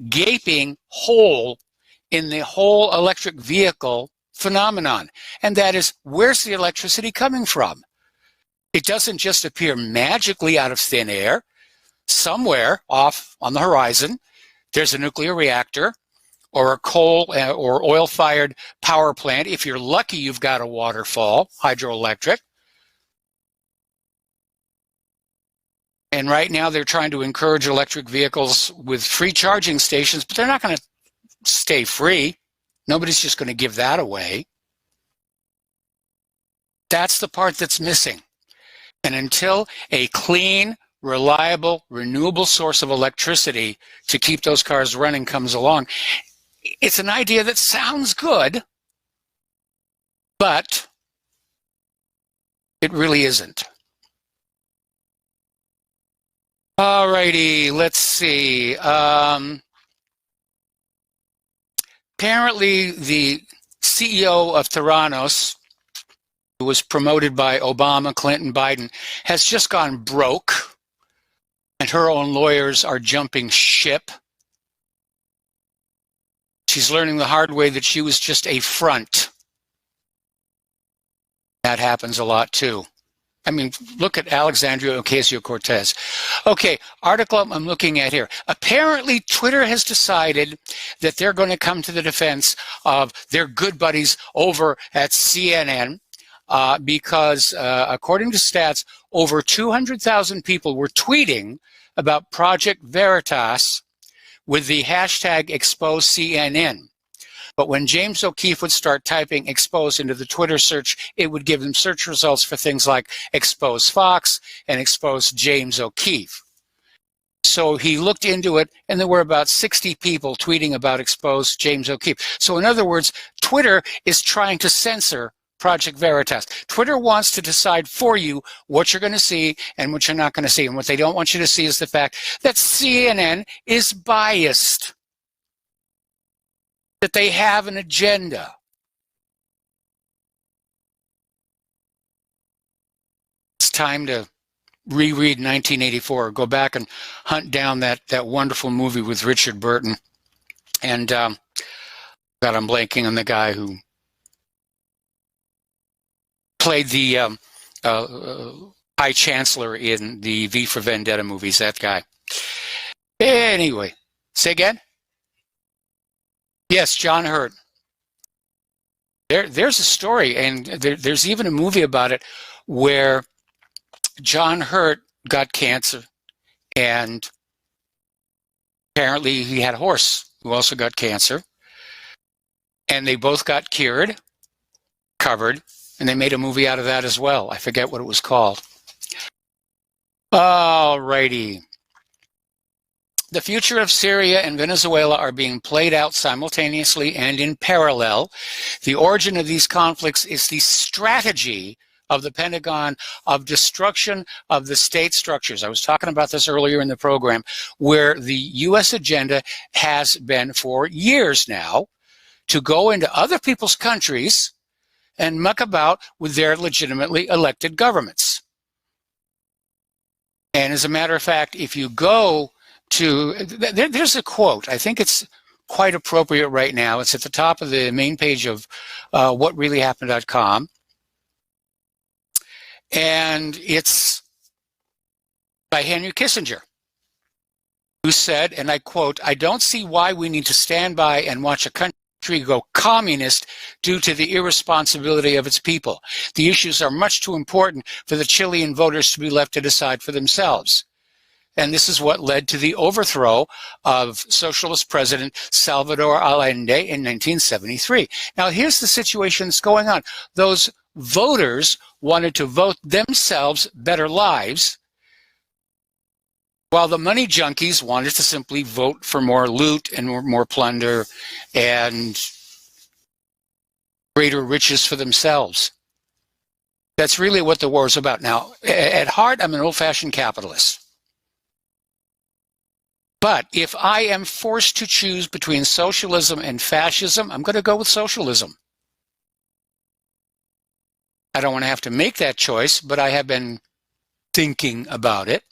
gaping hole in the whole electric vehicle phenomenon. And that is, where's the electricity coming from? It doesn't just appear magically out of thin air. Somewhere off on the horizon, there's a nuclear reactor or a coal or oil-fired power plant. If you're lucky, you've got a waterfall, hydroelectric. And right now they're trying to encourage electric vehicles with free charging stations, but they're not going to stay free. Nobody's just going to give that away. That's the part that's missing. And until a clean, reliable, renewable source of electricity to keep those cars running comes along, it's an idea that sounds good, but it really isn't. All righty, let's see. Apparently, the CEO of Theranos, who was promoted by Obama, Clinton, Biden, has just gone broke, and her own lawyers are jumping ship. She's learning the hard way that she was just a front. That happens a lot, too. I mean, look at Alexandria Ocasio-Cortez. Okay, article I'm looking at here. Apparently, Twitter has decided that they're going to come to the defense of their good buddies over at CNN because, according to stats, over 200,000 people were tweeting about Project Veritas with the hashtag #ExposeCNN. But when James O'Keefe would start typing expose into the Twitter search, it would give him search results for things like expose Fox and expose James O'Keefe. So he looked into it, and there were about 60 people tweeting about expose James O'Keefe. So in other words, Twitter is trying to censor Project Veritas. Twitter wants to decide for you what you're going to see and what you're not going to see. And what they don't want you to see is the fact that CNN is biased, that they have an agenda. It's time to reread 1984, go back and hunt down that wonderful movie with Richard Burton. And God, I'm blanking on the guy who played the High Chancellor in the V for Vendetta movies, that guy. Anyway, say again? Yes, John Hurt. There's a story, and there's even a movie about it where John Hurt got cancer, and apparently he had a horse who also got cancer, and they both got cured, covered, and they made a movie out of that as well. I forget what it was called. All righty. The future of Syria and Venezuela are being played out simultaneously and in parallel. The origin of these conflicts is the strategy of the Pentagon of destruction of the state structures. I was talking about this earlier in the program, where the U.S. agenda has been for years now to go into other people's countries and muck about with their legitimately elected governments. And as a matter of fact, if you go to, there's a quote, I think it's quite appropriate right now. It's at the top of the main page of whatreallyhappened.com. And it's by Henry Kissinger, who said, and I quote, "I don't see why we need to stand by and watch a country go communist due to the irresponsibility of its people. The issues are much too important for the Chilean voters to be left to decide for themselves." And this is what led to the overthrow of socialist president Salvador Allende in 1973. Now, here's the situation that's going on. Those voters wanted to vote themselves better lives. While the money junkies wanted to simply vote for more loot and more plunder and greater riches for themselves. That's really what the war is about. Now, at heart, I'm an old-fashioned capitalist. But if I am forced to choose between socialism and fascism, I'm going to go with socialism. I don't want to have to make that choice, but I have been thinking about it.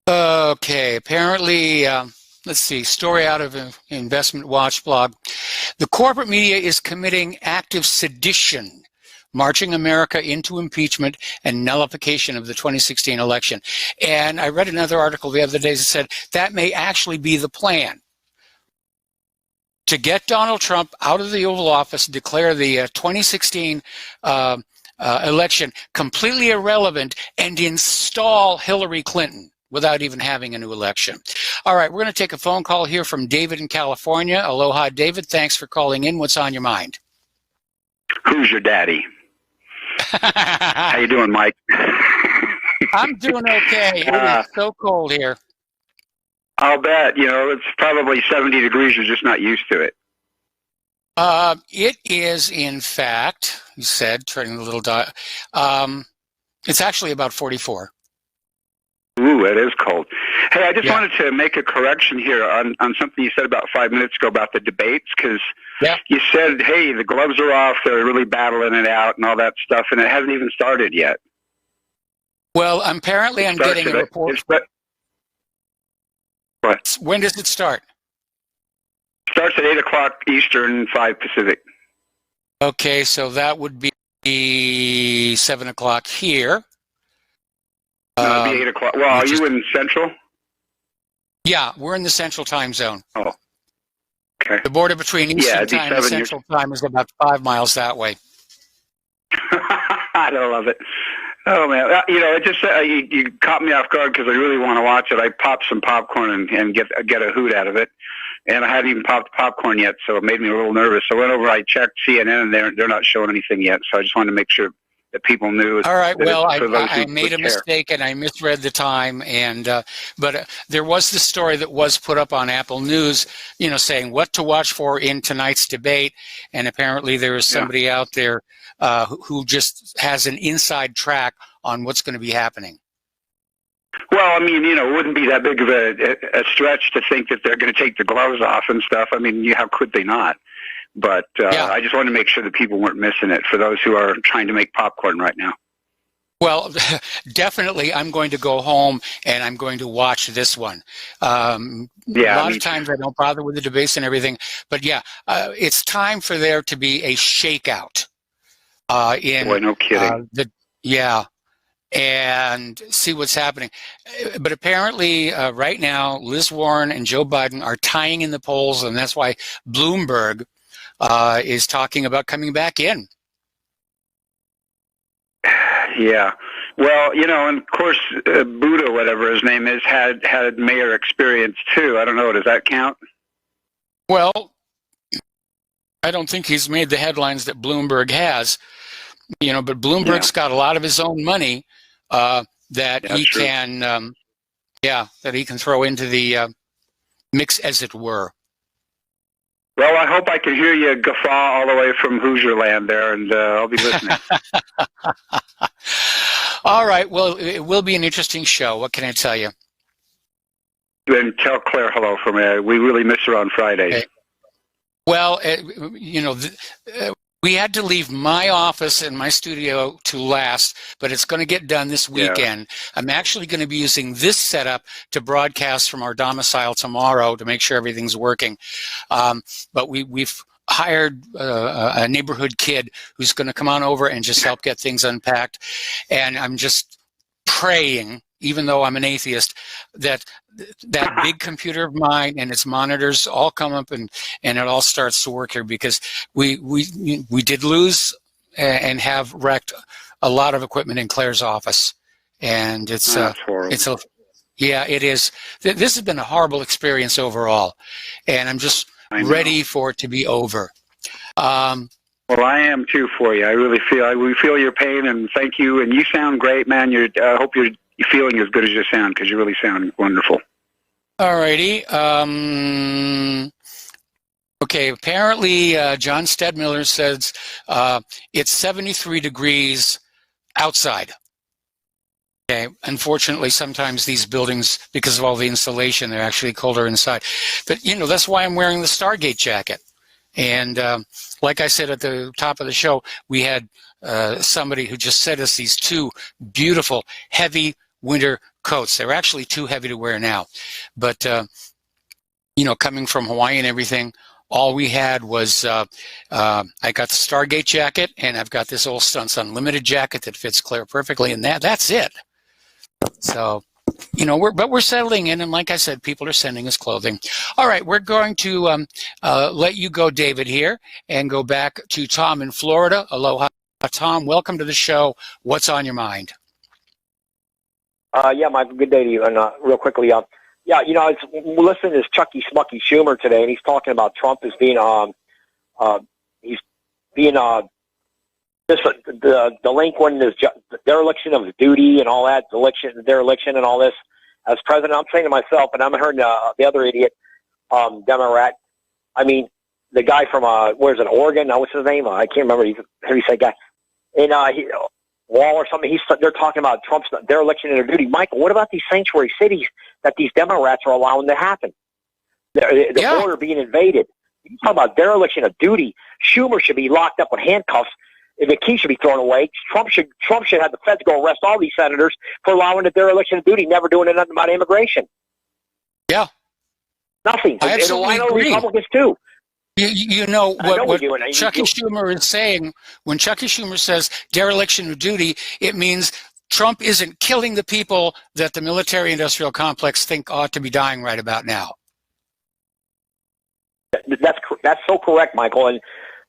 Okay, apparently, let's see, story out of Investment Watch blog. The corporate media is committing active sedition, marching America into impeachment and nullification of the 2016 election. And I read another article the other day that said that may actually be the plan. To get Donald Trump out of the Oval Office, declare the 2016 election completely irrelevant, and install Hillary Clinton without even having a new election. All right, we're going to take a phone call here from David in California. Aloha, David. Thanks for calling in. What's on your mind? Who's your daddy? How you doing, Mike? I'm doing okay. It is so cold here. I'll bet. You know, it's probably 70 degrees. You're just not used to it. It is, in fact, he said, turning the little dial. It's actually about 44. Ooh, it is cold. Hey, I just wanted to make a correction here on something you said about 5 minutes ago about the debates, because you said, hey, the gloves are off, they're really battling it out and all that stuff, and it hasn't even started yet. Well, apparently I'm getting a report. What? When does it start? Starts at 8 o'clock Eastern, 5 Pacific. Okay, so that would be 7 o'clock here. No, it'd be 8 o'clock. Well, are you in Central? Yeah, we're in the Central time zone. Oh, okay. The border between Eastern time and Central time is about 5 miles that way. I don't love it. Oh, man. You know, it just you caught me off guard because I really want to watch it. I popped some popcorn and get a hoot out of it. And I hadn't even popped popcorn yet, so it made me a little nervous. So I went over, I checked CNN, and they're not showing anything yet. So I just wanted to make sure that people knew. All right. Well, I made a mistake and I misread the time. And but there was the story that was put up on Apple News, you know, saying what to watch for in tonight's debate. And apparently there is somebody out there who just has an inside track on what's going to be happening. Well, I mean, you know, it wouldn't be that big of a stretch to think that they're going to take the gloves off and stuff. I mean, how could they not? But I just wanted to make sure that people weren't missing it for those who are trying to make popcorn right now. Well, definitely I'm going to go home and I'm going to watch this one. A lot of times I don't bother with the debates and everything. But yeah, it's time for there to be a shakeout. Boy, no kidding. And see what's happening. But apparently right now, Liz Warren and Joe Biden are tying in the polls, and that's why Bloomberg is talking about coming back in. Yeah. Well, you know, and of course, Buddha, whatever his name is, had mayor experience too. I don't know. Does that count? Well, I don't think he's made the headlines that Bloomberg has. You know, but Bloomberg's got a lot of his own money that he can, that he can throw into the mix, as it were. Well, I hope I can hear you guffaw all the way from Hoosier land there, and I'll be listening. All right. Well, it will be an interesting show. What can I tell you? And tell Claire hello from me. We really miss her on Fridays. Okay. Well, you know, we had to leave my office and my studio to last, but it's going to get done this weekend. I'm actually going to be using this setup to broadcast from our domicile tomorrow to make sure everything's working. But we've hired a neighborhood kid who's going to come on over and just help get things unpacked. And I'm just praying, even though I'm an atheist, that big computer of mine and its monitors all come up and it all starts to work here, because we did lose and have wrecked a lot of equipment in Claire's office, and it is. This has been a horrible experience overall, and I'm just ready for it to be over. Well, I am too for you. I really feel we feel your pain, and thank you. And you sound great, man. I hope you're you feeling as good as you sound, because you really sound wonderful. All righty. Okay, apparently John Stedmiller says it's 73 degrees outside. Okay, unfortunately, sometimes these buildings, because of all the insulation, they're actually colder inside. But, that's why I'm wearing the Stargate jacket. And like I said at the top of the show, we had somebody who just sent us these two beautiful, heavy winter coats. They're actually too heavy to wear now. But, coming from Hawaii and everything, all we had was I got the Stargate jacket, and I've got this Old Stunts Unlimited jacket that fits Claire perfectly, and that's it. So, we're settling in, and like I said, people are sending us clothing. All right, we're going to let you go, David, here, and go back to Tom in Florida. Aloha, Tom. Welcome to the show. What's on your mind? Yeah, Michael, good day to you. And real quickly, I was listening to this Chucky Smucky Schumer today, and he's talking about Trump as being, the delinquent, is dereliction of his duty and all that, dereliction and all this. As president, I'm saying to myself, and I'm hearing the other idiot, Democrat, the guy from, where's it, Oregon? What's his name? I can't remember. He's a heavyset guy. And Wall or something, they're talking about Trump's dereliction of their duty. Michael, what about these sanctuary cities that these Democrats are allowing to happen? The border being invaded. You talk about dereliction of duty. Schumer should be locked up with handcuffs. The key should be thrown away. Trump should have the feds go arrest all these senators for allowing the dereliction of duty, never doing nothing about immigration. Yeah. Nothing. I absolutely agree. Republicans too. What Chucky Schumer is saying, when Chucky Schumer says dereliction of duty, it means Trump isn't killing the people that the military-industrial complex think ought to be dying right about now. That's so correct, Michael. And,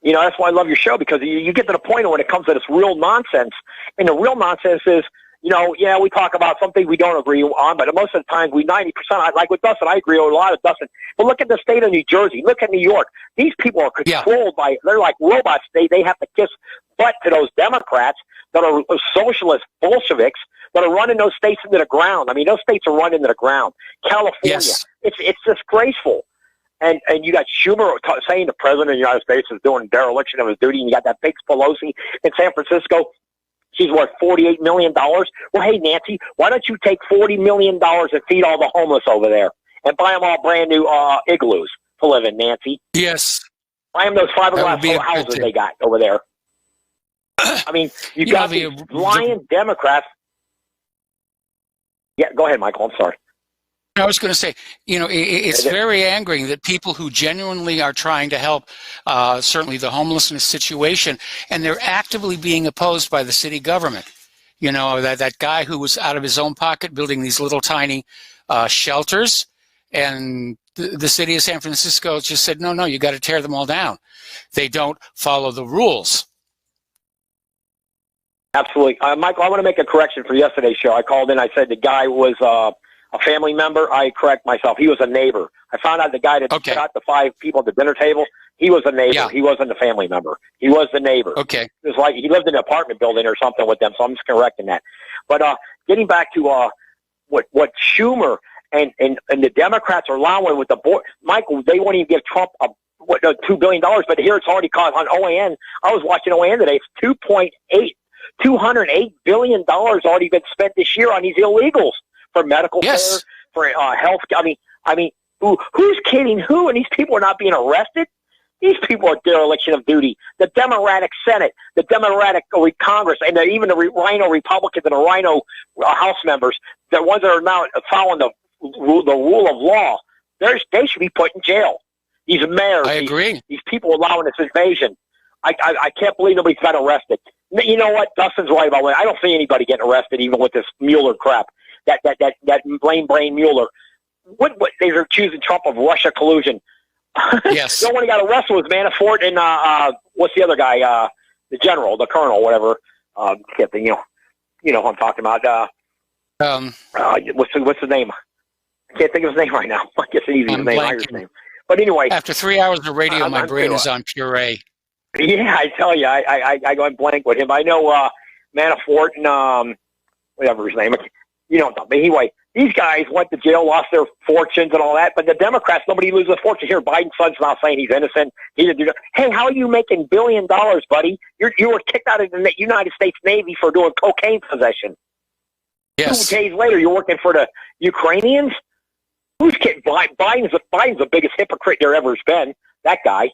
that's why I love your show, because you get to the point when it comes to this real nonsense. And the real nonsense is, we talk about something we don't agree on, but most of the time 90%, like with Dustin, I agree with a lot of Dustin. But look at the state of New Jersey. Look at New York. These people are controlled by, they're like robots. They have to kiss butt to those Democrats that are socialist Bolsheviks that are running those states into the ground. Those states are running into the ground. California, it's disgraceful. And you got Schumer saying the president of the United States is doing dereliction of his duty, and you got that big Pelosi in San Francisco. She's worth $48 million. Well, hey, Nancy, why don't you take $40 million and feed all the homeless over there and buy them all brand new igloos to live in, Nancy? Yes. Buy them those fiberglass houses they got over there. You got these lying Democrats. Yeah, go ahead, Michael. I'm sorry. I was going to say, it's very angering that people who genuinely are trying to help, certainly the homelessness situation, and they're actively being opposed by the city government. That guy who was out of his own pocket building these little tiny shelters, and the city of San Francisco just said, no, you got to tear them all down. They don't follow the rules. Absolutely. Michael, I want to make a correction for yesterday's show. I called in. I said the guy was a family member. I correct myself. He was a neighbor. I found out the guy that shot the 5 people at the dinner table, he was a neighbor. Yeah. He wasn't a family member. He was the neighbor. Okay. It was like he lived in an apartment building or something with them, so I'm just correcting that. But getting back to what Schumer and the Democrats are allowing with the board, Michael, they won't even give Trump $2 billion, but here it's already caused on OAN. I was watching OAN today. It's $208 billion already been spent this year on these illegals. For medical care, for health. Who's kidding who? And these people are not being arrested. These people are dereliction of duty. The Democratic Senate, the Democratic Congress, and even the Rhino Republicans and the Rhino House members, the ones that are now following the rule of law, they should be put in jail. These mayors, I agree. These people allowing this invasion. I can't believe nobody's got arrested. You know what? Dustin's right about it. I don't see anybody getting arrested, even with this Mueller crap. That blame brain Mueller. What they are accusing Trump of Russia collusion. Yes. No one got arrested was Manafort and what's the other guy? The general, the colonel, whatever. Can't think. You know who I'm talking about. What's the name? I can't think of his name right now. I guess it's easy to name Irish name. But anyway, after 3 hours of radio, my brain is on puree. Yeah, I tell you, I go blank with him. I know Manafort and whatever his name. You don't know. But anyway, these guys went to jail, lost their fortunes and all that. But the Democrats, nobody loses a fortune here. Biden's son's not saying he's innocent. He didn't do that. Hey, how are you making $1 billion, buddy? You were kicked out of the United States Navy for doing cocaine possession. Yes. 2 days later, you're working for the Ukrainians. Who's kidding? Biden's the biggest hypocrite there ever has been. That guy.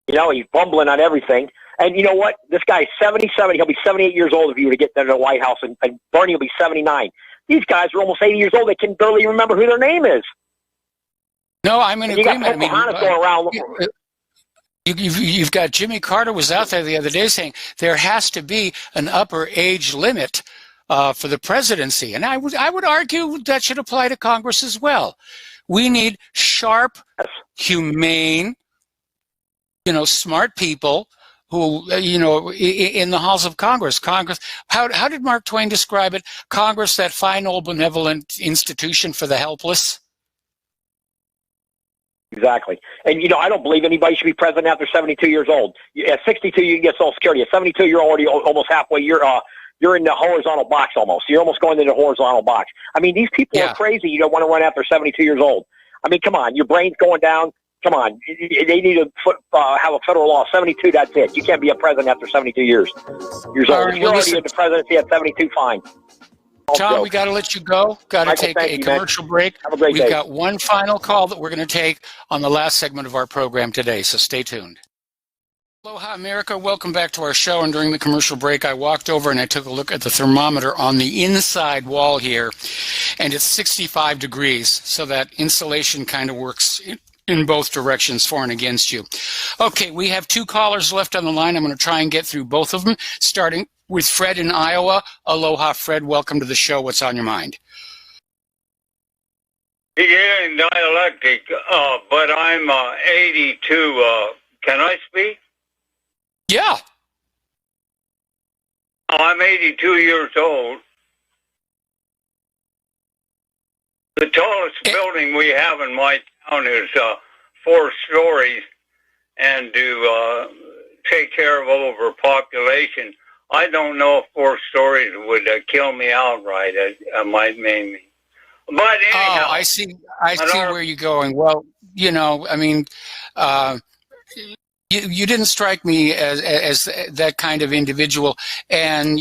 You know, he's bumbling on everything. And you know what? This guy's 77. He'll be 78 years old if he were to get there to the White House, and Bernie will be 79. These guys are almost 80 years old. They can barely remember who their name is. No, I'm in agreement. I mean, going around. You've got Jimmy Carter was out there the other day saying there has to be an upper age limit for the presidency, and I would argue that should apply to Congress as well. We need sharp, humane, smart people who, in the halls of Congress. How did Mark Twain describe it? Congress, that fine old benevolent institution for the helpless. Exactly. And, I don't believe anybody should be president after 72 years old. At 62, you can get Social Security. At 72, you're already almost halfway. You're in the horizontal box almost. You're almost going into the horizontal box. I mean, these people are crazy. You don't want to run after 72 years old. I mean, come on. Your brain's going down. Come on. They need to have a federal law. 72, that's it. You can't be a president after 72 years old. You're already in the presidency at 72, fine. John, we got to let you go. Got to take a commercial break. Have a great day. We've got one final call that we're going to take on the last segment of our program today, so stay tuned. Aloha, America. Welcome back to our show. And during the commercial break, I walked over and I took a look at the thermometer on the inside wall here, and it's 65 degrees, so that insulation kind of works in both directions, for and against you. Okay, we have 2 callers left on the line. I'm going to try and get through both of them, starting with Fred in Iowa. Aloha, Fred. Welcome to the show. What's on your mind? Hegelian dialectic, but I'm 82. Can I speak? Yeah. I'm 82 years old. The tallest building we have in my town is 4 stories, and to take care of overpopulation, I don't know if 4 stories would kill me outright. It might make me. But anyhow, I see where you're going. Well, I mean, you didn't strike me as that kind of individual, and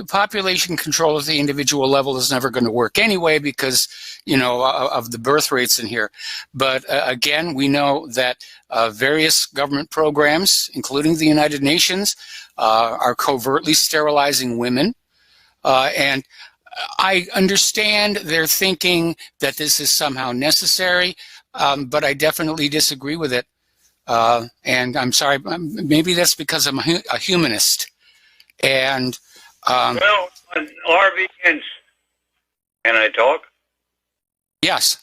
population control at the individual level is never going to work anyway because of the birth rates in here. But again, we know that various government programs, including the United Nations, are covertly sterilizing women, and I understand their thinking that this is somehow necessary, but I definitely disagree with it. And I'm sorry, maybe that's because I'm a humanist. And well, on RVN's, can I talk? Yes.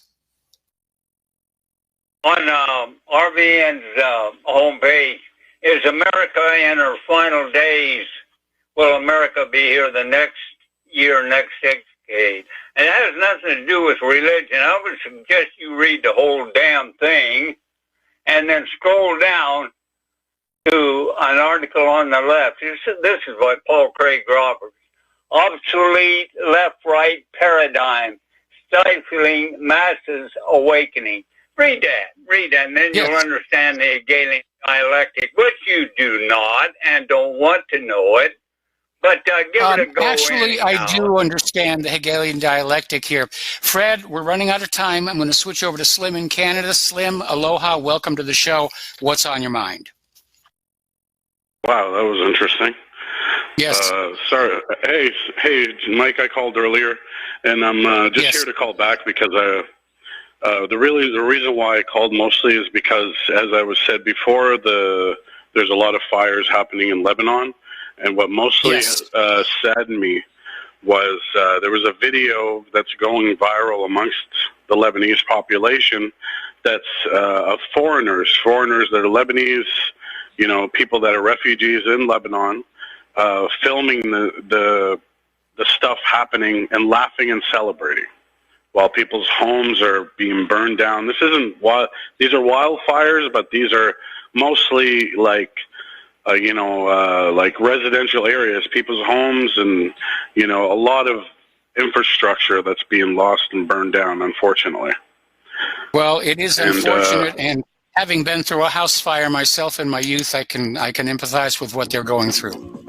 On RVN's homepage, is America in her final days? Will America be here the next year, next decade? And that has nothing to do with religion. I would suggest you read the whole damn thing, and then scroll down to an article on the left. This is by Paul Craig Roberts. Obsolete left-right paradigm, stifling masses awakening. Read that, and then you'll understand the Hegelian dialectic, which you do not and don't want to know it. But give it a go. Actually, I do understand the Hegelian dialectic here. Fred, we're running out of time. I'm going to switch over to Slim in Canada. Slim, aloha. Welcome to the show. What's on your mind? Wow, that was interesting. Yes. Sorry. Hey, Mike, I called earlier, and I'm just here to call back because the reason why I called mostly is because, as I was said before, there's a lot of fires happening in Lebanon. And what mostly saddened me was there was a video that's going viral amongst the Lebanese population that's of foreigners that are Lebanese, people that are refugees in Lebanon, filming the stuff happening and laughing and celebrating while people's homes are being burned down. These are wildfires, but these are mostly like residential areas, people's homes, and a lot of infrastructure that's being lost and burned down, unfortunately. Well, it is unfortunate, and having been through a house fire myself in my youth, I can empathize with what they're going through.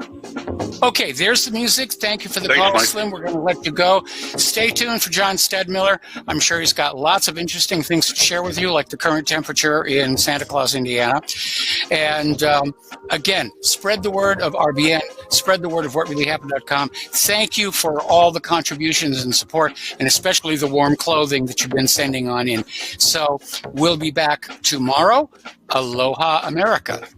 Okay, there's the music. Thank you for the call, Slim. We're going to let you go. Stay tuned for John Stedmiller. I'm sure he's got lots of interesting things to share with you, like the current temperature in Santa Claus, Indiana. And again, spread the word of RBN. Spread the word of whatreallyhappened.com. Thank you for all the contributions and support, and especially the warm clothing that you've been sending on in. So we'll be back tomorrow. Aloha, America.